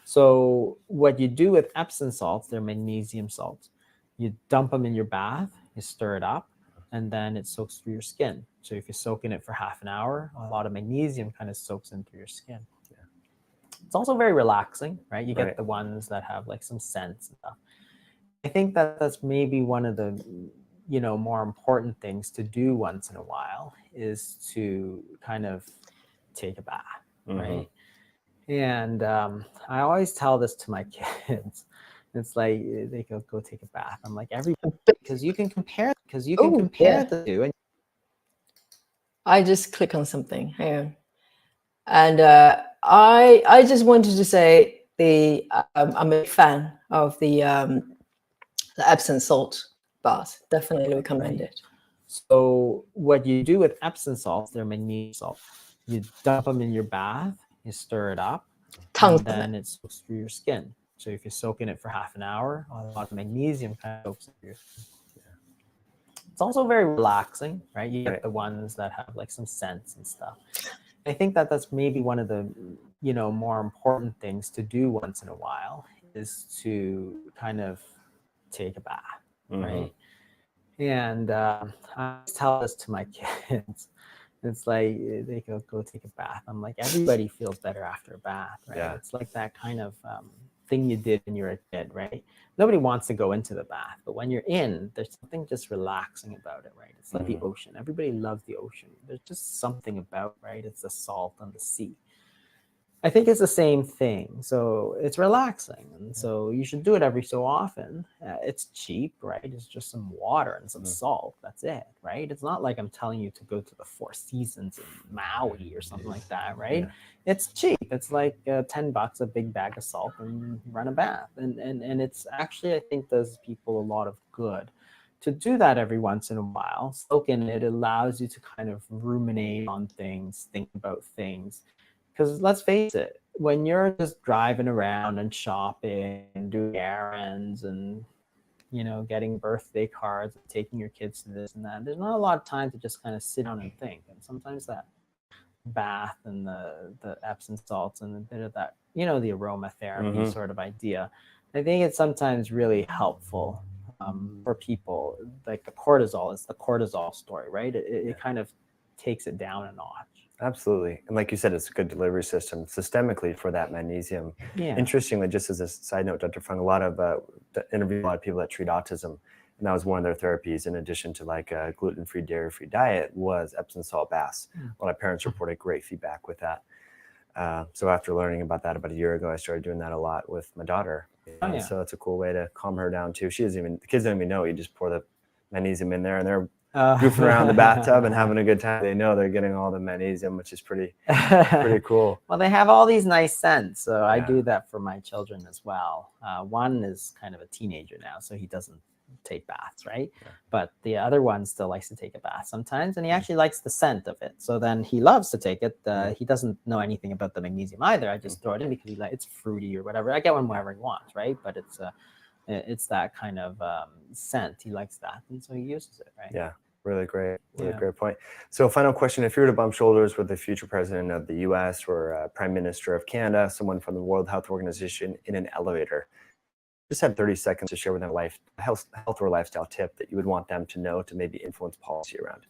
So what you do with Epsom salts, they're magnesium salts, you dump them in your bath, you stir it up, and then it soaks through your skin. So if you soak in it for half an hour, a lot of magnesium kind of soaks in through your skin. It's also very relaxing, right? You get the ones that have like some scents and stuff. I think that that's maybe one of the, more important things to do once in a while is to kind of take a bath, right? And I always tell this to my kids. It's like they go take a bath. I'm like, because you can compare the two. And I just click on something. Hang on. And I just wanted to say I'm a fan of the Epsom salt bath. Definitely recommend it. So what you do with Epsom salts, they're magnesium salt. You dump them in your bath, you stir it up, and then it soaks through your skin. So if you soak in it for half an hour, a lot of magnesium kind of soaks through your skin. It's also very relaxing, right? You get the ones that have like some scents and stuff. I think that that's maybe one of the, more important things to do once in a while is to kind of take a bath, right? And I tell this to my kids. It's like they go take a bath. I'm like, everybody feels better after a bath, right? It's like that kind of thing you did when you were a kid, right? Nobody wants to go into the bath, but when you're in, there's something just relaxing about it, right? It's like the ocean. Everybody loves the ocean. There's just something about, right? It's the salt on the sea. I think it's the same thing. So it's relaxing. And so you should do it every so often. It's cheap, right? It's just some water and some salt. That's it, right? It's not like I'm telling you to go to the Four Seasons in Maui or something like that, right? It's cheap. It's like $10, a big bag of salt, and run a bath. And it's actually, I think, does people a lot of good to do that every once in a while. Soak in it allows you to kind of ruminate on things, think about things. Because let's face it, when you're just driving around and shopping and doing errands and, getting birthday cards and taking your kids to this and that, there's not a lot of time to just kind of sit down and think. And sometimes that bath and the Epsom salts and a bit of that, the aromatherapy sort of idea, I think it's sometimes really helpful for people. Like the cortisol, it's the cortisol story, right? It kind of takes it down a notch. Absolutely. And like you said, it's a good delivery system systemically for that magnesium. Interestingly, just as a side note, Dr. Fung, interviewed a lot of people that treat autism, and that was one of their therapies in addition to like a gluten-free, dairy-free diet was Epsom salt baths. A lot of parents reported great feedback with that. So after learning about that about a year ago, I started doing that a lot with my daughter. So it's a cool way to calm her down too. The kids don't even know. You just pour the magnesium in there, and they're goofing around the bathtub and having a good time. They know they're getting all the magnesium, which is pretty cool. Well, they have all these nice scents, so I do that for my children as well. One is kind of a teenager now, so he doesn't take baths, right? But the other one still likes to take a bath sometimes, and he actually likes the scent of it. So then he loves to take it. He doesn't know anything about the magnesium either. I just throw it in because it's fruity or whatever. I get one whenever he wants, right? But it's that kind of scent. He likes that, and so he uses it, right? Yeah, really great point. So final question, if you were to bump shoulders with the future president of the US or Prime Minister of Canada, someone from the World Health Organization in an elevator, just have 30 seconds to share with them a health or lifestyle tip that you would want them to know to maybe influence policy around.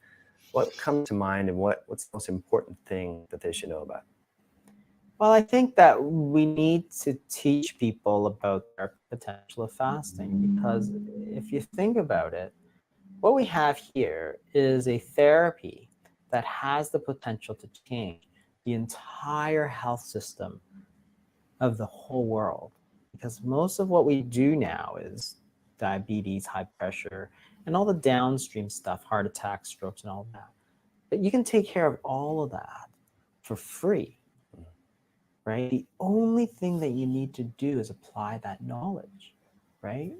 What comes to mind, and what's the most important thing that they should know about? Well, I think that we need to teach people about their potential of fasting, because if you think about it, what we have here is a therapy that has the potential to change the entire health system of the whole world. Because most of what we do now is diabetes, high pressure, and all the downstream stuff, heart attacks, strokes, and all that. But you can take care of all of that for free. Right? The only thing that you need to do is apply that knowledge, right?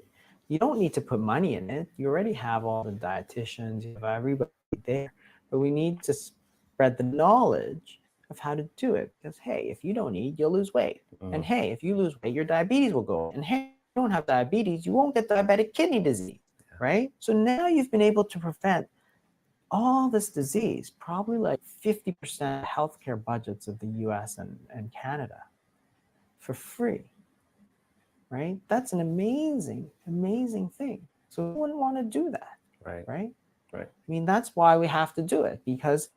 You don't need to put money in it. You already have all the dietitians, you have everybody there, but we need to spread the knowledge of how to do it. Because hey, if you don't eat, you'll lose weight. And hey, if you lose weight, your diabetes will go. And hey, if you don't have diabetes, you won't get diabetic kidney disease, right? So now you've been able to prevent all this disease, probably like 50% healthcare budgets of the US and Canada for free, right? That's an amazing, amazing thing. So who wouldn't want to do that, right? I mean, that's why we have to do it, because,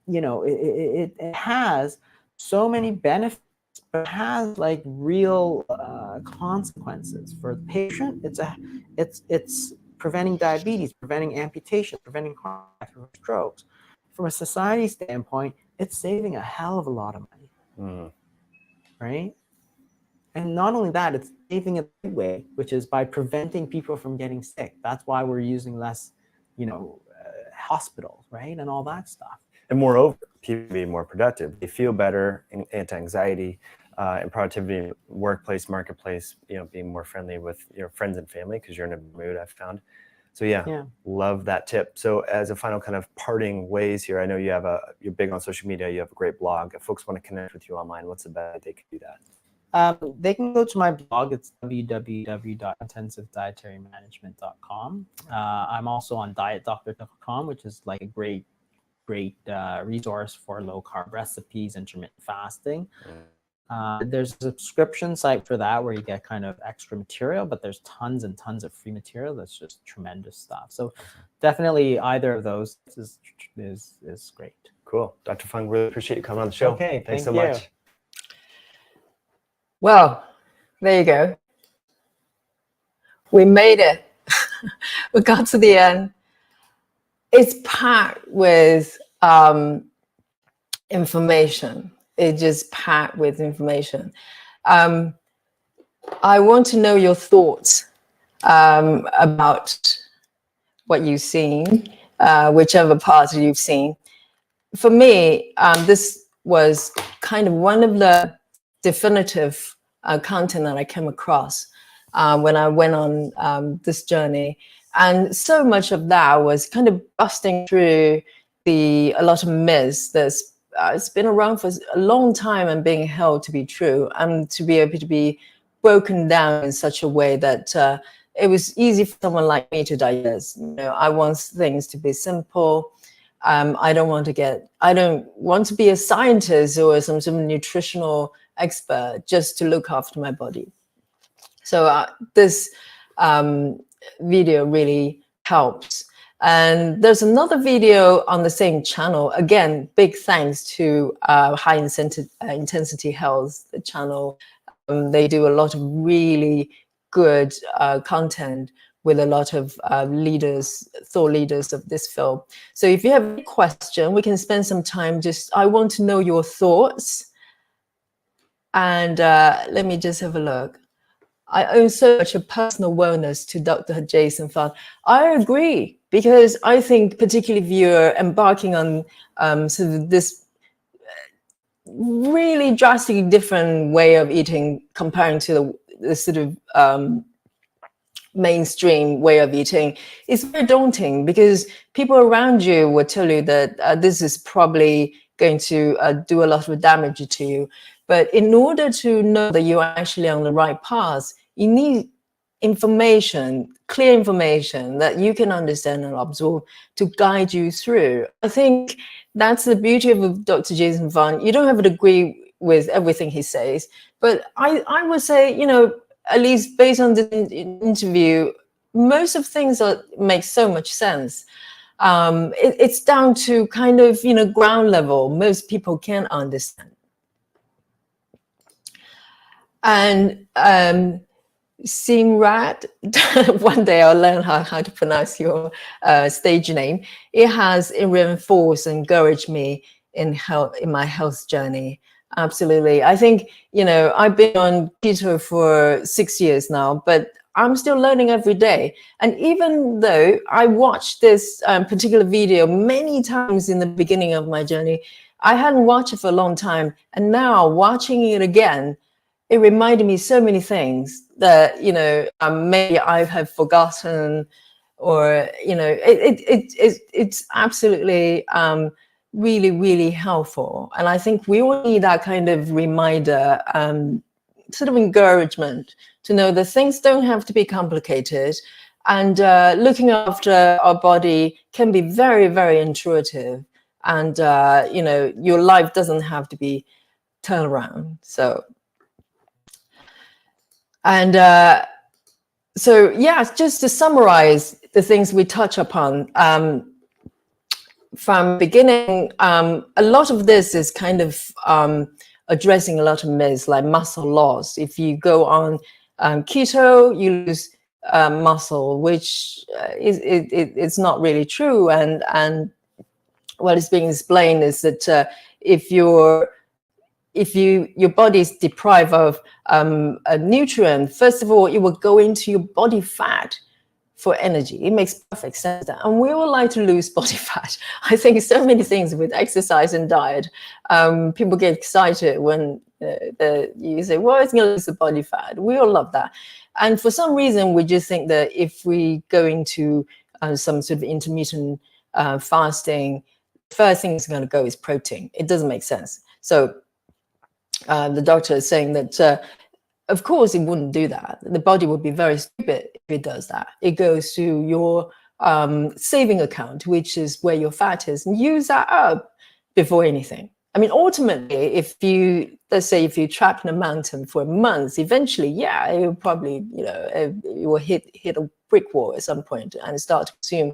you know, it has so many benefits, but it has like real consequences for the patient. It's preventing diabetes, preventing amputation, preventing heart attacks, strokes. From a society standpoint, it's saving a hell of a lot of money, right? And not only that, it's saving a big way, which is by preventing people from getting sick. That's why we're using less, hospitals, right? And all that stuff. And moreover, people be more productive. They feel better in anti-anxiety and productivity, workplace, marketplace, being more friendly with your friends and family because you're in a mood, I've found. So love that tip. So as a final kind of parting ways here, I know you're big on social media, you have a great blog. If folks want to connect with you online, what's the best way they can do that? They can go to my blog. It's www.intensivedietarymanagement.com. I'm also on dietdoctor.com, which is like a great resource for low carb recipes, intermittent fasting. There's a subscription site for that where you get kind of extra material, but there's tons and tons of free material that's just tremendous stuff. So definitely either of those is great. Cool. Dr. Fung, really appreciate you coming on the show. Okay, thanks so much. Well, there you go. We made it. We got to the end. It's packed with information. It's just packed with information. I want to know your thoughts about what you've seen, whichever part you've seen. For me, this was kind of one of the definitive content that I came across when I went on this journey. And so much of that was kind of busting through a lot of myths that's it's been around for a long time and being held to be true, and to be able to be broken down in such a way that it was easy for someone like me to digest. I want things to be simple. I don't want to be a scientist or some sort of nutritional expert just to look after my body. So this video really helps. And there's another video on the same channel. Again, big thanks to High Intensity Health channel. They do a lot of really good content with a lot of thought leaders of this field. So if you have a question, we can spend some time I want to know your thoughts. And let me just have a look. I owe so much of personal wellness to Dr. Jason Fung. I agree, because I think particularly if you're embarking on sort of this really drastically different way of eating comparing to the sort of mainstream way of eating, it's very daunting, because people around you will tell you that this is probably going to do a lot of damage to you. But in order to know that you're actually on the right path, you need information, clear information that you can understand and absorb to guide you through. I think that's the beauty of Dr. Jason Fung. You don't have to agree with everything he says, but I would say, you know, at least based on the interview, most of things make so much sense. It's down to kind of, you know, ground level. Most people can understand. And Simrat, one day I'll learn how to pronounce your stage name. It has reinforced and encouraged me in my health journey. Absolutely. I think, you know, I've been on keto for 6 years now, but I'm still learning every day. And even though I watched this particular video many times in the beginning of my journey, I hadn't watched it for a long time. And now watching it again, it reminded me so many things that, you know, maybe I have forgotten, or, you know, it's absolutely really, really helpful. And I think we all need that kind of reminder, sort of encouragement to know that things don't have to be complicated. And looking after our body can be very, very intuitive. And, you know, your life doesn't have to be turned around. So, and so, yeah, just to summarize the things we touch upon, from beginning, a lot of this is kind of addressing a lot of myths like muscle loss. If you go on keto, you lose muscle, which it's not really true. And what is being explained is that if your body is deprived of a nutrient, first of all, it will go into your body fat for energy. It makes perfect sense. And we all like to lose body fat. I think so many things with exercise and diet. People get excited when you say, well, it's going to lose the body fat. We all love that. And for some reason, we just think that if we go into some sort of intermittent fasting, first thing is going to go is protein. It doesn't make sense. So the doctor is saying that of course, it wouldn't do that. The body would be very stupid if it does that. It goes to your saving account, which is where your fat is, and use that up before anything. I mean, ultimately, if you, let's say, if you trap in a mountain for a month, eventually, yeah, it will probably, you know, it will hit a brick wall at some point and start to consume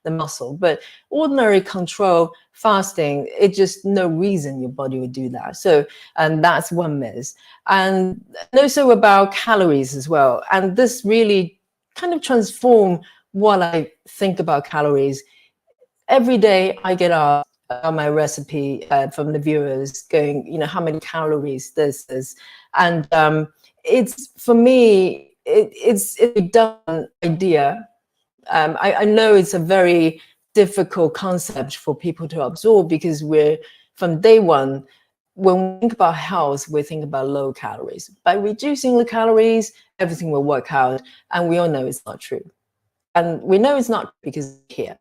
the muscle. But ordinary control fasting, it's just no reason your body would do that. So, and that's one myth. And also about calories as well. And this really kind of transformed what I think about calories. Every day I get asked my recipe from the viewers going, you know, how many calories this is. And it's, for me, it's a dumb idea. I know it's a very difficult concept for people to absorb, because we're, from day one, when we think about health, we think about low calories. By reducing the calories, everything will work out. And we all know it's not true. And we know it's not because it's here.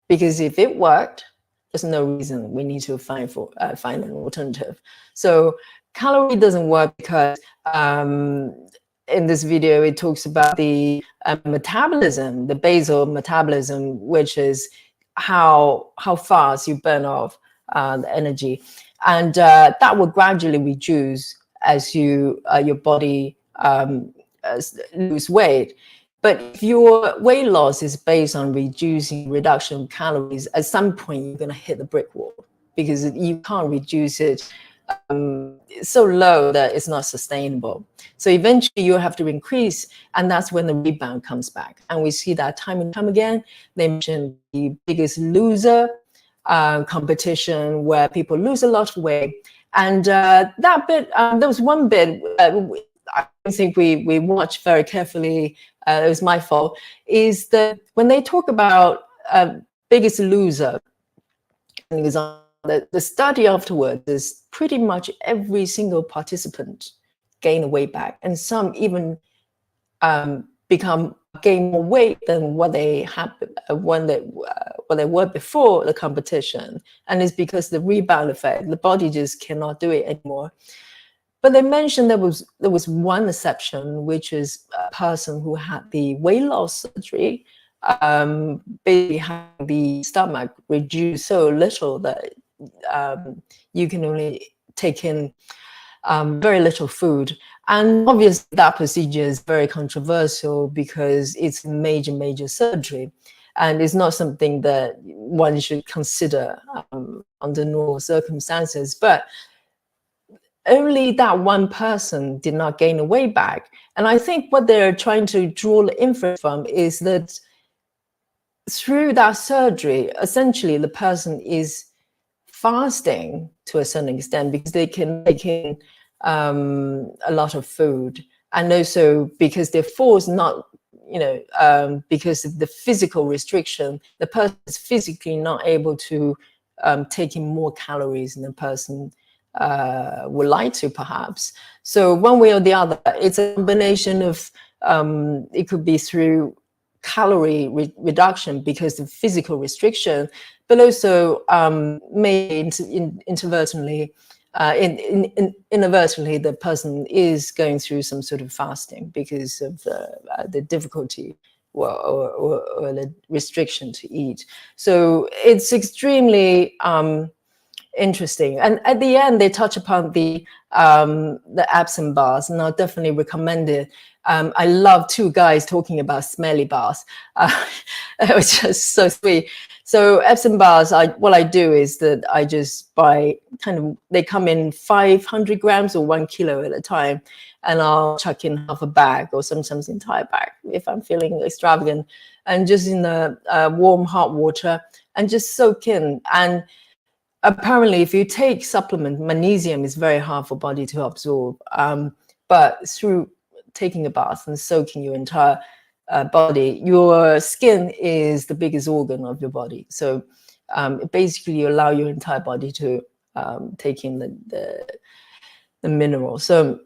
Because if it worked, there's no reason we need to find an alternative. So calorie doesn't work because in this video, it talks about the metabolism, the basal metabolism, which is how fast you burn off the energy. And that will gradually reduce as your body lose weight. But if your weight loss is based on reduction of calories, at some point you're going to hit the brick wall, because you can't reduce it so low that it's not sustainable. So eventually you have to increase, and that's when the rebound comes back. And we see that time and time again. They mentioned the Biggest Loser competition where people lose a lot of weight. And that bit, there was one bit, think we watched very carefully, it was my fault, is that when they talk about Biggest Loser, the study afterwards is pretty much every single participant gain weight back, and some even gain more weight than what they had when they were before the competition. And it's because the rebound effect, the body just cannot do it anymore. But they mentioned there was one exception, which is a person who had the weight loss surgery, basically having the stomach reduced so little that you can only take in very little food. And obviously that procedure is very controversial because it's a major surgery, and it's not something that one should consider under normal circumstances. But only that one person did not gain the weight back. And I think what they're trying to draw the inference from is that through that surgery, essentially the person is fasting to a certain extent because they can take in a lot of food, and also because they're forced not, because of the physical restriction, the person is physically not able to take in more calories than the person would like to, perhaps. So one way or the other, it's a combination of it could be through calorie reduction because of physical restriction, but also maybe inadvertently the person is going through some sort of fasting because of the difficulty or the restriction to eat. So it's extremely interesting. And at the end, they touch upon the absent bars, and I'll definitely recommend it. I love two guys talking about smelly bars. It was just so sweet. So Epsom bars, what I do is that I just buy they come in 500 grams or 1 kilo at a time, and I'll chuck in half a bag or sometimes the entire bag if I'm feeling extravagant, and just in the warm hot water and just soak in. And apparently if you take supplement, magnesium is very hard for body to absorb, but through taking a bath and soaking your entire body, your skin is the biggest organ of your body. So basically you allow your entire body to take in the minerals. So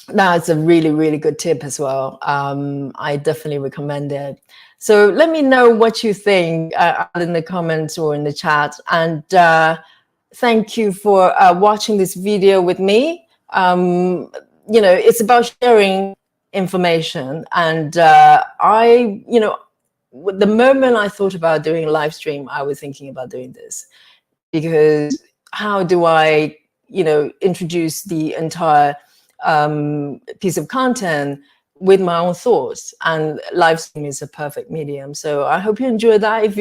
that's a really good tip as well. I definitely recommend it. So let me know what you think in the comments or in the chat. And thank you for watching this video with me. It's about sharing information. And the moment I thought about doing a live stream, I was thinking about doing this, because how do I, introduce the entire piece of content with my own thoughts, and live stream is a perfect medium. So I hope you enjoyed that. If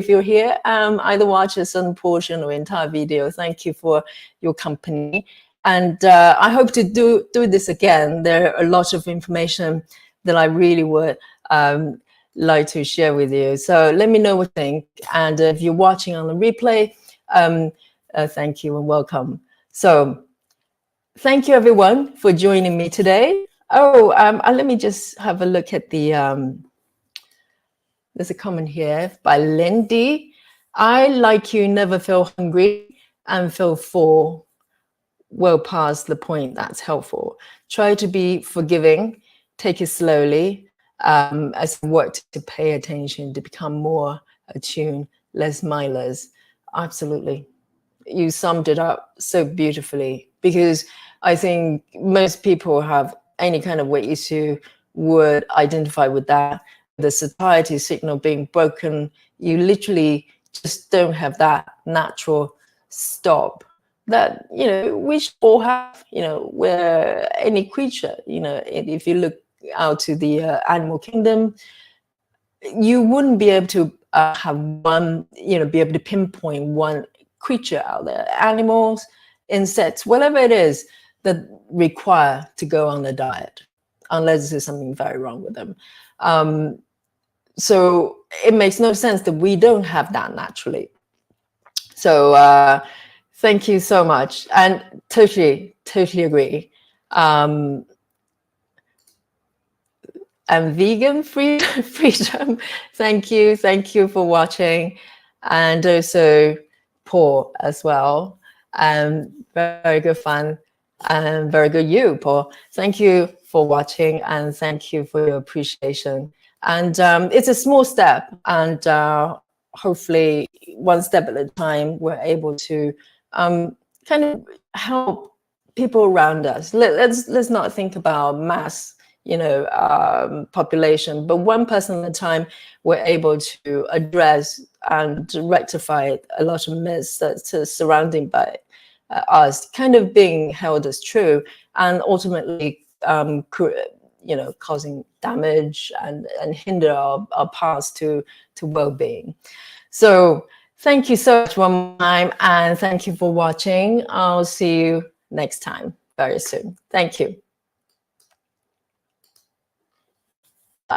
you're here, either watch a certain portion or entire video, thank you for your company. And I hope to do this again. There are a lot of information that I really would like to share with you. So let me know what you think. And if you're watching on the replay, thank you and welcome. So thank you everyone for joining me today. Oh, let me just have a look at the, there's a comment here by Lindy. I, like you, never feel hungry and feel full. Well past the point that's helpful. Try to be forgiving, take it slowly, as I work to pay attention, to become more attuned, less mindless. Absolutely. You summed it up so beautifully, because I think most people have any kind of weight issue would identify with that. The satiety signal being broken, you literally just don't have that natural stop that, we should all have, where any creature, if you look out to the animal kingdom, you wouldn't be able to have one, be able to pinpoint one creature out there, animals, insects, whatever it is that require to go on a diet, unless there's something very wrong with them. So it makes no sense that we don't have that naturally. So thank you so much, and totally agree. and vegan freedom. Thank you for watching, and also Paul as well. Very good fun, and very good you, Paul. Thank you for watching, and thank you for your appreciation. And it's a small step, and hopefully one step at a time, we're able to kind of help people around us. Let's not think about mass, population, but one person at a time, we're able to address and rectify a lot of myths that's surrounding by us, kind of being held as true, and ultimately, causing damage and hinder our paths to well-being. So thank you so much one more time, and thank you for watching. I'll see you next time very soon. Thank you.